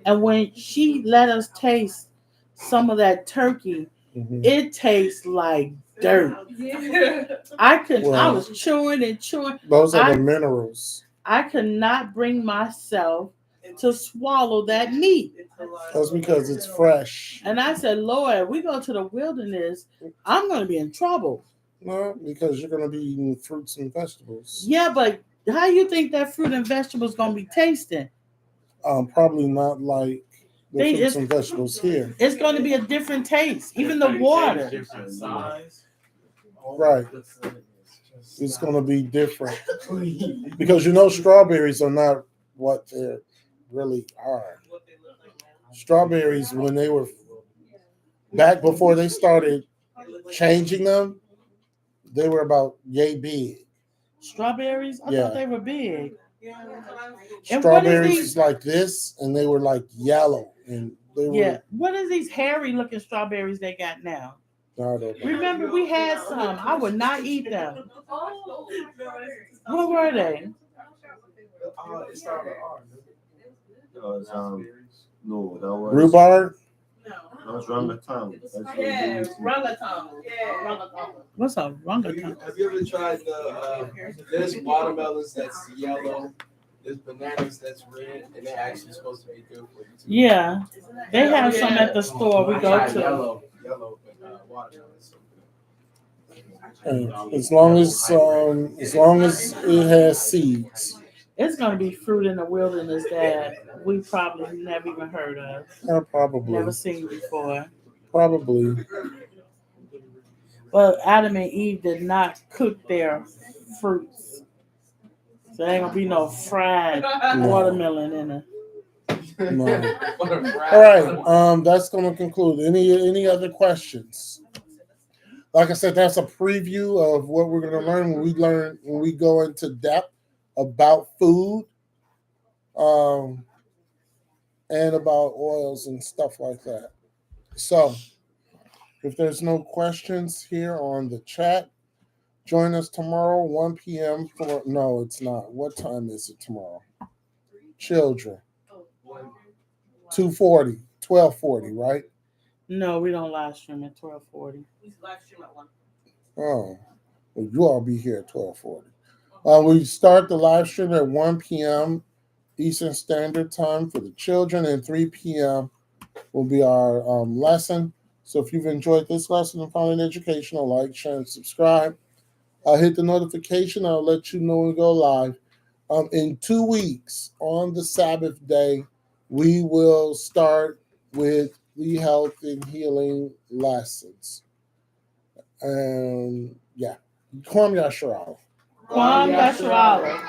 And when she let us taste some of that turkey, Mhm. it tastes like dirt. I Well, was chewing and chewing. Those are I- the minerals. I could not bring myself to swallow that meat. That's because it's fresh. And I said, Lord, if we go to the wilderness, I'm going to be in trouble. No, because you're going to be eating fruits and vegetables. Yeah, but how you think that fruit and vegetables going to be tasting? Probably not like the They fruits just- and vegetables here. It's going to be a different taste. Even the water. Different size. Right. It's going to be different. Because you know strawberries are not what they really are. Strawberries, when they were back before they started changing them, they were about yay big. Strawberries? I Yeah. thought they were big. And Strawberries what is is like this, and they were like yellow, and they were. Yeah. What is these hairy looking strawberries they got now? I don't know. Remember, we had some. I would not eat them. What were they? It started with R. No, that was Rhubarb. that was Ramadan. That's what Yeah, it is. Rangatong. Rangatong. What's a orangutan? Have you ever tried there's watermelons that's yellow, there's bananas that's red, and they're actually supposed to be good for you too. Yeah. They have some at the store we I go tried to. Yellow watermelon. So good. As long as it has seeds. It's going to be fruit in the wilderness that we probably never even heard of, Probably. never seen before. Probably. But Adam and Eve did not cook their fruits. So there ain't going to be no fried watermelon in it. No. All right. That's going to conclude. Any other questions? Like I said, that's a preview of what we're going to learn when we go into depth about food, and about oils and stuff like that. So, if there's no questions here on the chat, join us tomorrow, 1 p.m. for. No, it's not. What time is it tomorrow? Children. 2:40, 12:40, right? No, we don't live stream at 12:40. We live stream at 1. Oh, well, you all be here at 12:40. We start the live stream at 1 p.m. Eastern Standard Time for the children, and 3 p.m. will be our lesson. So if you've enjoyed this lesson and found it educational, like, share, and subscribe. Hit the notification. I'll let you know when we go live. In 2 weeks, on the Sabbath day, we will start with the health and healing lessons. And yeah, Kwam Yasharala. Kwam Yasharala.